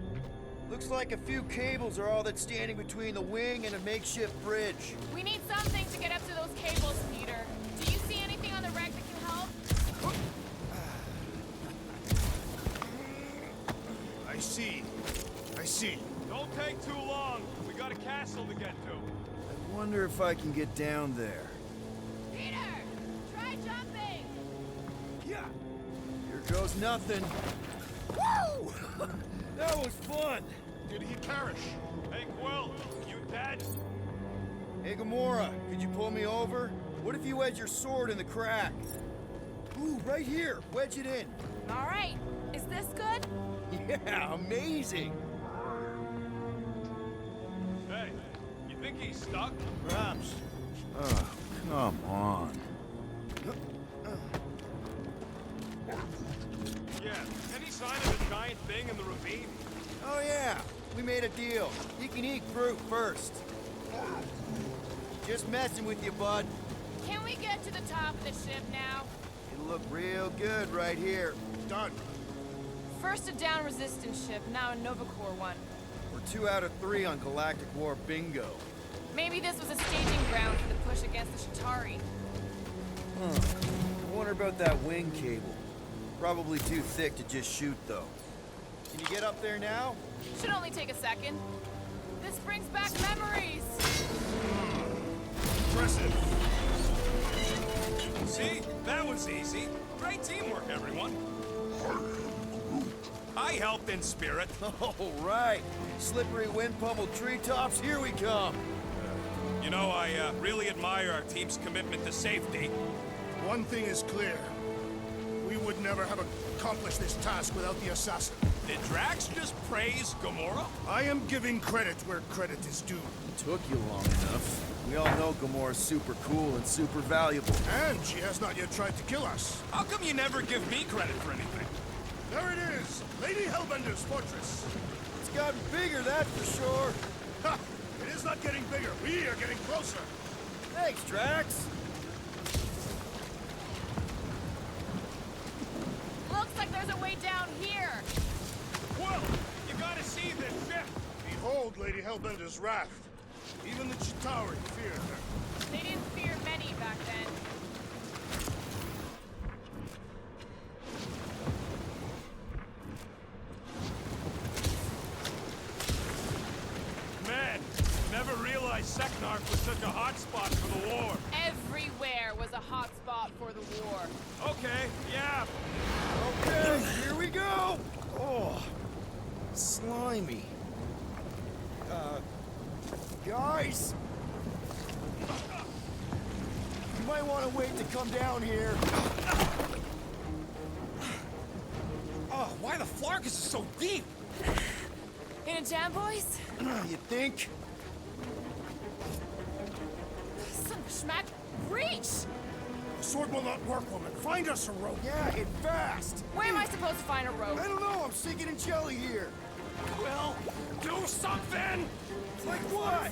Looks like a few cables are all that's standing between the wing and a makeshift bridge. We need something to get up to those cables, Peter. Do you see anything on the wreck that can help? I see. Don't take too long. We got a castle to get to. I wonder if I can get down there. Peter! Try jumping! Yeah. Here goes nothing. Woo! That was fun. Did he perish? Hey, Quill, you dead? Hey, Gamora, could you pull me over? What if you wedge your sword in the crack? Ooh, right here. Wedge it in. All right. Is this good? Yeah, amazing. Hey, you think he's stuck? Perhaps. Oh, come on. Yeah. Any sign of a giant thing in the ravine? Oh, yeah. We made a deal. You can eat fruit first. Just messing with you, bud. Can we get to the top of the ship now? It'll look real good right here. Done. First a down resistance ship, now a Nova Corps one. We're 2 out of 3 on Galactic War bingo. Maybe this was a staging ground for the push against the Shatari. Huh. wonder about that wing cable. Probably too thick to just shoot, though. Can you get up there now? Should only take a second. This brings back memories. Impressive. See? That was easy. Great teamwork, everyone. I helped in spirit. All right. Slippery wind-pummeled treetops, here we come. You know, I really admire our team's commitment to safety. One thing is clear. We would never have accomplished this task without the assassin. Did Drax just praise Gamora? I am giving credit where credit is due. Took you long enough. We all know Gamora's super cool and super valuable. And she has not yet tried to kill us. How come you never give me credit for anything? There it is! Lady Hellbender's fortress! It's gotten bigger, that's for sure. Ha! It is not getting bigger. We are getting closer. Thanks, Drax. Looks like there's a way down here. Well, you gotta see this ship. Behold Lady Hellbender's raft. Even the Chitauri fear her. They didn't fear many back then. Man, never realized Seknarf was such a hot spot for the war. Everywhere was a hot spot for the war. Okay, yeah. Okay, here we go. Oh, slimy. Guys, you might want to wait to come down here. Oh, why the Flarkus is so deep? In a jam, boys? You think? Son of a schmack, reach! The sword will not work, woman. Find us a rope. Yeah, and fast. Where am I supposed to find a rope? I don't know. I'm sinking in jelly here. Well, do something! Like what?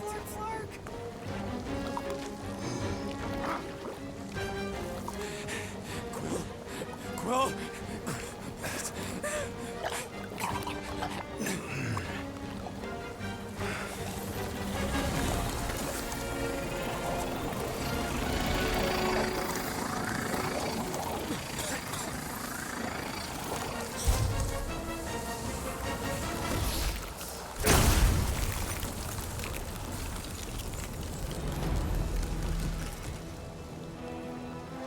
Quill?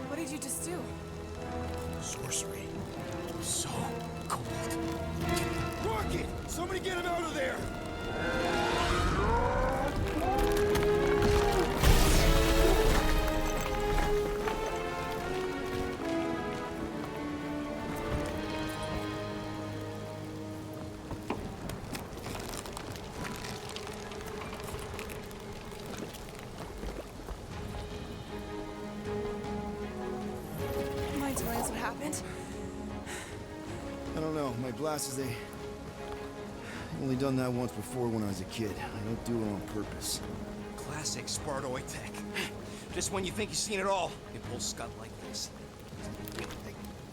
What did you just do? Sorcery. So cold. Rocket! Somebody get him out of there! Mind telling us what happened? I don't know. My glasses, I've only done that once before when I was a kid. I don't do it on purpose. Classic Spartoid tech. Just when you think you've seen it all, it pulls scud like this.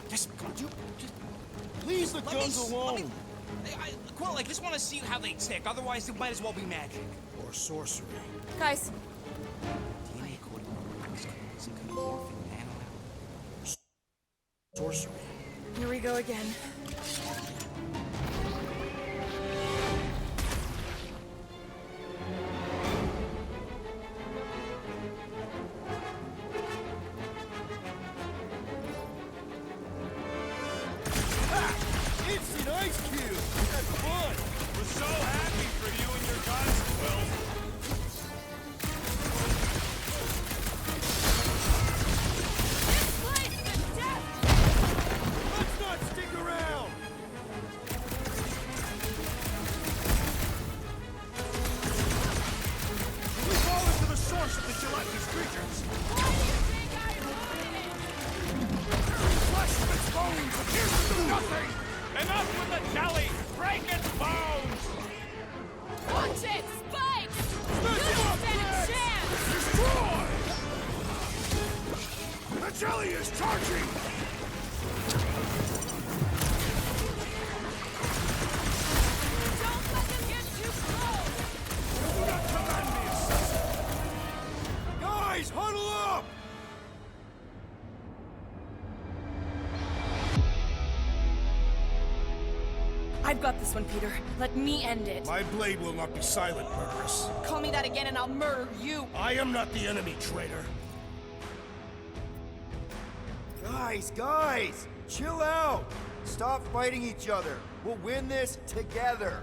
Just, you, just Leave the guns alone! Quill, I just want to see how they tick. Otherwise, it might as well be magic. Or sorcery. Guys, DNA coding. Some kind of morphing nano. Sorcery. here we go again. Instant ice cube! That's fun! We're so happy for you and your guys, Quill. This place is death! Let's not stick around! We fall into the source of the gelatinous creatures. Why do you think I wanted it? Flesh of its bones appears to do nothing. Enough with the jelly! Break its bones! Watch it! Spikes! Smash You him up, stand a Rex! chance! Destroy! The jelly is charging! Don't let them get too close! Do not command me, assassin! Guys, huddle up! I've got this one, Peter. Let me end it. My blade will not be silent, murderess. Call me that again and I'll murder you. I am not the enemy, traitor. Guys, chill out. Stop fighting each other. We'll win this together.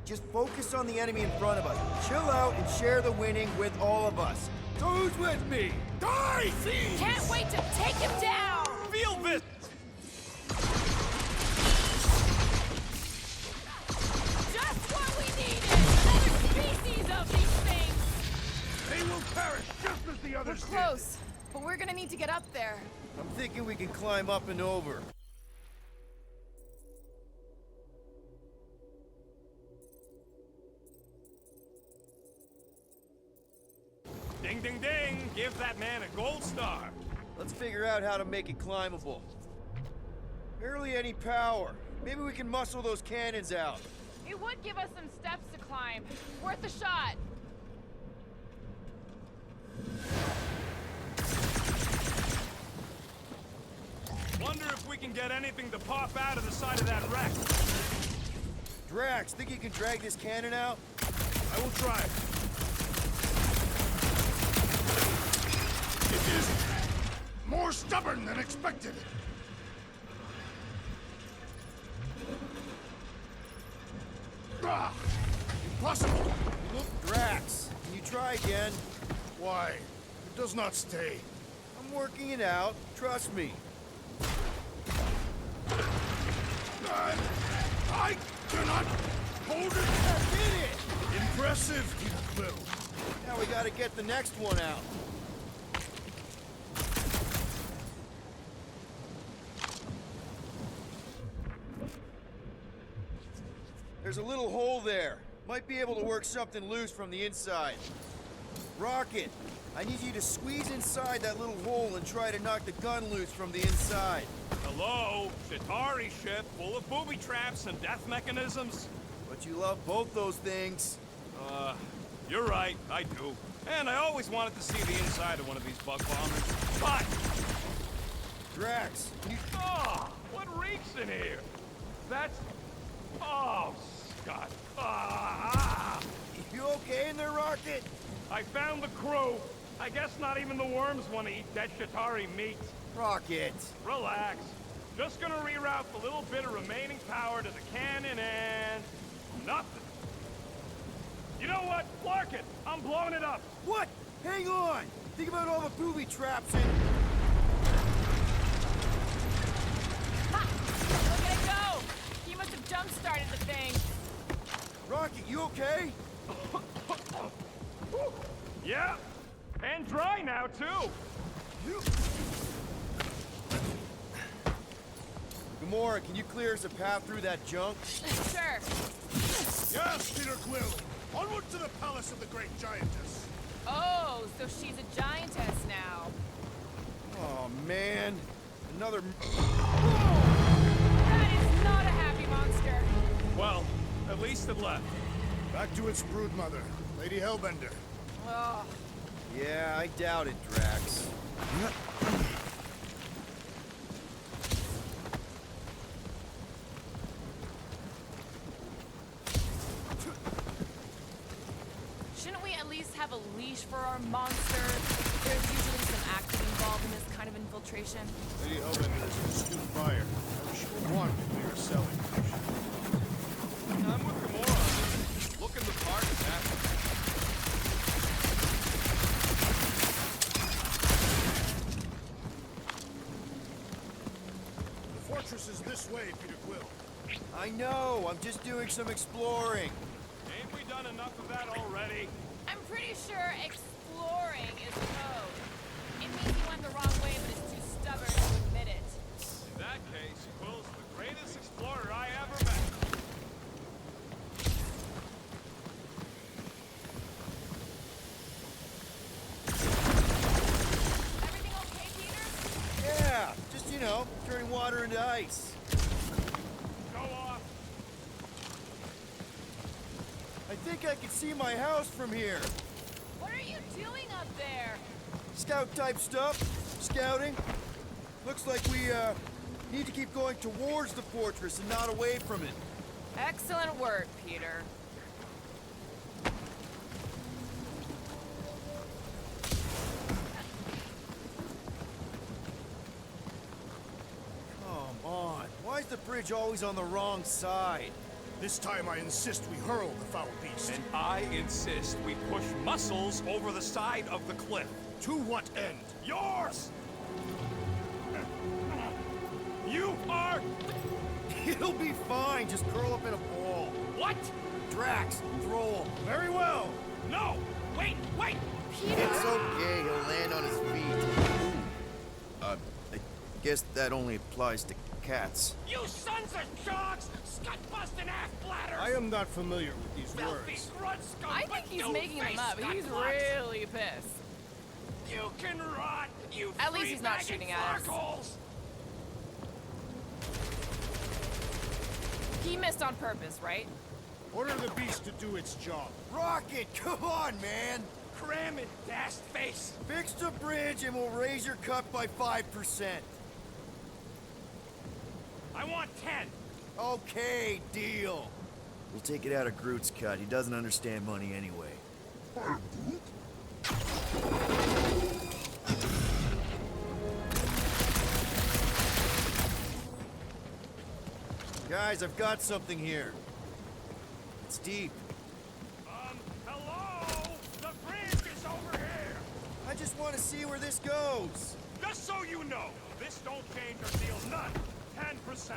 Just focus on the enemy in front of us. Chill out and share the winning with all of us. So who's with me? Die, thieves! Can't wait to take him down! Feel this! Just what we needed! Another species of these things! They will perish just as the We're others did. close, but we're gonna need to get up there. I'm thinking we can climb up and over. Ding, ding, ding! Give that man a gold star. Let's figure out how to make it climbable. Barely any power. Maybe we can muscle those cannons out. It would give us some steps to climb. Worth a shot. Wonder if we can get anything to pop out of the side of that wreck. Drax, think you can drag this cannon out? I will try. It is more stubborn than expected. Ah, impossible. Look, Drax, can you try again? Why? It does not stay. I'm working it out. Trust me. I cannot hold it. I did it! Impressive, Peter Quill. Now we gotta get the next one out. There's a little hole there. Might be able to work something loose from the inside. Rocket, I need you to squeeze inside that little hole and try to knock the gun loose from the inside. Hello? Chitauri ship full of booby traps and death mechanisms? But you love both those things. You're right, I do. And I always wanted to see the inside of one of these bug bombers. But... Drax, you... Oh, what reeks in here? That's... Oh, Scott. Ah! You okay in there, Rocket? I found the crew. I guess not even the worms want to eat dead Chitauri meat. Rocket. Relax. Just gonna reroute the little bit of remaining power to the cannon and... nothing. You know what? Clark it! I'm blowing it up! What? Hang on! Think about all the booby traps and... Ha! Look at it go! He must have jump-started the thing. Rocket, you okay? Yeah, and dry now, too. Gamora, can you clear us a path through that junk? Sure. Yes, Peter Quill. Onward to the palace of the great giantess. Oh, so she's a giantess now. Oh, man. Another... That is not a happy monster. Well, at least it left. Back to its broodmother, Lady Hellbender. Oh. Yeah, I doubt it, Drax. Shouldn't we at least have a leash for our monster? There's usually some acting involved in this kind of infiltration. Lady Hellbender is an astute buyer. She will want to clear a selling position. I'm with Gamora. Looking the part is happening. The fortress is this way, Peter Quill. I know. I'm just doing some exploring. Ain't we done enough of that already? I'm pretty sure exploring is code. It means he went the wrong way, but is too stubborn to admit it. In that case, Quill's the greatest explorer I ever met. Everything okay, Peter? Yeah, just, you know, turning water into ice. Go off. I think I can see my house from here. What are you doing up there? Scout-type stuff. Scouting. Looks like we, need to keep going towards the fortress and not away from it. Excellent work, Peter. Come on. Why is the bridge always on the wrong side? This time I insist we hurl the foul beast. And I insist we push Muscles over the side of the cliff. To what end? Yours! You are... It'll be fine. Just curl up in a ball. What? Drax, throw him. Very well. No! Wait! It's okay. He'll land on his feet. I guess that only applies to cats. You sons of dogs! Scut-busting ass-bladders! I am not familiar with these Filthy words. grunt scum, I think he's making them up. He's really pissed. You can rot, you At least he's not three-bagged shooting at us. farkholes! He missed on purpose, right? Order the beast to do its job. Rocket, come on, man. Cram it, dashed face! Fix the bridge and we'll raise your cut by 5%. I want 10! Okay, deal. We'll take it out of Groot's cut. He doesn't understand money anyway. Guys, I've got something here. It's deep. Hello? The bridge is over here! I just want to see where this goes. Just so you know, this don't change our deal none. 10%.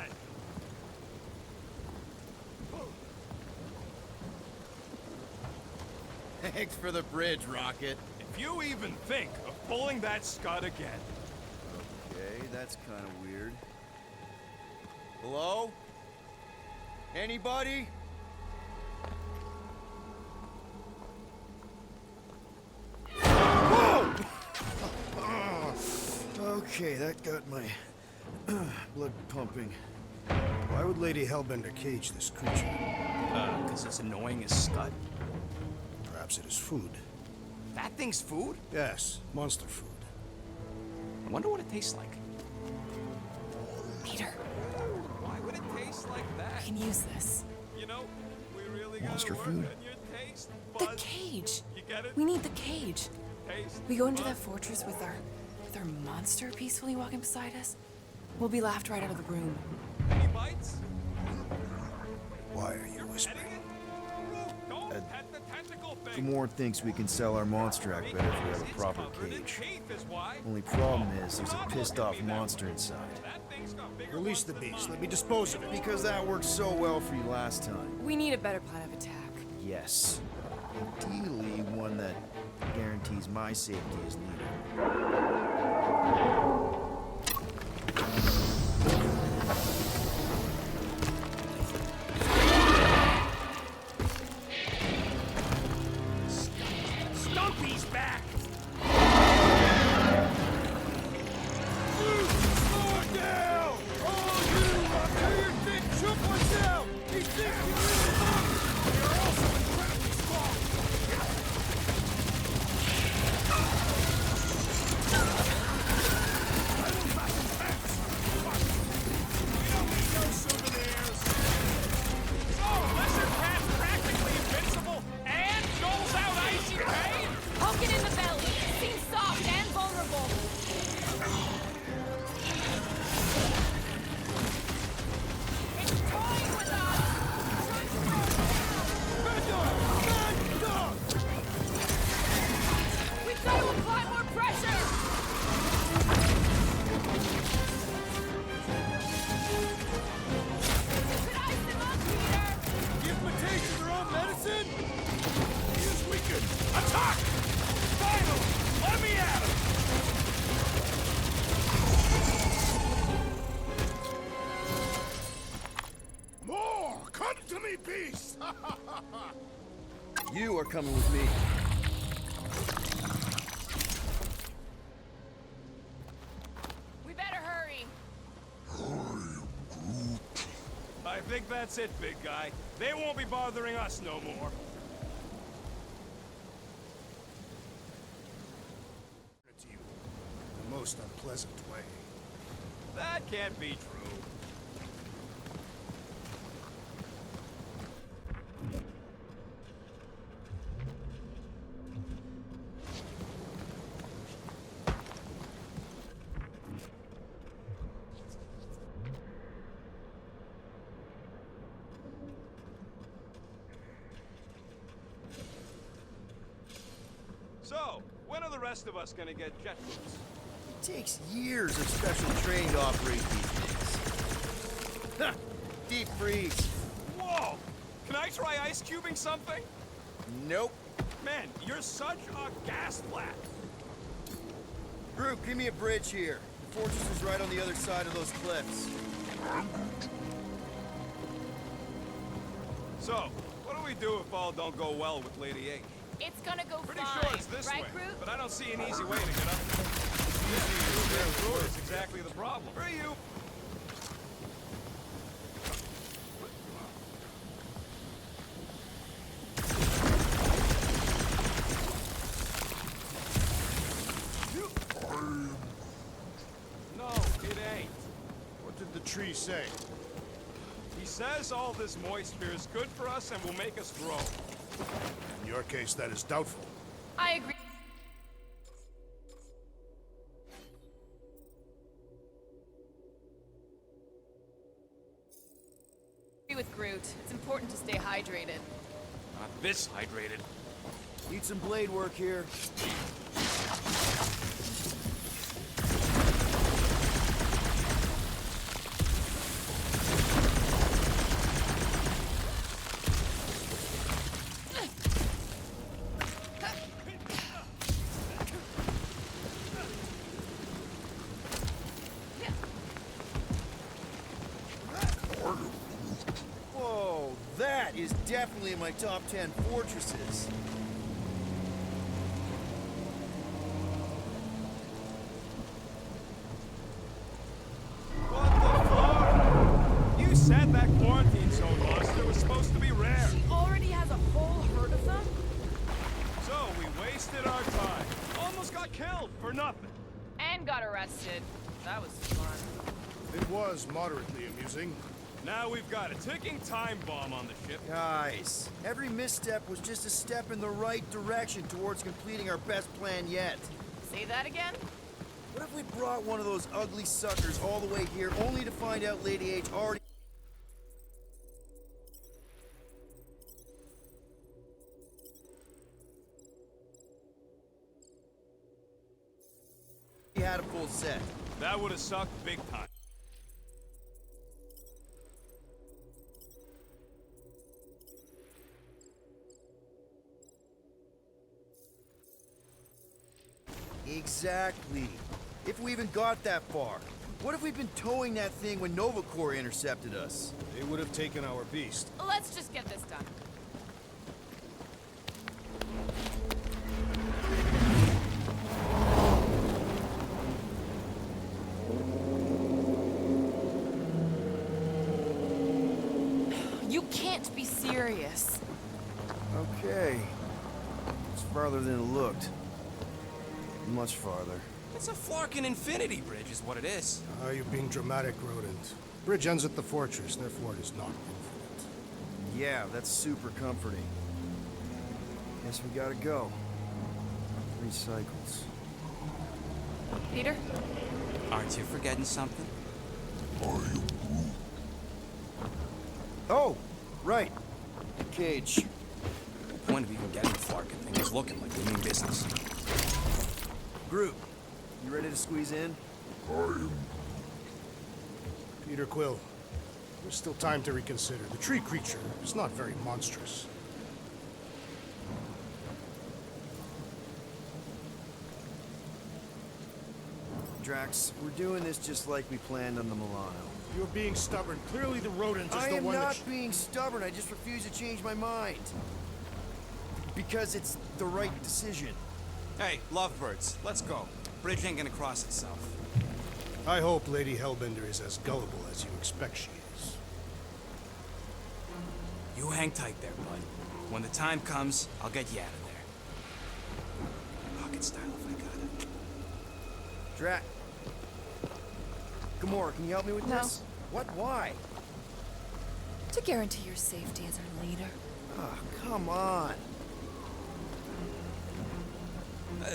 Thanks for the bridge, Rocket. If you even think of pulling that scud again. Okay, that's kind of weird. Hello? Anybody? Whoa! Okay, that got my blood pumping. Why would Lady Hellbender cage this creature? Because it's annoying as scud. Perhaps it is food. That thing's food? Yes, monster food. I wonder what it tastes like. Peter, Why would it taste like that? we can use this. You know, we really Monster gotta work food? on your taste The buds. cage. You get it? We need the cage. Taste We go into buds. that fortress with our monster peacefully walking beside us. We'll be laughed right out of the room. Any bites? Why are you whispering? Don't pet the tentacle thing. Gamorrean thinks we can sell our monster act better if we have a proper cage. Only problem is there's a pissed off monster inside. Release the beast. Let me dispose of it. Because that worked so well for you last time. We need a better plan of attack. Yes. Ideally, one that guarantees my safety as leader. Stumpy's back! Slow down! All you up to your big chump, watch out! He thinks he really wants. You're also incredibly strong. Lizard Cat's practically invincible and doles out icy pain? Poke it in the belly. Seems soft and vulnerable. It's toying with us. We've got to apply more pressure. Could ice him up, Peter. Give potations their own medicine? He is weakened. Attack! Finally! Let me at him! More! Come to me, beast! You are coming with me. We better hurry. I think that's it, big guy. They won't be bothering us no more. To you, the most unpleasant way. That can't be true. rest of us gonna get jet boots? It takes years of special training to operate these things. Ha! Deep freeze. Whoa! Can I try ice cubing something? Nope. Man, you're such a gas flat. Group, give me a bridge here. The fortress is right on the other side of those cliffs. So, what do we do if all don't go well with Lady H? It's gonna go Pretty fine, sure it's this right, way, Groot? but I don't see an easy way to get up there. Easy route is exactly the problem. For you. No, it ain't. What did the tree say? He says all this moisture is good for us and will make us grow. In your case, that is doubtful. I agree. With Groot, it's important to stay hydrated. Not this hydrated. Need some blade work here. Whoa, that is definitely in my top 10 fortresses. What the fuck? You said that quarantine zone monster was supposed to be rare. She already has a whole herd of them? So we wasted our time. Almost got killed for nothing. And got arrested. That was fun. It was moderately amusing. Now we've got a ticking time bomb on the ship. Guys, every misstep was just a step in the right direction towards completing our best plan yet. Say that again? What if we brought one of those ugly suckers all the way here only to find out Lady H already had a full set? That would have sucked big time. Exactly. If we even got that far. What if we'd been towing that thing when Nova Corps intercepted us? They would have taken our beast. Let's just get this done. You can't be serious. Okay. It's farther than it looked. Much farther. It's a Flarkin infinity bridge is what it is. You're being dramatic, Rodent. Bridge ends at the fortress, therefore it is not infinite. Yeah, that's super comforting. Guess we gotta go. 3 cycles. Peter? Aren't you forgetting something? Oh, right. The cage. The point of even getting the Flarkin thing was looking like we mean business. Groot, you ready to squeeze in? Peter Quill, there's still time to reconsider. The tree creature is not very monstrous. Drax, we're doing this just like we planned on the Milano. You're being stubborn. Clearly the rodent is I the am one not that... being stubborn, I just refuse to change my mind. Because it's the right decision. Hey, lovebirds, let's go. Bridge ain't gonna cross itself. I hope Lady Hellbender is as gullible as you expect she is. You hang tight there, bud. When the time comes, I'll get you out of there. Rocket style if I got it. Drax. Gamora, can you help me with this? What? Why? To guarantee your safety as our leader. Ah, come on.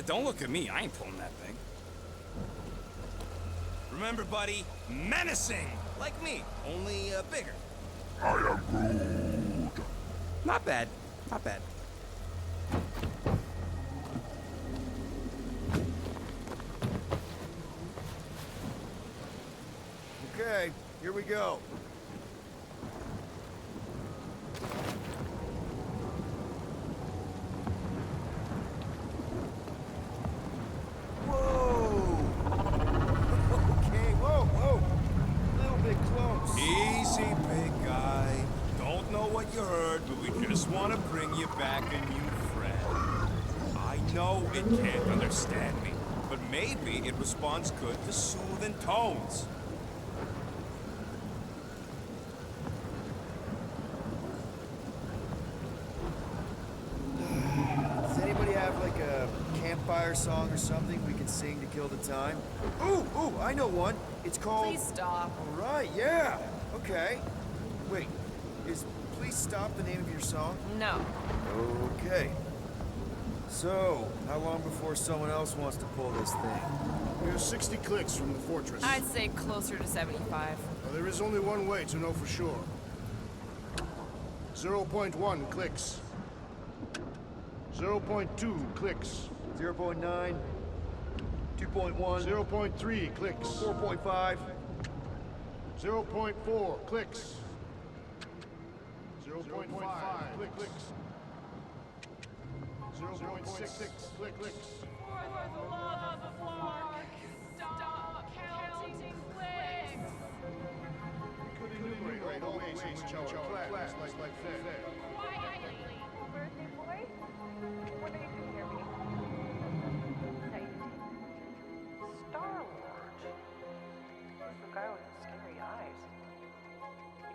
Don't look at me. I ain't pulling that thing. Remember, buddy, menacing! Like me, only bigger. I am Groot. Not bad. Not bad. Okay, here we go. Whoa! Okay, whoa! A little bit close. Easy, big guy. Don't know what you heard, but we just want to bring you back a new friend. I know it can't understand me, but maybe it responds good to soothing tones. Does anybody have like a campfire song or something we can sing to kill the time? Ooh, I know one. It's called... Please stop. All right, yeah. Okay. Wait, is Please Stop the name of your song? No. Okay. So, how long before someone else wants to pull this thing? We're 60 clicks from the fortress. I'd say closer to 75. Well, there is only one way to know for sure. 0.1 clicks. 0.2 clicks. 0.9. 2.1. 0.3 clicks. 4.5. 0.4 clicks. 0.5 clicks. 0.6 clicks. For the love of Mark, stop counting clicks. Could enumerate all the ways in which our class like that. Birthday boy? What do you do here, me? Star-Lord. Who's the guy with the scary eyes?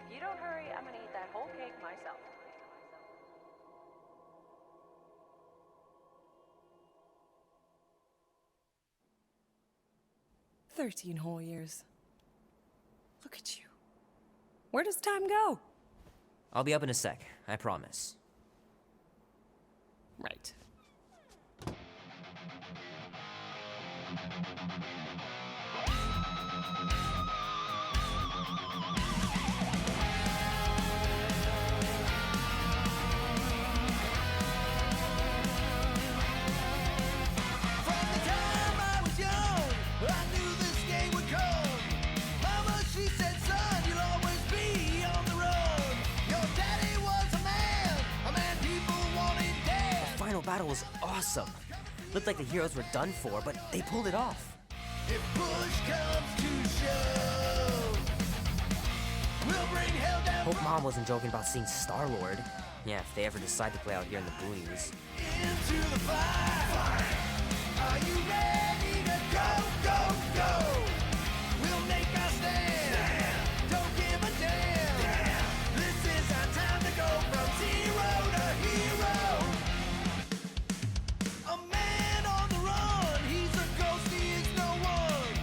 If you don't hurry, I'm gonna eat that whole cake myself. "13 whole years. Look at you. Where does time go?" I'll be up in a sec, I promise. Right. Battle was awesome. Looked like the heroes were done for, but they pulled it off. If push comes to shove, we'll bring hell down. Hope Mom wasn't joking about seeing Star-Lord. Yeah, if they ever decide to play out here in the boonies. Into the fire. Are you ready to go, go, go? We'll make our stand. Don't give a damn. This is our time to go from zero to hero. A man on the run. He's a ghost, he is no one.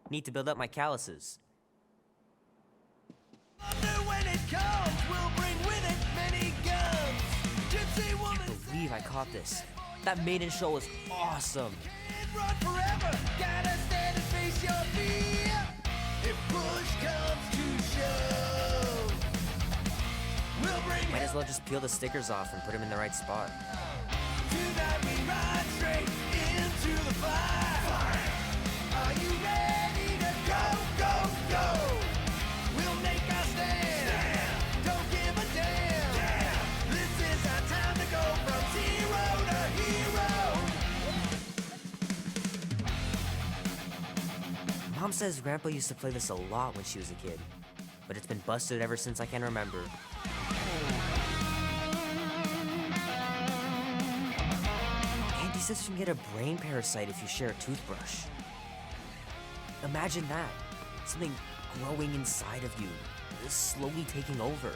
Need to build up my calluses. When it comes, we'll bring with it many guns. Gypsy woman. Can't believe I caught this. That maiden show was awesome. Run forever. Gotta stand and face your fear. If push comes to shove, we'll bring. Might as well just peel the stickers off and put them in the right spot. Tonight we ride straight into the fire. Are you ready to go, go, go? We'll make our stand. Don't give a damn. This is our time to go from zero to hero. Mom says Grandpa used to play this a lot when she was a kid, but it's been busted ever since I can remember. Auntie says you can get a brain parasite if you share a toothbrush. Imagine that. Something growing inside of you, slowly taking over.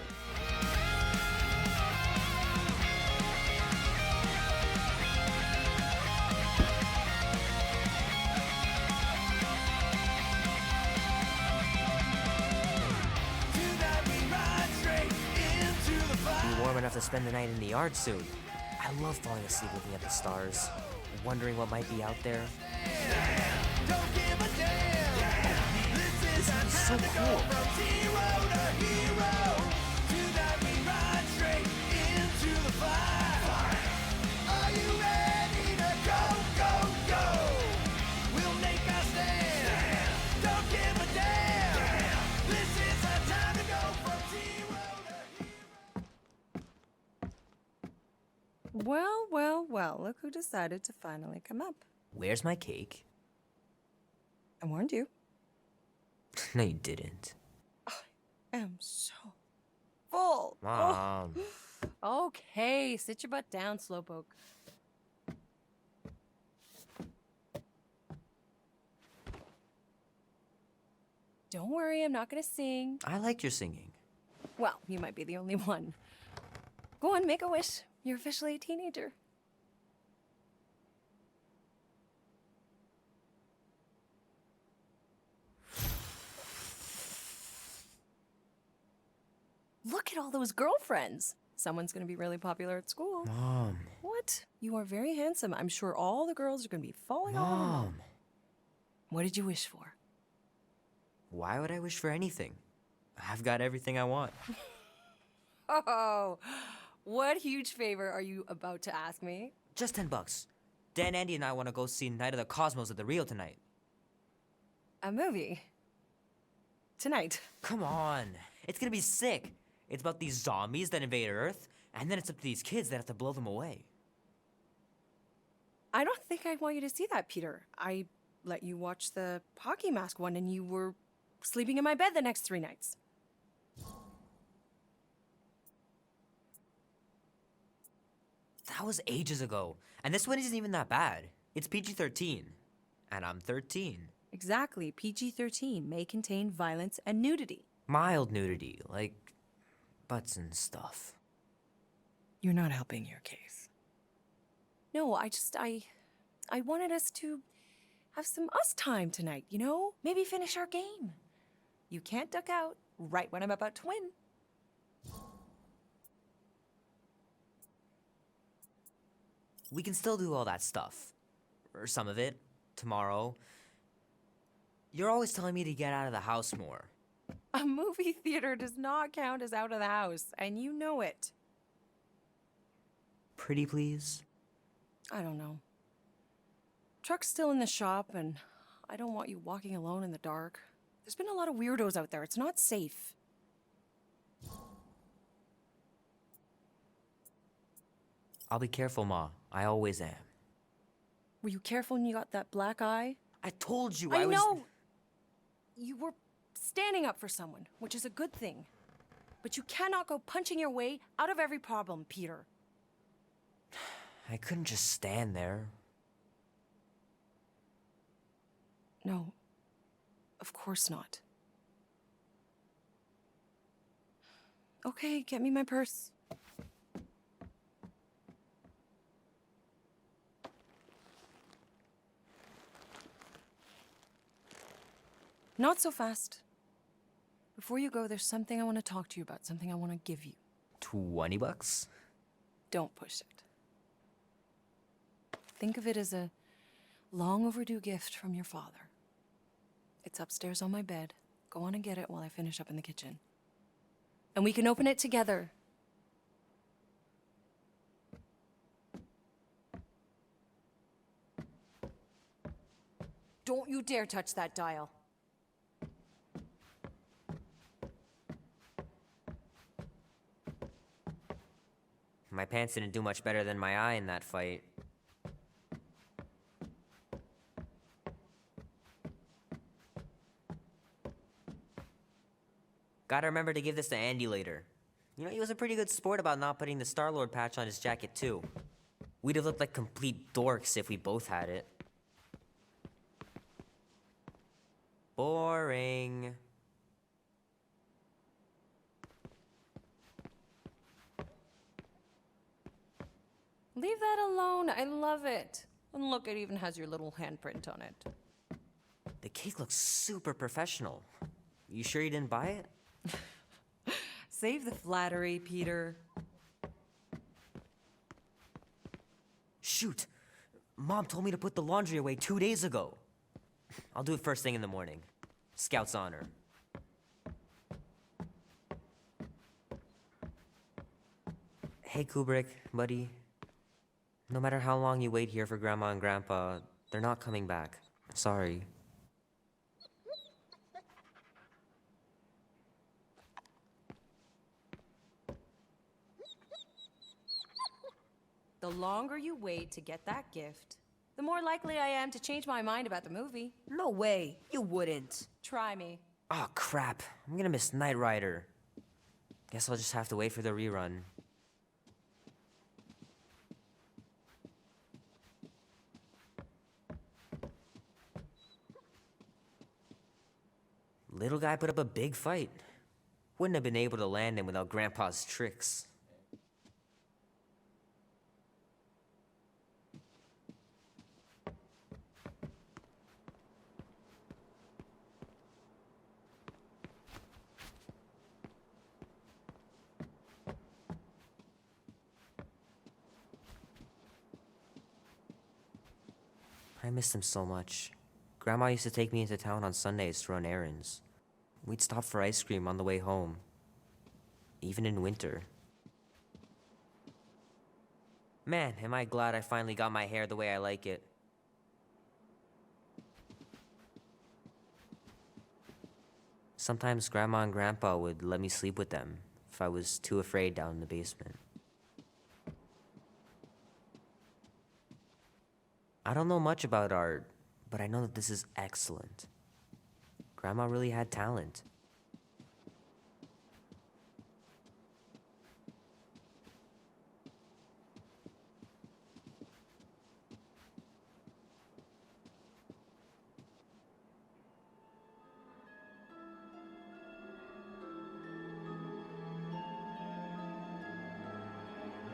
Be warm enough to spend the night in the yard soon. I love falling asleep looking at the stars, wondering what might be out there. This is so cool. Well, well, well, look who decided to finally come up. Where's my cake? I warned you. No, you didn't. I am so full. Mom. Oh. Okay, sit your butt down, Slowpoke. Don't worry, I'm not gonna sing. I liked your singing. Well, you might be the only one. Go on, make a wish. You're officially a teenager. Look at all those girlfriends. Someone's gonna be really popular at school. Mom. What? You are very handsome. I'm sure all the girls are gonna be falling all in love. Mom. What did you wish for? Why would I wish for anything? I've got everything I want. Oh, what huge favor are you about to ask me? Just $10. Dan, Andy, and I want to go see Night of the Cosmos at the Rio tonight. A movie? Tonight? Come on. It's gonna be sick. It's about these zombies that invade Earth, and then it's up to these kids that have to blow them away. I don't think I want you to see that, Peter. I let you watch the hockey mask one and you were sleeping in my bed the next 3 nights. That was ages ago. And this one isn't even that bad. It's PG-13. And I'm 13. Exactly. PG-13 may contain violence and nudity. Mild nudity, like butts and stuff. You're not helping your case. No, I wanted us to have some us time tonight, you know? Maybe finish our game. You can't duck out right when I'm about to win. We can still do all that stuff. Or some of it. Tomorrow. You're always telling me to get out of the house more. A movie theater does not count as out of the house, and you know it. Pretty please? I don't know. Truck's still in the shop, and I don't want you walking alone in the dark. There's been a lot of weirdos out there. It's not safe. I'll be careful, Ma. I always am. Were you careful when you got that black eye? I told you I was... know! You were standing up for someone, which is a good thing. But you cannot go punching your way out of every problem, Peter. I couldn't just stand there. No, of course not. Okay, get me my purse. Not so fast. Before you go, there's something I want to talk to you about, something I want to give you. $20? Don't push it. Think of it as a long overdue gift from your father. It's upstairs on my bed. Go on and get it while I finish up in the kitchen. And we can open it together. Don't you dare touch that dial. My pants didn't do much better than my eye in that fight. Gotta remember to give this to Andy later. You know, he was a pretty good sport about not putting the Star-Lord patch on his jacket, too. We'd have looked like complete dorks if we both had it. Boring. Leave that alone. I love it. And look, it even has your little handprint on it. The cake looks super professional. You sure you didn't buy it? Save the flattery, Peter. Shoot! Mom told me to put the laundry away 2 days ago. I'll do it first thing in the morning. Scout's honor. Hey, Kubrick, buddy. No matter how long you wait here for Grandma and Grandpa, they're not coming back. Sorry. The longer you wait to get that gift, the more likely I am to change my mind about the movie. No way, you wouldn't. Try me. Oh crap, I'm gonna miss Knight Rider. Guess I'll just have to wait for the rerun. Little guy put up a big fight. Wouldn't have been able to land him without Grandpa's tricks. I missed him so much. Grandma used to take me into town on Sundays to run errands. We'd stop for ice cream on the way home, even in winter. Man, am I glad I finally got my hair the way I like it. Sometimes Grandma and Grandpa would let me sleep with them if I was too afraid down in the basement. I don't know much about art, but I know that this is excellent. Grandma really had talent.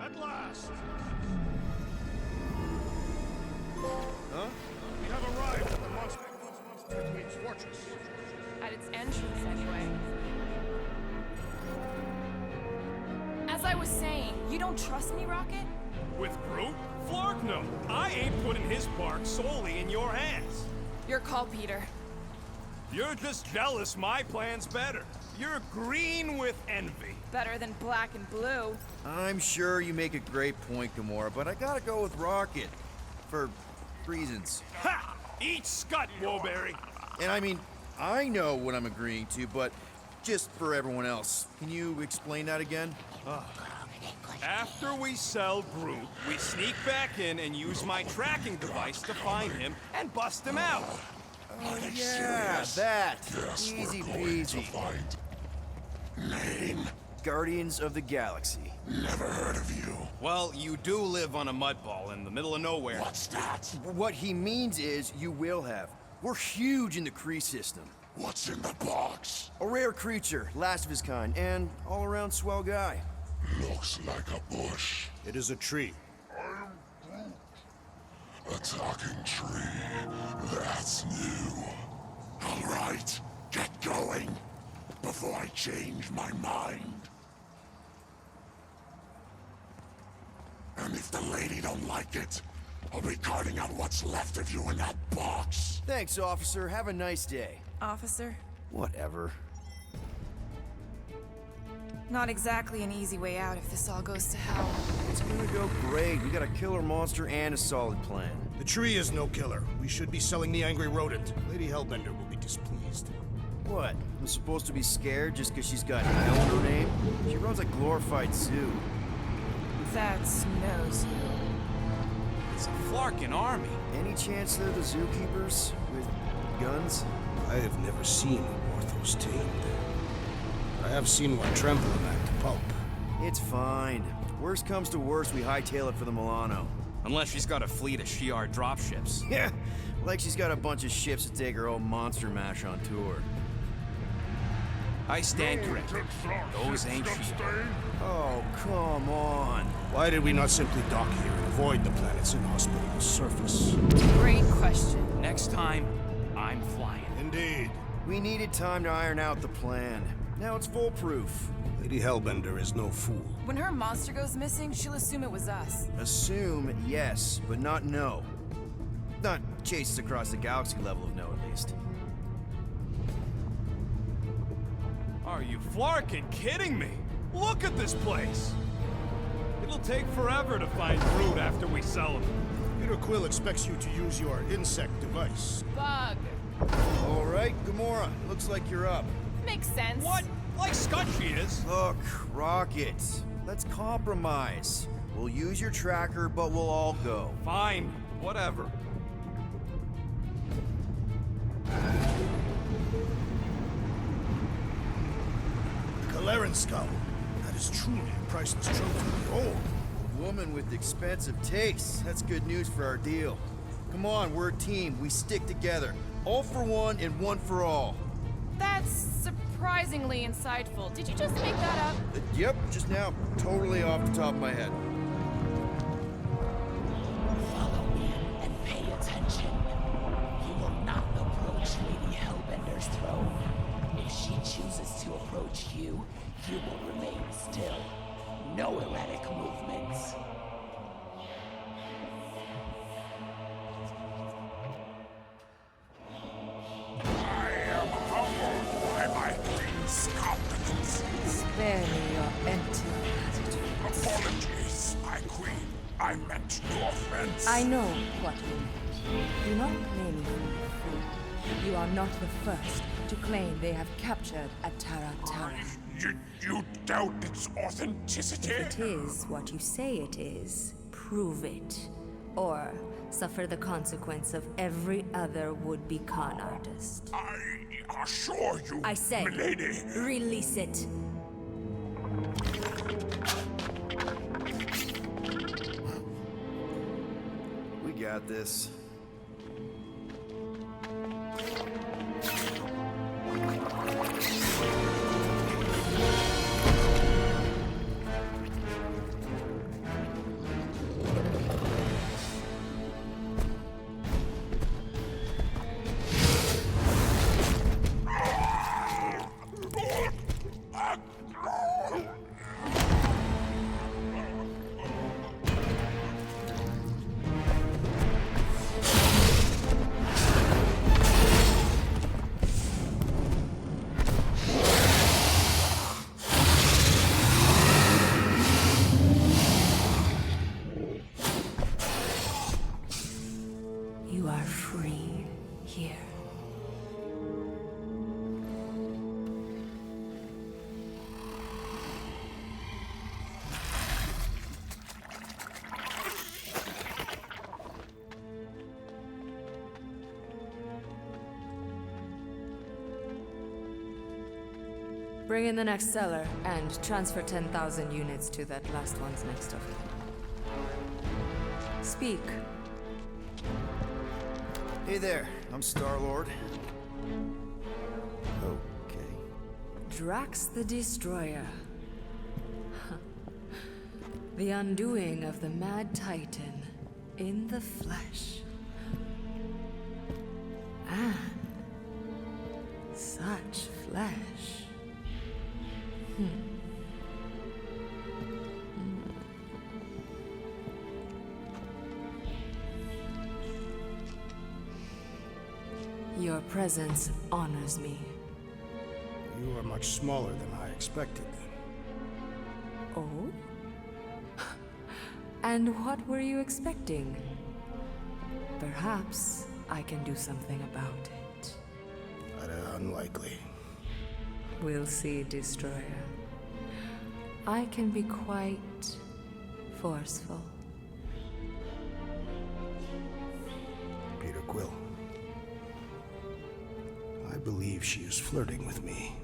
At last! Huh? We have arrived at the Monster Queen's fortress. At its entrance, anyway. As I was saying, you don't trust me, Rocket? With Groot? Flark, no. I ain't putting his bark solely in your hands. Your call, Peter. You're just jealous my plan's better. You're green with envy. Better than black and blue. I'm sure you make a great point, Gamora, but I gotta go with Rocket. For reasons. Ha! Eat scut, Woberry! And I mean, I know what I'm agreeing to, but just for everyone else, can you explain that again? After we sell Groot, we sneak back in and use my tracking device to find him and bust him out. Oh, yeah, that. Easy peasy. Name? Guardians of the Galaxy. Never heard of you. Well, you do live on a mud ball in the middle of nowhere. What's that? What he means is you will have. We're huge in the Kree system. What's in the box? A rare creature, last of his kind, and all-around swell guy. Looks like a bush. It is a tree. A talking tree. That's new. All right, get going before I change my mind. And if the lady don't like it, I'll be carting out what's left of you in that box. Thanks, officer. Have a nice day. Officer? Whatever. Not exactly an easy way out if this all goes to hell. It's gonna go great. We got a killer monster and a solid plan. The tree is no killer. We should be selling the angry rodent. Lady Hellbender will be displeased. What? I'm supposed to be scared just because she's got Hell in her name? She runs a glorified zoo. That's no zoo. It's a Flarkin army. Any chance they're the zookeepers with guns? I have never seen Orthos tamed. I have seen one trample a man to pulp. It's fine. Worst comes to worst, we hightail it for the Milano. Unless she's got a fleet of Shi'ar dropships. Yeah, like she's got a bunch of ships to take her old monster mash on tour. I stand corrected. Those ain't Shi'ar. Oh, come on. Why did we not simply dock here and avoid the planet's inhospitable surface? Great question. Next time, I'm flying. Indeed. We needed time to iron out the plan. Now it's foolproof. Lady Hellbender is no fool. When her monster goes missing, she'll assume it was us. Assume, yes, but not know. Not chase us across the galaxy level of no, at least. Are you Flarkin kidding me? Look at this place! It'll take forever to find Groot after we sell him. Peter Quill expects you to use your insect device. Bug. All right, Gamora, looks like you're up. Makes sense. What? Like Scott she is. Look, Rocket, let's compromise. We'll use your tracker, but we'll all go. Fine, whatever. The Kaleran skull. That is truly a priceless trophy. Behold. A woman with expensive tastes. That's good news for our deal. Come on, we're a team. We stick together. All for one and one for all. That's surprisingly insightful. Did you just make that up? Yep, just now. Totally off the top of my head. Follow me and pay attention. You will not approach Lady Hellbender's throne. If she chooses to approach you, you will remain still. No erratic movements. I am humbled by my queen's competence. Spare me your empty attitude. Apologies, my queen. I meant no offense. I know what you meant. Do not play me for a fool. You are not the first to claim they have captured a Tara. You doubt its authenticity? If it is what you say it is, prove it. Or suffer the consequence of every other would-be con artist. I assure you, I say, milady. Release it. We got this. You are free here. Bring in the next seller and transfer 10,000 units to that last one's next of it. Speak. Hey there, I'm Star-Lord. Okay. Drax the Destroyer. The undoing of the Mad Titan in the flesh. And such flesh. Your presence honors me. You are much smaller than I expected. Oh? And what were you expecting? Perhaps I can do something about it. Unlikely. We'll see, Destroyer. I can be quite forceful. Peter Quill. I believe she is flirting with me.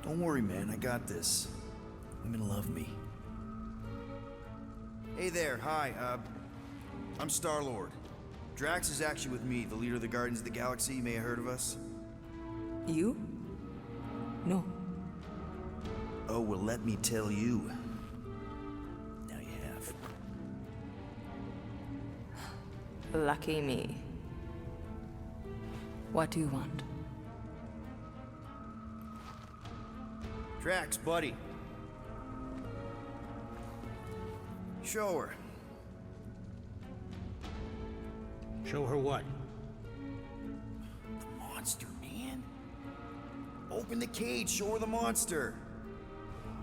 Don't worry, man. I got this. Women love me. Hey there. Hi. I'm Star-Lord. Drax is actually with me, the leader of the Guardians of the Galaxy. You may have heard of us. You? No. Oh, well, let me tell you. Now you have. Lucky me. What do you want? Drax, buddy. Show her. Show her what? The monster, man. Open the cage, show her the monster.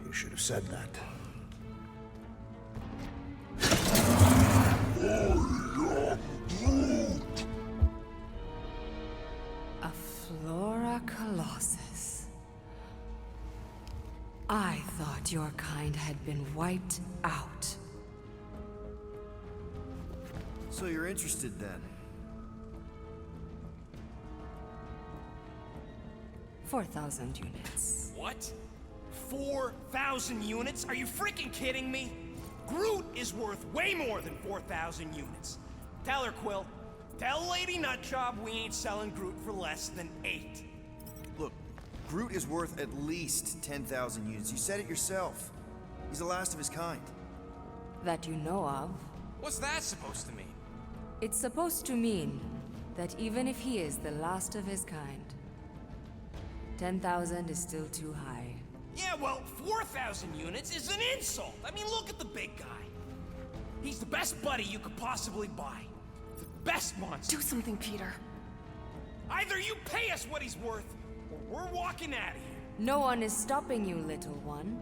You should have said that. Flora Colossus. I thought your kind had been wiped out. So you're interested then? 4,000 units. What? 4,000 units? Are you freaking kidding me? Groot is worth way more than 4,000 units. Tell her, Quill. Tell Lady Nutjob we ain't selling Groot for less than 8. Look, Groot is worth at least 10,000 units. You said it yourself. He's the last of his kind. That you know of. What's that supposed to mean? It's supposed to mean that even if he is the last of his kind, 10,000 is still too high. Yeah, well, 4,000 units is an insult. I mean, look at the big guy. He's the best buddy you could possibly buy. The best monster. Do something, Peter. Either you pay us what he's worth, or we're walking out of here. No one is stopping you, little one.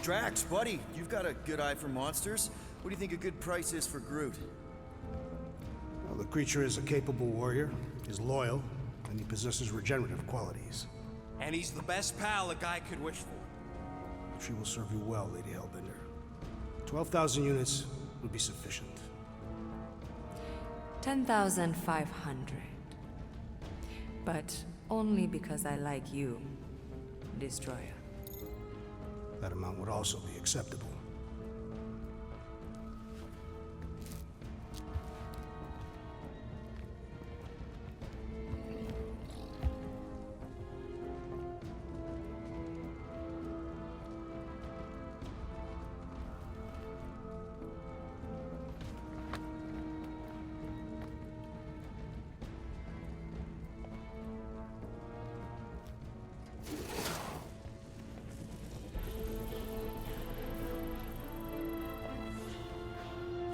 Drax, buddy, you've got a good eye for monsters. What do you think a good price is for Groot? Well, the creature is a capable warrior, is loyal, and he possesses regenerative qualities. And he's the best pal a guy could wish for. She will serve you well, Lady Hellbender. 12,000 units would be sufficient. 10,500. But only because I like you, Destroyer. That amount would also be acceptable.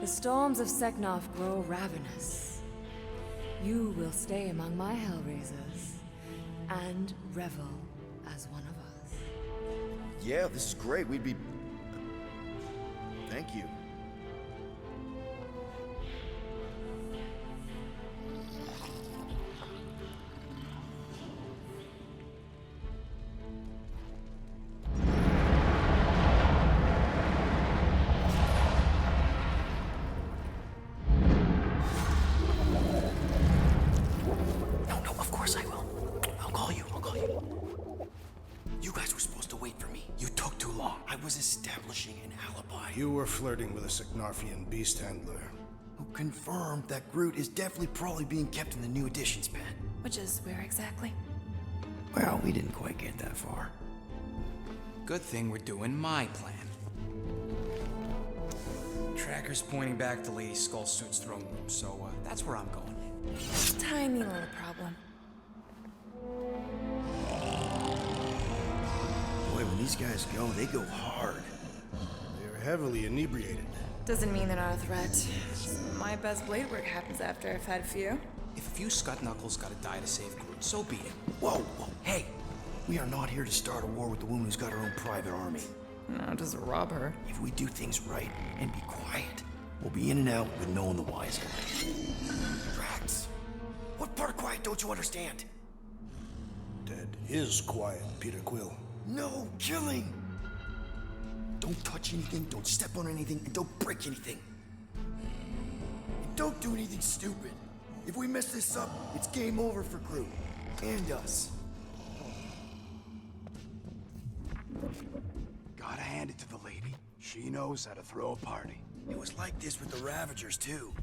The storms of Seknarf grow ravenous. You will stay among my Hellraisers and revel as one of us. Yeah, this is great. We'd be... Thank you. You were flirting with a Seknarfian beast handler. Who confirmed that Groot is definitely probably being kept in the new additions pen. Which is where exactly? Well, we didn't quite get that far. Good thing we're doing my plan. Tracker's pointing back to Lady Skullsuit's throne room, so that's where I'm going. Tiny little problem. Boy, when these guys go, they go hard. They're heavily inebriated. Doesn't mean they're not a threat. My best blade work happens after I've had a few. If a few Scut Knuckles gotta die to save Groot, so be it. Whoa, whoa, hey! We are not here to start a war with the woman who's got her own private army. No, just rob her. If we do things right and be quiet, we'll be in and out with no one the wiser. Drax, what part of quiet don't you understand? Dead is quiet, Peter Quill. No killing! Don't touch anything, don't step on anything, and don't break anything. And don't do anything stupid. If we mess this up, it's game over for Groot. And us. Gotta hand it to the lady. She knows how to throw a party. It was like this with the Ravagers, too.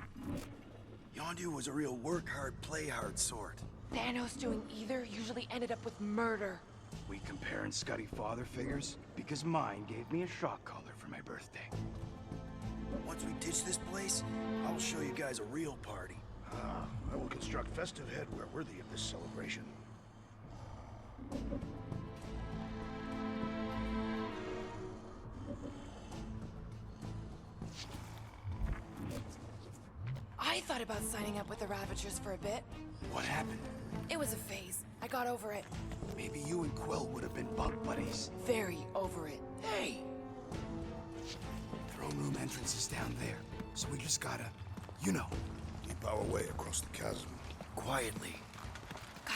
Yondu was a real work-hard, play-hard sort. Thanos doing either usually ended up with murder. We comparing Scuddy father figures? Because mine gave me a shock collar for my birthday. Once we ditch this place, I will show you guys a real party. I will construct festive headwear worthy of this celebration. I thought about signing up with the Ravagers for a bit. What happened? It was a phase. I got over it. Maybe you and Quill would have been bunk buddies. Very over it. Hey! Throne room entrance is down there, so we just gotta, you know, Keep our way across the chasm. Quietly.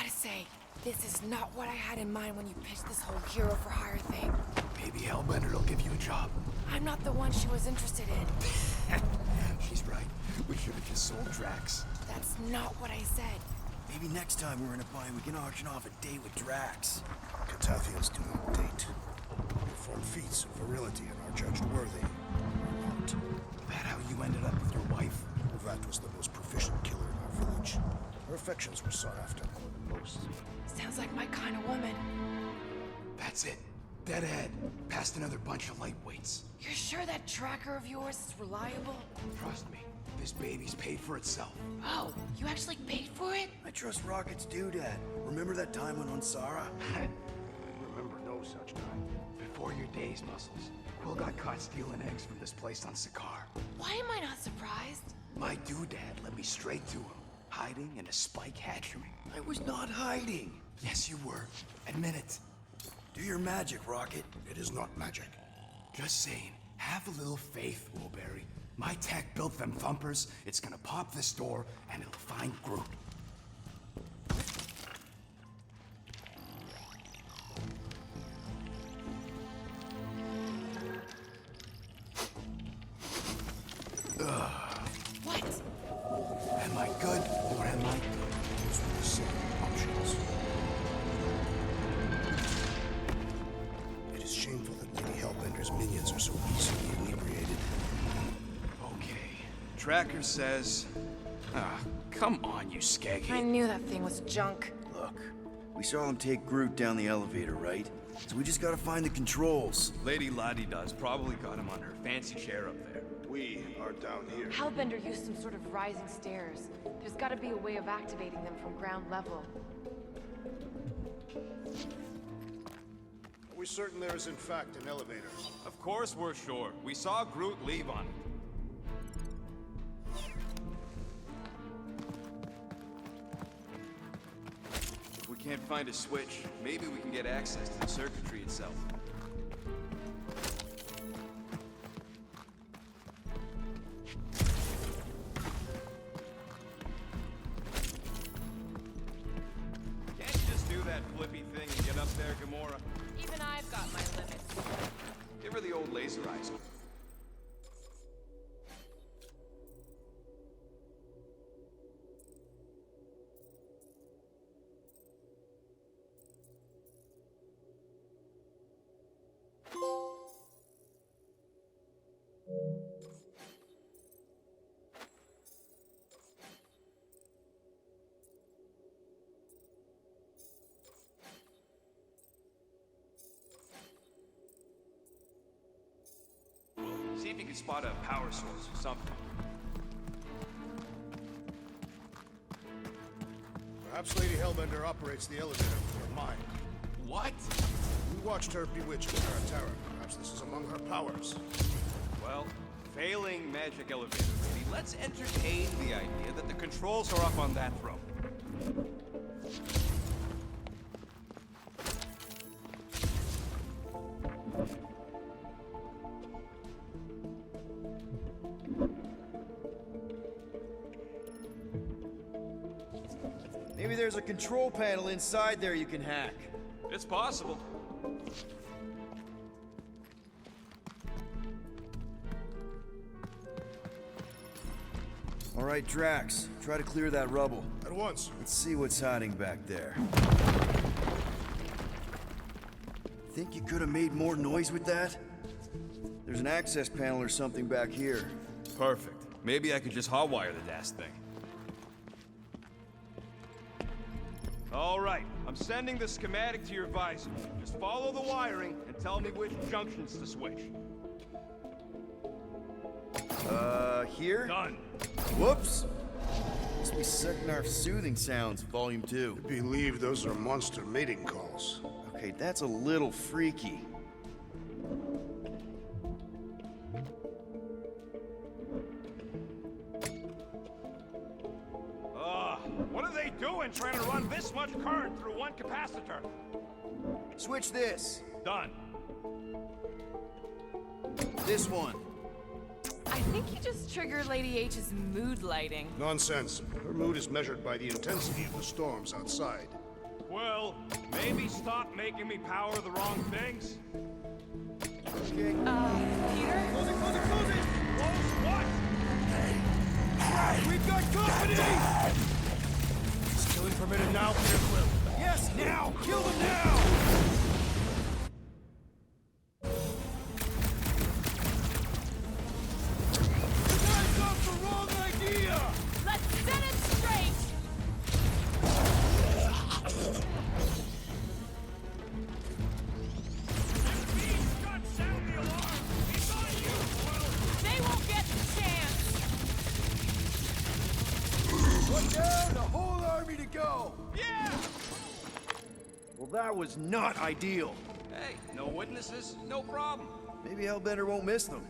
Gotta say, this is not what I had in mind when you pitched this whole hero for hire thing. Maybe Hellbender will give you a job. I'm not the one she was interested in. She's right. We should have just sold Drax. That's not what I said. Maybe next time we're in a bind, we can auction off a date with Drax. Catathians do not date. They perform feats of virility and are judged worthy. Or not. That how you ended up with your wife? That was the most proficient killer in our village. Her affections were sought after more than most. Sounds like my kind of woman. That's it. Dead ahead. Past another bunch of lightweights. You're sure that tracker of yours is reliable? Trust me, this baby's paid for itself. Oh, you actually paid for it? I trust Rocket's doodad. Remember that time on Unsara? I remember no such time. Before your days, Muscles. Quill got caught stealing eggs from this place on Sakaar. Why am I not surprised? My doodad led me straight to him, hiding in a spike hatchery. I was not hiding. Yes, you were. Admit it. Do your magic, Rocket. It is not magic. Just saying, have a little faith, Woolberry. My tech built them thumpers. It's gonna pop this door, and it'll find Groot. What? Am I good or am I good? Those were the same options. It is shameful that Lady Hellbender's minions are so easily inebriated. Okay. Tracker says... Ah, come on, you skaggy. I knew that thing was junk. Look, we saw him take Groot down the elevator, right? So we just gotta find the controls. Lady Lottie-Does probably got him on her fancy chair up there. We are down here. Hellbender used some sort of rising stairs. There's gotta be a way of activating them from ground level. Are we certain there is in fact an elevator? Of course we're sure. We saw Groot leave on it. If we can't find a switch, maybe we can get access to the circuitry itself. Can't you just do that flippy thing and get up there, Gamora? Even I've got my limits. Give her the old laser eyes. See if you can spot a power source or something. Perhaps Lady Hellbender operates the elevator with her mind. What? We watched her bewitch Terra Terra. Perhaps this is among her powers. Well, failing magic elevator lady, let's entertain the idea that the controls are up on that throne. Maybe there's a control panel inside there you can hack. It's possible. All right, Drax, try to clear that rubble. At once. Let's see what's hiding back there. Think you could have made more noise with that? There's an access panel or something back here. Perfect. Maybe I could just hotwire the dashed thing. All right, I'm sending the schematic to your visor. Just follow the wiring and tell me which junctions to switch. Here? Done. Whoops! Must be Seknarf soothing sounds, Volume 2. I believe those are monster mating calls. Okay, that's a little freaky. What are they doing trying to run this much current through one capacitor? Switch this. Done. This one. I think you just triggered Lady H's mood lighting. Nonsense. Her mood is measured by the intensity of the storms outside. Quill, maybe stop making me power the wrong things? Okay. Peter? Close it, close it, close it! Close what? Crap, we've got company! Is killing permitted now, Peter Quill? Yes, now! Kill them now! You guys got the wrong idea! Let's set it straight! They won't get the chance! Put down the whole army to go! Yeah! Well, that was not ideal. Hey, no witnesses, no problem. Maybe Hellbender won't miss them.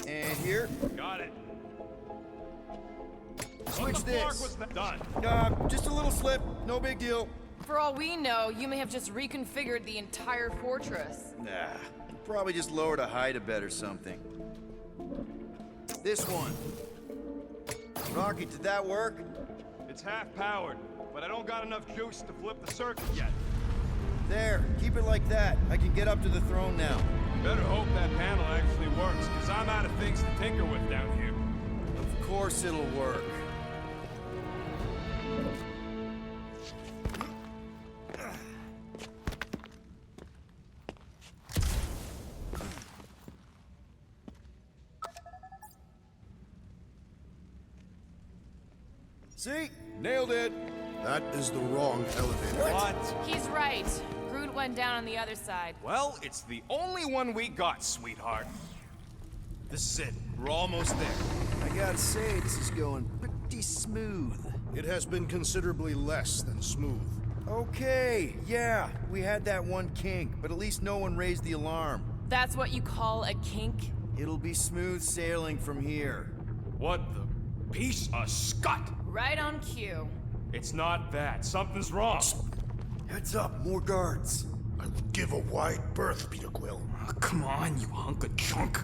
And here, Got it. switch What the fuck this. was that? Done. Just a little slip, no big deal. For all we know, you may have just reconfigured the entire fortress. Nah, probably just lowered a height a bit or something. This one. Rocky, did that work? It's half powered, but I don't got enough juice to flip the circuit yet. There, keep it like that. I can get up to the throne now. Better hope that panel actually works, because I'm out of things to tinker with down here. Of course it'll work. See? Nailed it. That is the wrong elevator. What? He's right. Groot went down on the other side. Well, it's the only one we got, sweetheart. This is it. We're almost there. I gotta say, this is going pretty smooth. It has been considerably less than smooth. Okay, yeah, we had that one kink, but at least no one raised the alarm. That's what you call a kink? It'll be smooth sailing from here. What the piece of scut? Right on cue. It's not that. Something's wrong. Heads up, more guards. I would give a wide berth, Peter Quill. Oh, come on, you hunk of junk.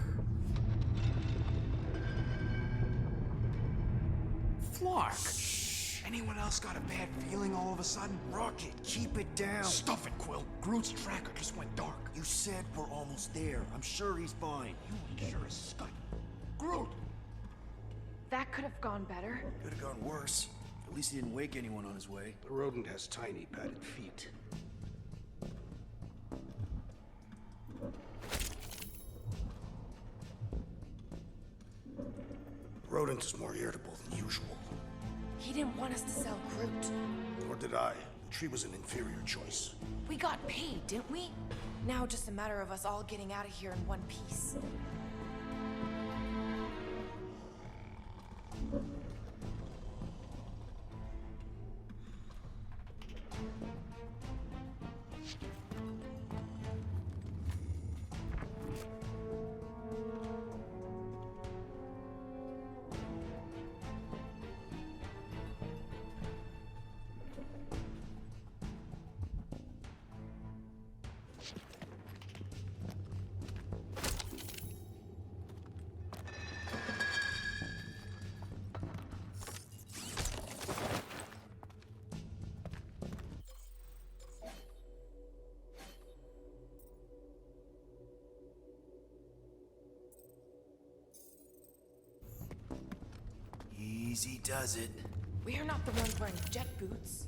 Flark. Anyone else got a bad feeling all of a sudden? Rocket, keep it down. Stuff it, Quill. Groot's tracker just went dark. You said we're almost there. I'm sure he's fine. You sure as scut. Groot! That could have gone better. Could have gone worse. At least he didn't wake anyone on his way. The rodent has tiny padded feet. The rodent is more irritable than usual. He didn't want us to sell Groot. Nor did I. The tree was an inferior choice. We got paid, didn't we? Now just a matter of us all getting out of here in one piece. Easy does it. We are not the ones wearing jet boots.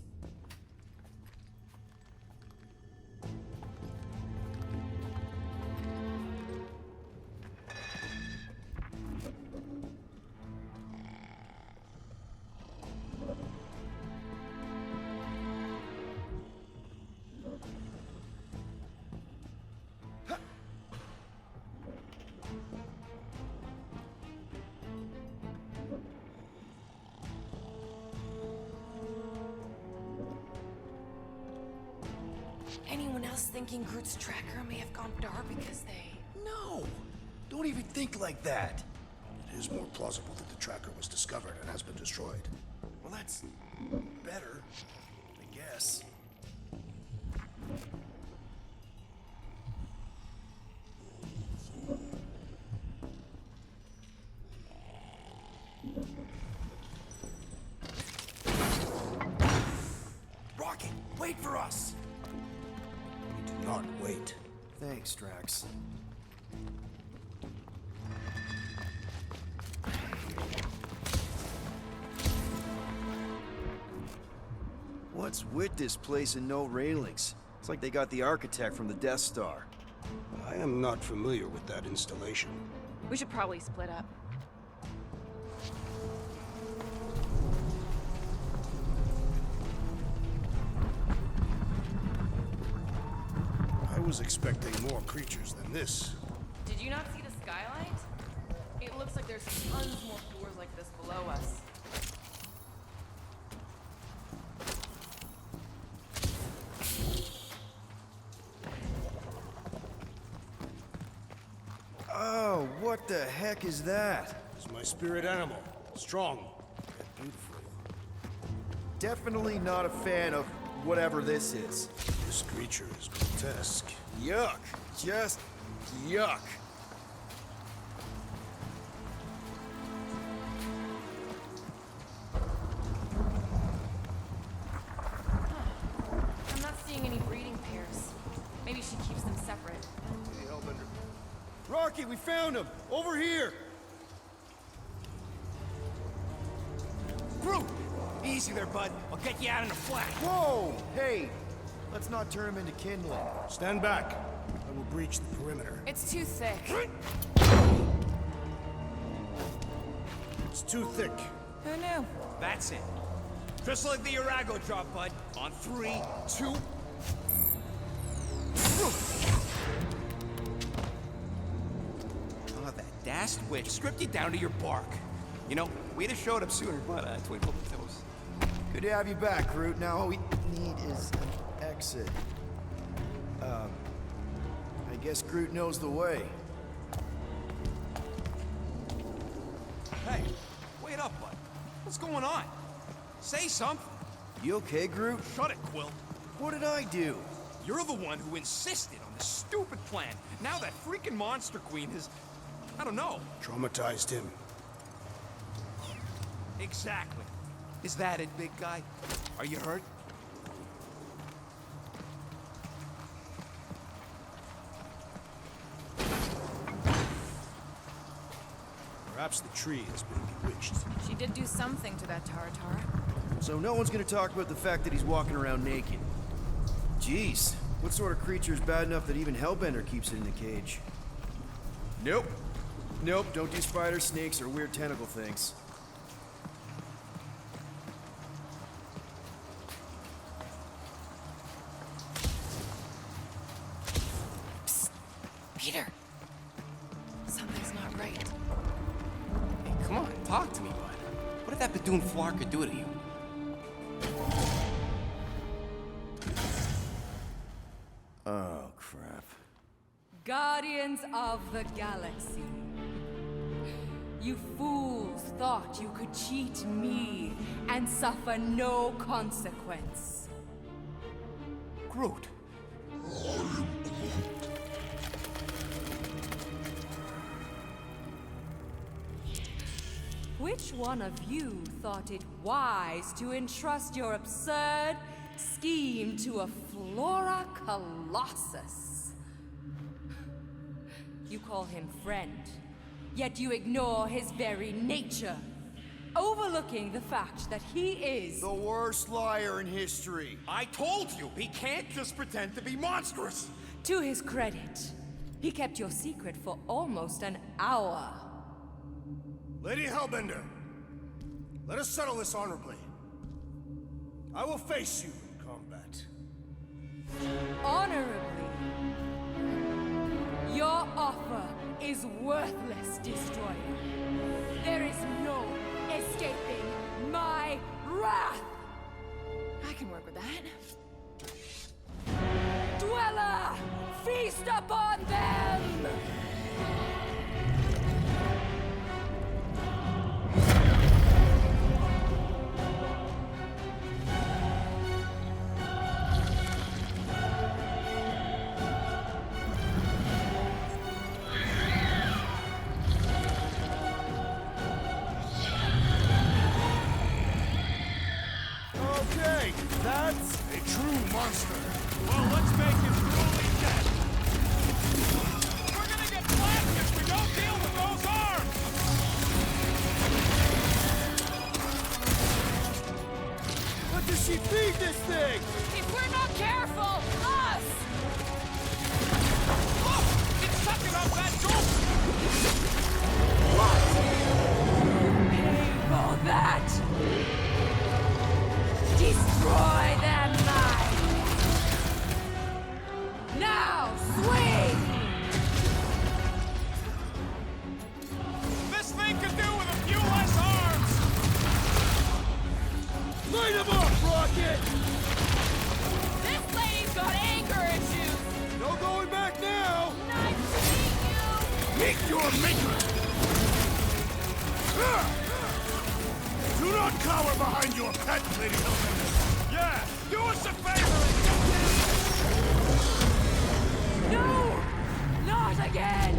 us thinking Groot's tracker may have gone dark because they... No! Don't even think like that! It is more plausible that the tracker was discovered and has been destroyed. Well, that's better, I guess. Rocket, wait for us! We did not wait. Thanks, Drax. What's with this place and no railings? It's like they got the architect from the Death Star. I am not familiar with that installation. We should probably split up. I was expecting more creatures than this. Did you not see the skylight? It looks like there's tons more floors like this below us. Oh, what the heck is that? It's my spirit animal. Strong and beautiful. Definitely not a fan of whatever this is. This creature is grotesque. Yuck. Just yuck. I'm not seeing any breeding pairs. Maybe she keeps them separate. Hey, Hellbender. Rocky, we found him! Over here! Groot! Easy there, bud. I'll get you out in a flash. Whoa! Hey! Let's not turn him into kindling. Stand back. I will breach the perimeter. It's too thick. It's too thick. Who knew? That's it. Just like the Urago drop, bud. On 3, 2... Oh, that dashed witch stripped you down to your bark. You know, we'd have showed up sooner, but twinkle the toes. Good to have you back, Groot. Now all we need is an exit. I guess Groot knows the way. Hey, wait up, bud. What's going on? Say something. You okay, Groot? Shut it, Quill. What did I do? You're the one who insisted on this stupid plan. Now that freaking Monster Queen has... I don't know. Traumatized him. Exactly. Is that it, big guy? Are you hurt? Perhaps the tree has been bewitched. She did do something to that Taratara. So no one's gonna talk about the fact that he's walking around naked. Jeez, what sort of creature is bad enough that even Hellbender keeps it in the cage? Nope. Nope, don't do spiders, snakes, or weird tentacle things. Psst. Peter. Something's not right. Hey, come on, talk to me, bud. What did that Badoon Flarka do to you? Oh, crap. Guardians of the Galaxy. You fools thought you could cheat me and suffer no consequence. Groot. Which one of you thought it wise to entrust your absurd scheme to a Flora Colossus? You call him friend, yet you ignore his very nature, overlooking the fact that he is the worst liar in history. I told you, he can't just pretend to be monstrous. To his credit, he kept your secret for almost an hour. Lady Hellbender, let us settle this honorably. I will face you in combat. Honorably? Your offer is worthless, Destroyer. There is no escaping my wrath! I can work with that. Dweller feast upon them! Okay, that's a true monster. Well, let's make him truly dead. We're gonna get blasted if we don't deal with those arms! What does she feed this thing? If we're not careful, us! Look! It's sucking up that juice! What? Pay for that! Destroy them, mine! Now, swing! This thing could do with a few less arms! Light him up, Rocket! This lady's got anger issues! No going back now! Nice to meet you! Meet your maker! Do not cower behind your pet, Lady Hellbender! Yeah, do us a favor and No! Not again!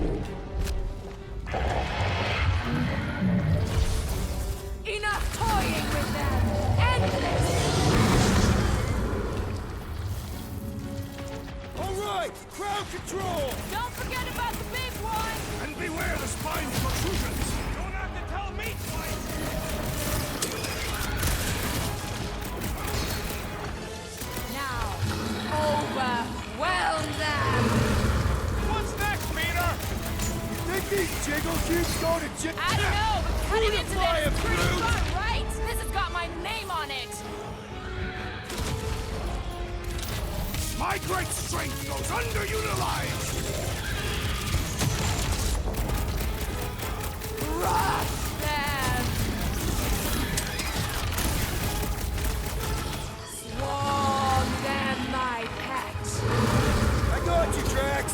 Enough toying with them! End this! All right, crowd control! Don't forget about the big one! And beware the spine protrusions! don't have to tell me twice! Now, overwhelm them! What's next, Peter? Think these jiggle cubes go to I don't know, but cutting into Unify this is him, pretty Groot! fun, right? This has got my name on it! My great strength goes underutilized! Crush them! Swarm them, my pet! I got you, Drax!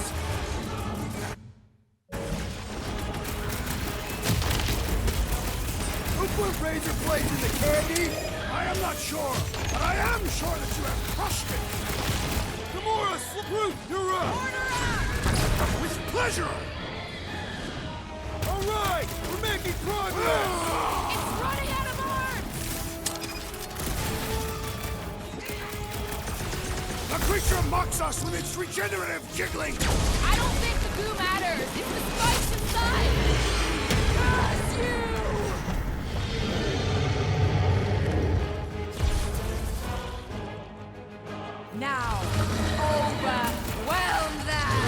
Who put razor blades in the candy? I am not sure, but I am sure that you have crushed it! Gamora, Groot, you're up! Order up! With pleasure! All right, we're making progress! It's running out of arms! The creature mocks us with its regenerative jiggling! I don't think the goo matters. It's the spikes inside. Curse you! Now, overwhelm them!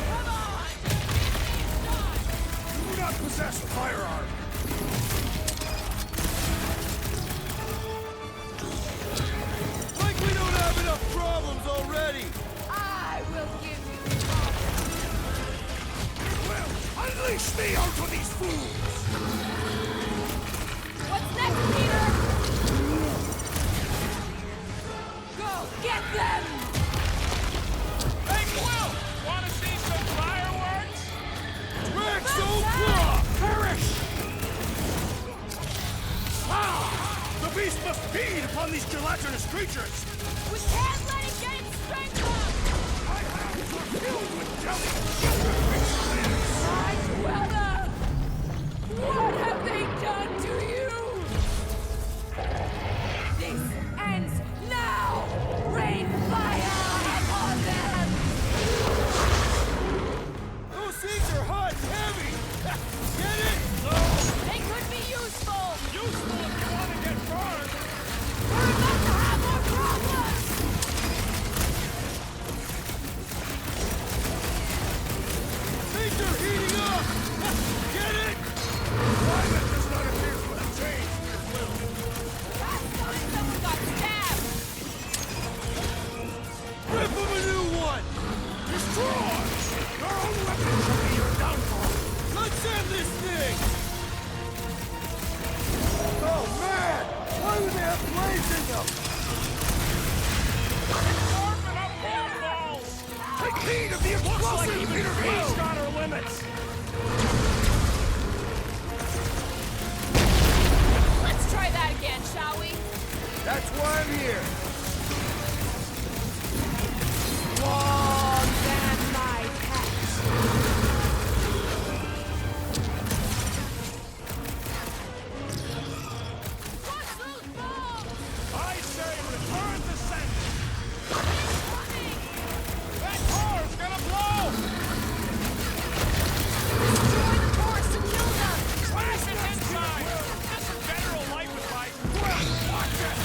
Come on! It's done! You do not possess a firearm! Like we don't have enough problems already! I will give you Well, unleash me onto these fools! What's next, Peter? Go, get them! Hey, Quill! Wanna see some fireworks? Rex O'Claw! Perish! Ah! The beast must feed upon these gelatinous creatures! We can't let it get its strength up! My hands are filled with jelly and sugar makes it live! My dweller! What have they done to you? This ends now! Rain fire upon them! Those things are hot and heavy! Get it? They could be useful! Useful if you want to get burned! We're about to have more problems! They blazing them! Take heed of the explosive! Looks like even Pete's got her limits! Let's try that again, shall we? That's why I'm here. More than my pet. I say return to sender! That car's gonna blow! Destroy the force to kill them! Smash it inside! That's a general life advice! Well, watch it!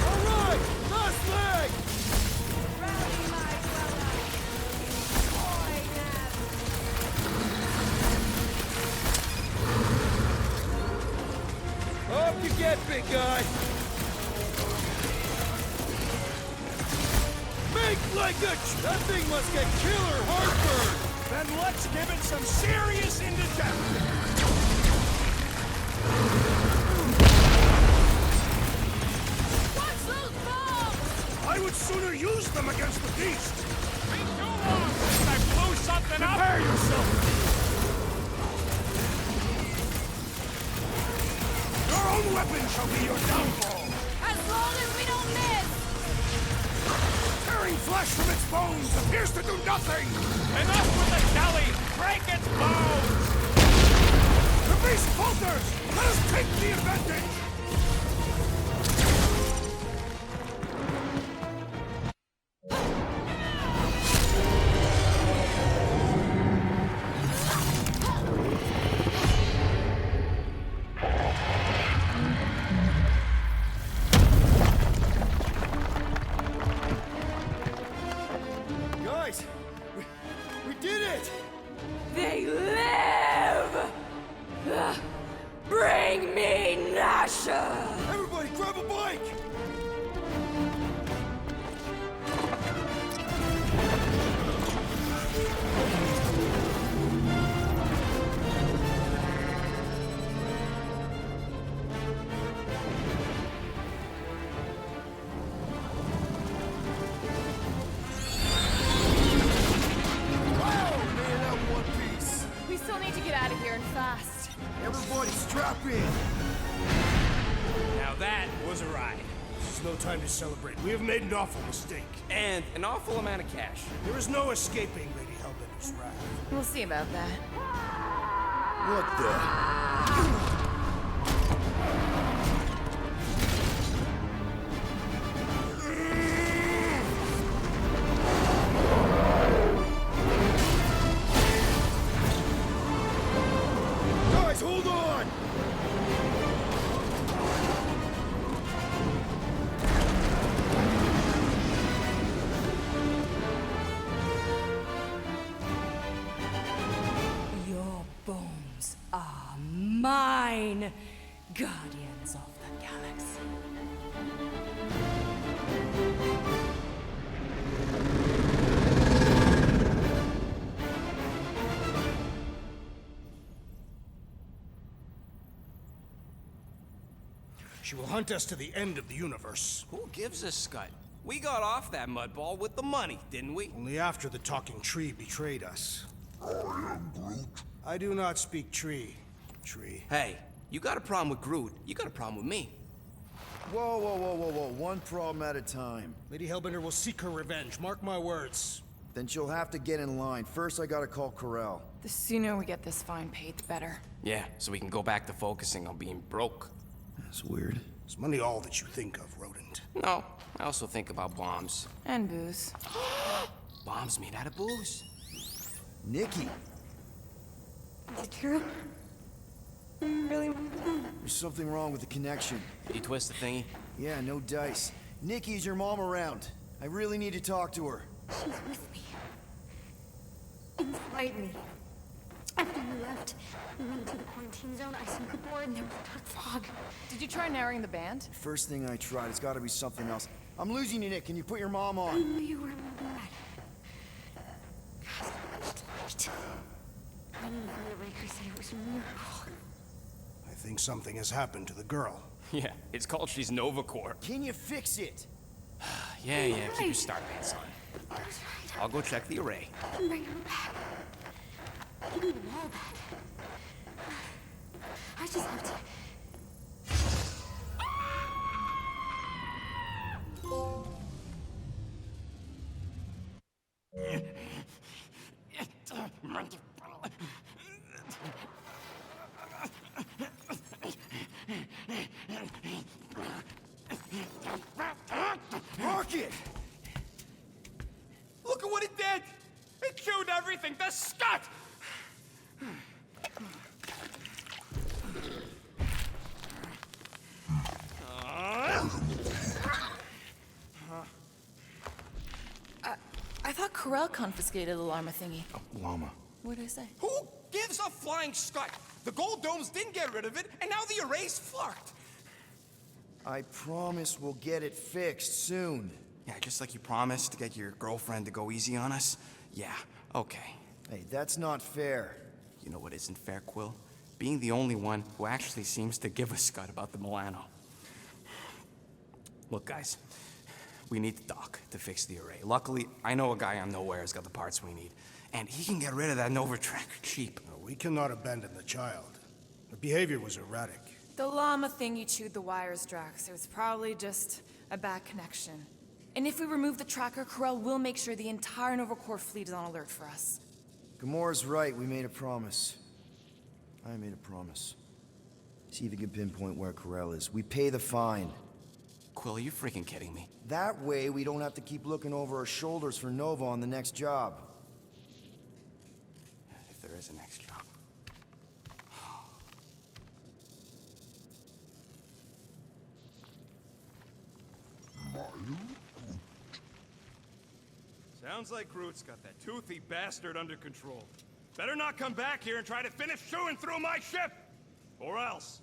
Alright! Last leg! Up you get, big guy! Make like a that thing must get killer heartburn! Then let's give it some serious indigestion! Watch those balls! I would sooner use them against the beast! Been too long since I blew something up! Prepare yourself! Your own weapon shall be your downfall! As long as we don't miss! Tearing flesh from its bones appears to do nothing! Enough with the jelly! Break its bones! The beast falters! Let us take the advantage! Guys, we did it! They live! Bring me Nasha! Everybody grab a bike! We still need to get out of here and fast. Everybody strap in! Now that was a ride. This is no time to celebrate. We have made an awful mistake. And an awful amount of cash. There is no escaping Lady Hellbender's wrath. We'll see about that. What the? Guys, hold on! Your bones are mine, guardians of the galaxy. She will hunt us to the end of the universe. Who gives a scut? We got off that mudball with the money, didn't we? Only after the talking tree betrayed us. I do not speak tree. Hey, you got a problem with Groot, you got a problem with me. Whoa, whoa, whoa, whoa, whoa. One problem at a time. Lady Hellbender will seek her revenge. Mark my words. Then she'll have to get in line. First, I gotta call Corel. The sooner we get this fine paid, the better. Yeah, so we can go back to focusing on being broke. That's weird. Is money all that you think of, rodent? No, I also think about bombs. And booze. Bombs made out of booze. Nikki! Is it true? Really? There's something wrong with the connection. You twist the thingy? Yeah, no dice. Nikki, is your mom around? I really need to talk to her. She's with me. Inside me. After you left. We went to the quarantine zone, I sunk aboard, and there was dark fog. Did you try narrowing the band? First thing I tried, it's gotta be something else. I'm losing you, Nick. Can you put your mom on? I knew you were bad. I didn't know the Raker said it was a miracle. I think something has happened to the girl. Yeah, it's called she's Nova Corps. Can you fix it? Yeah, keep your star pants on. I'll go check the array. Bring her back. You need them all back. I just have to... Rocket! Look at what it did! It chewed everything to scut! I thought Corel confiscated the llama thingy. Llama. What did I say? Who gives a flying scut? The gold domes didn't get rid of it, and now the array's flarked. I promise we'll get it fixed soon. Yeah, just like you promised to get your girlfriend to go easy on us? Yeah, okay. Hey, that's not fair. You know what isn't fair, Quill? Being the only one who actually seems to give a scut about the Milano. Look, guys, we need the dock to fix the array. Luckily, I know a guy on Nowhere's got the parts we need, and he can get rid of that Nova tracker cheap. No, we cannot abandon the child. Her behavior was erratic. The llama thingy chewed the wires, Drax. It was probably just a bad connection. And if we remove the tracker, Corel will make sure the entire Nova Corps fleet is on alert for us. Gamora's right, we made a promise. I made a promise. See if you can pinpoint where Corel is. We pay the fine. Quill, are you freaking kidding me? That way, we don't have to keep looking over our shoulders for Nova on the next job. If there is a next job. Sounds like Groot's got that toothy bastard under control. Better not come back here and try to finish chewing through my ship! Or else.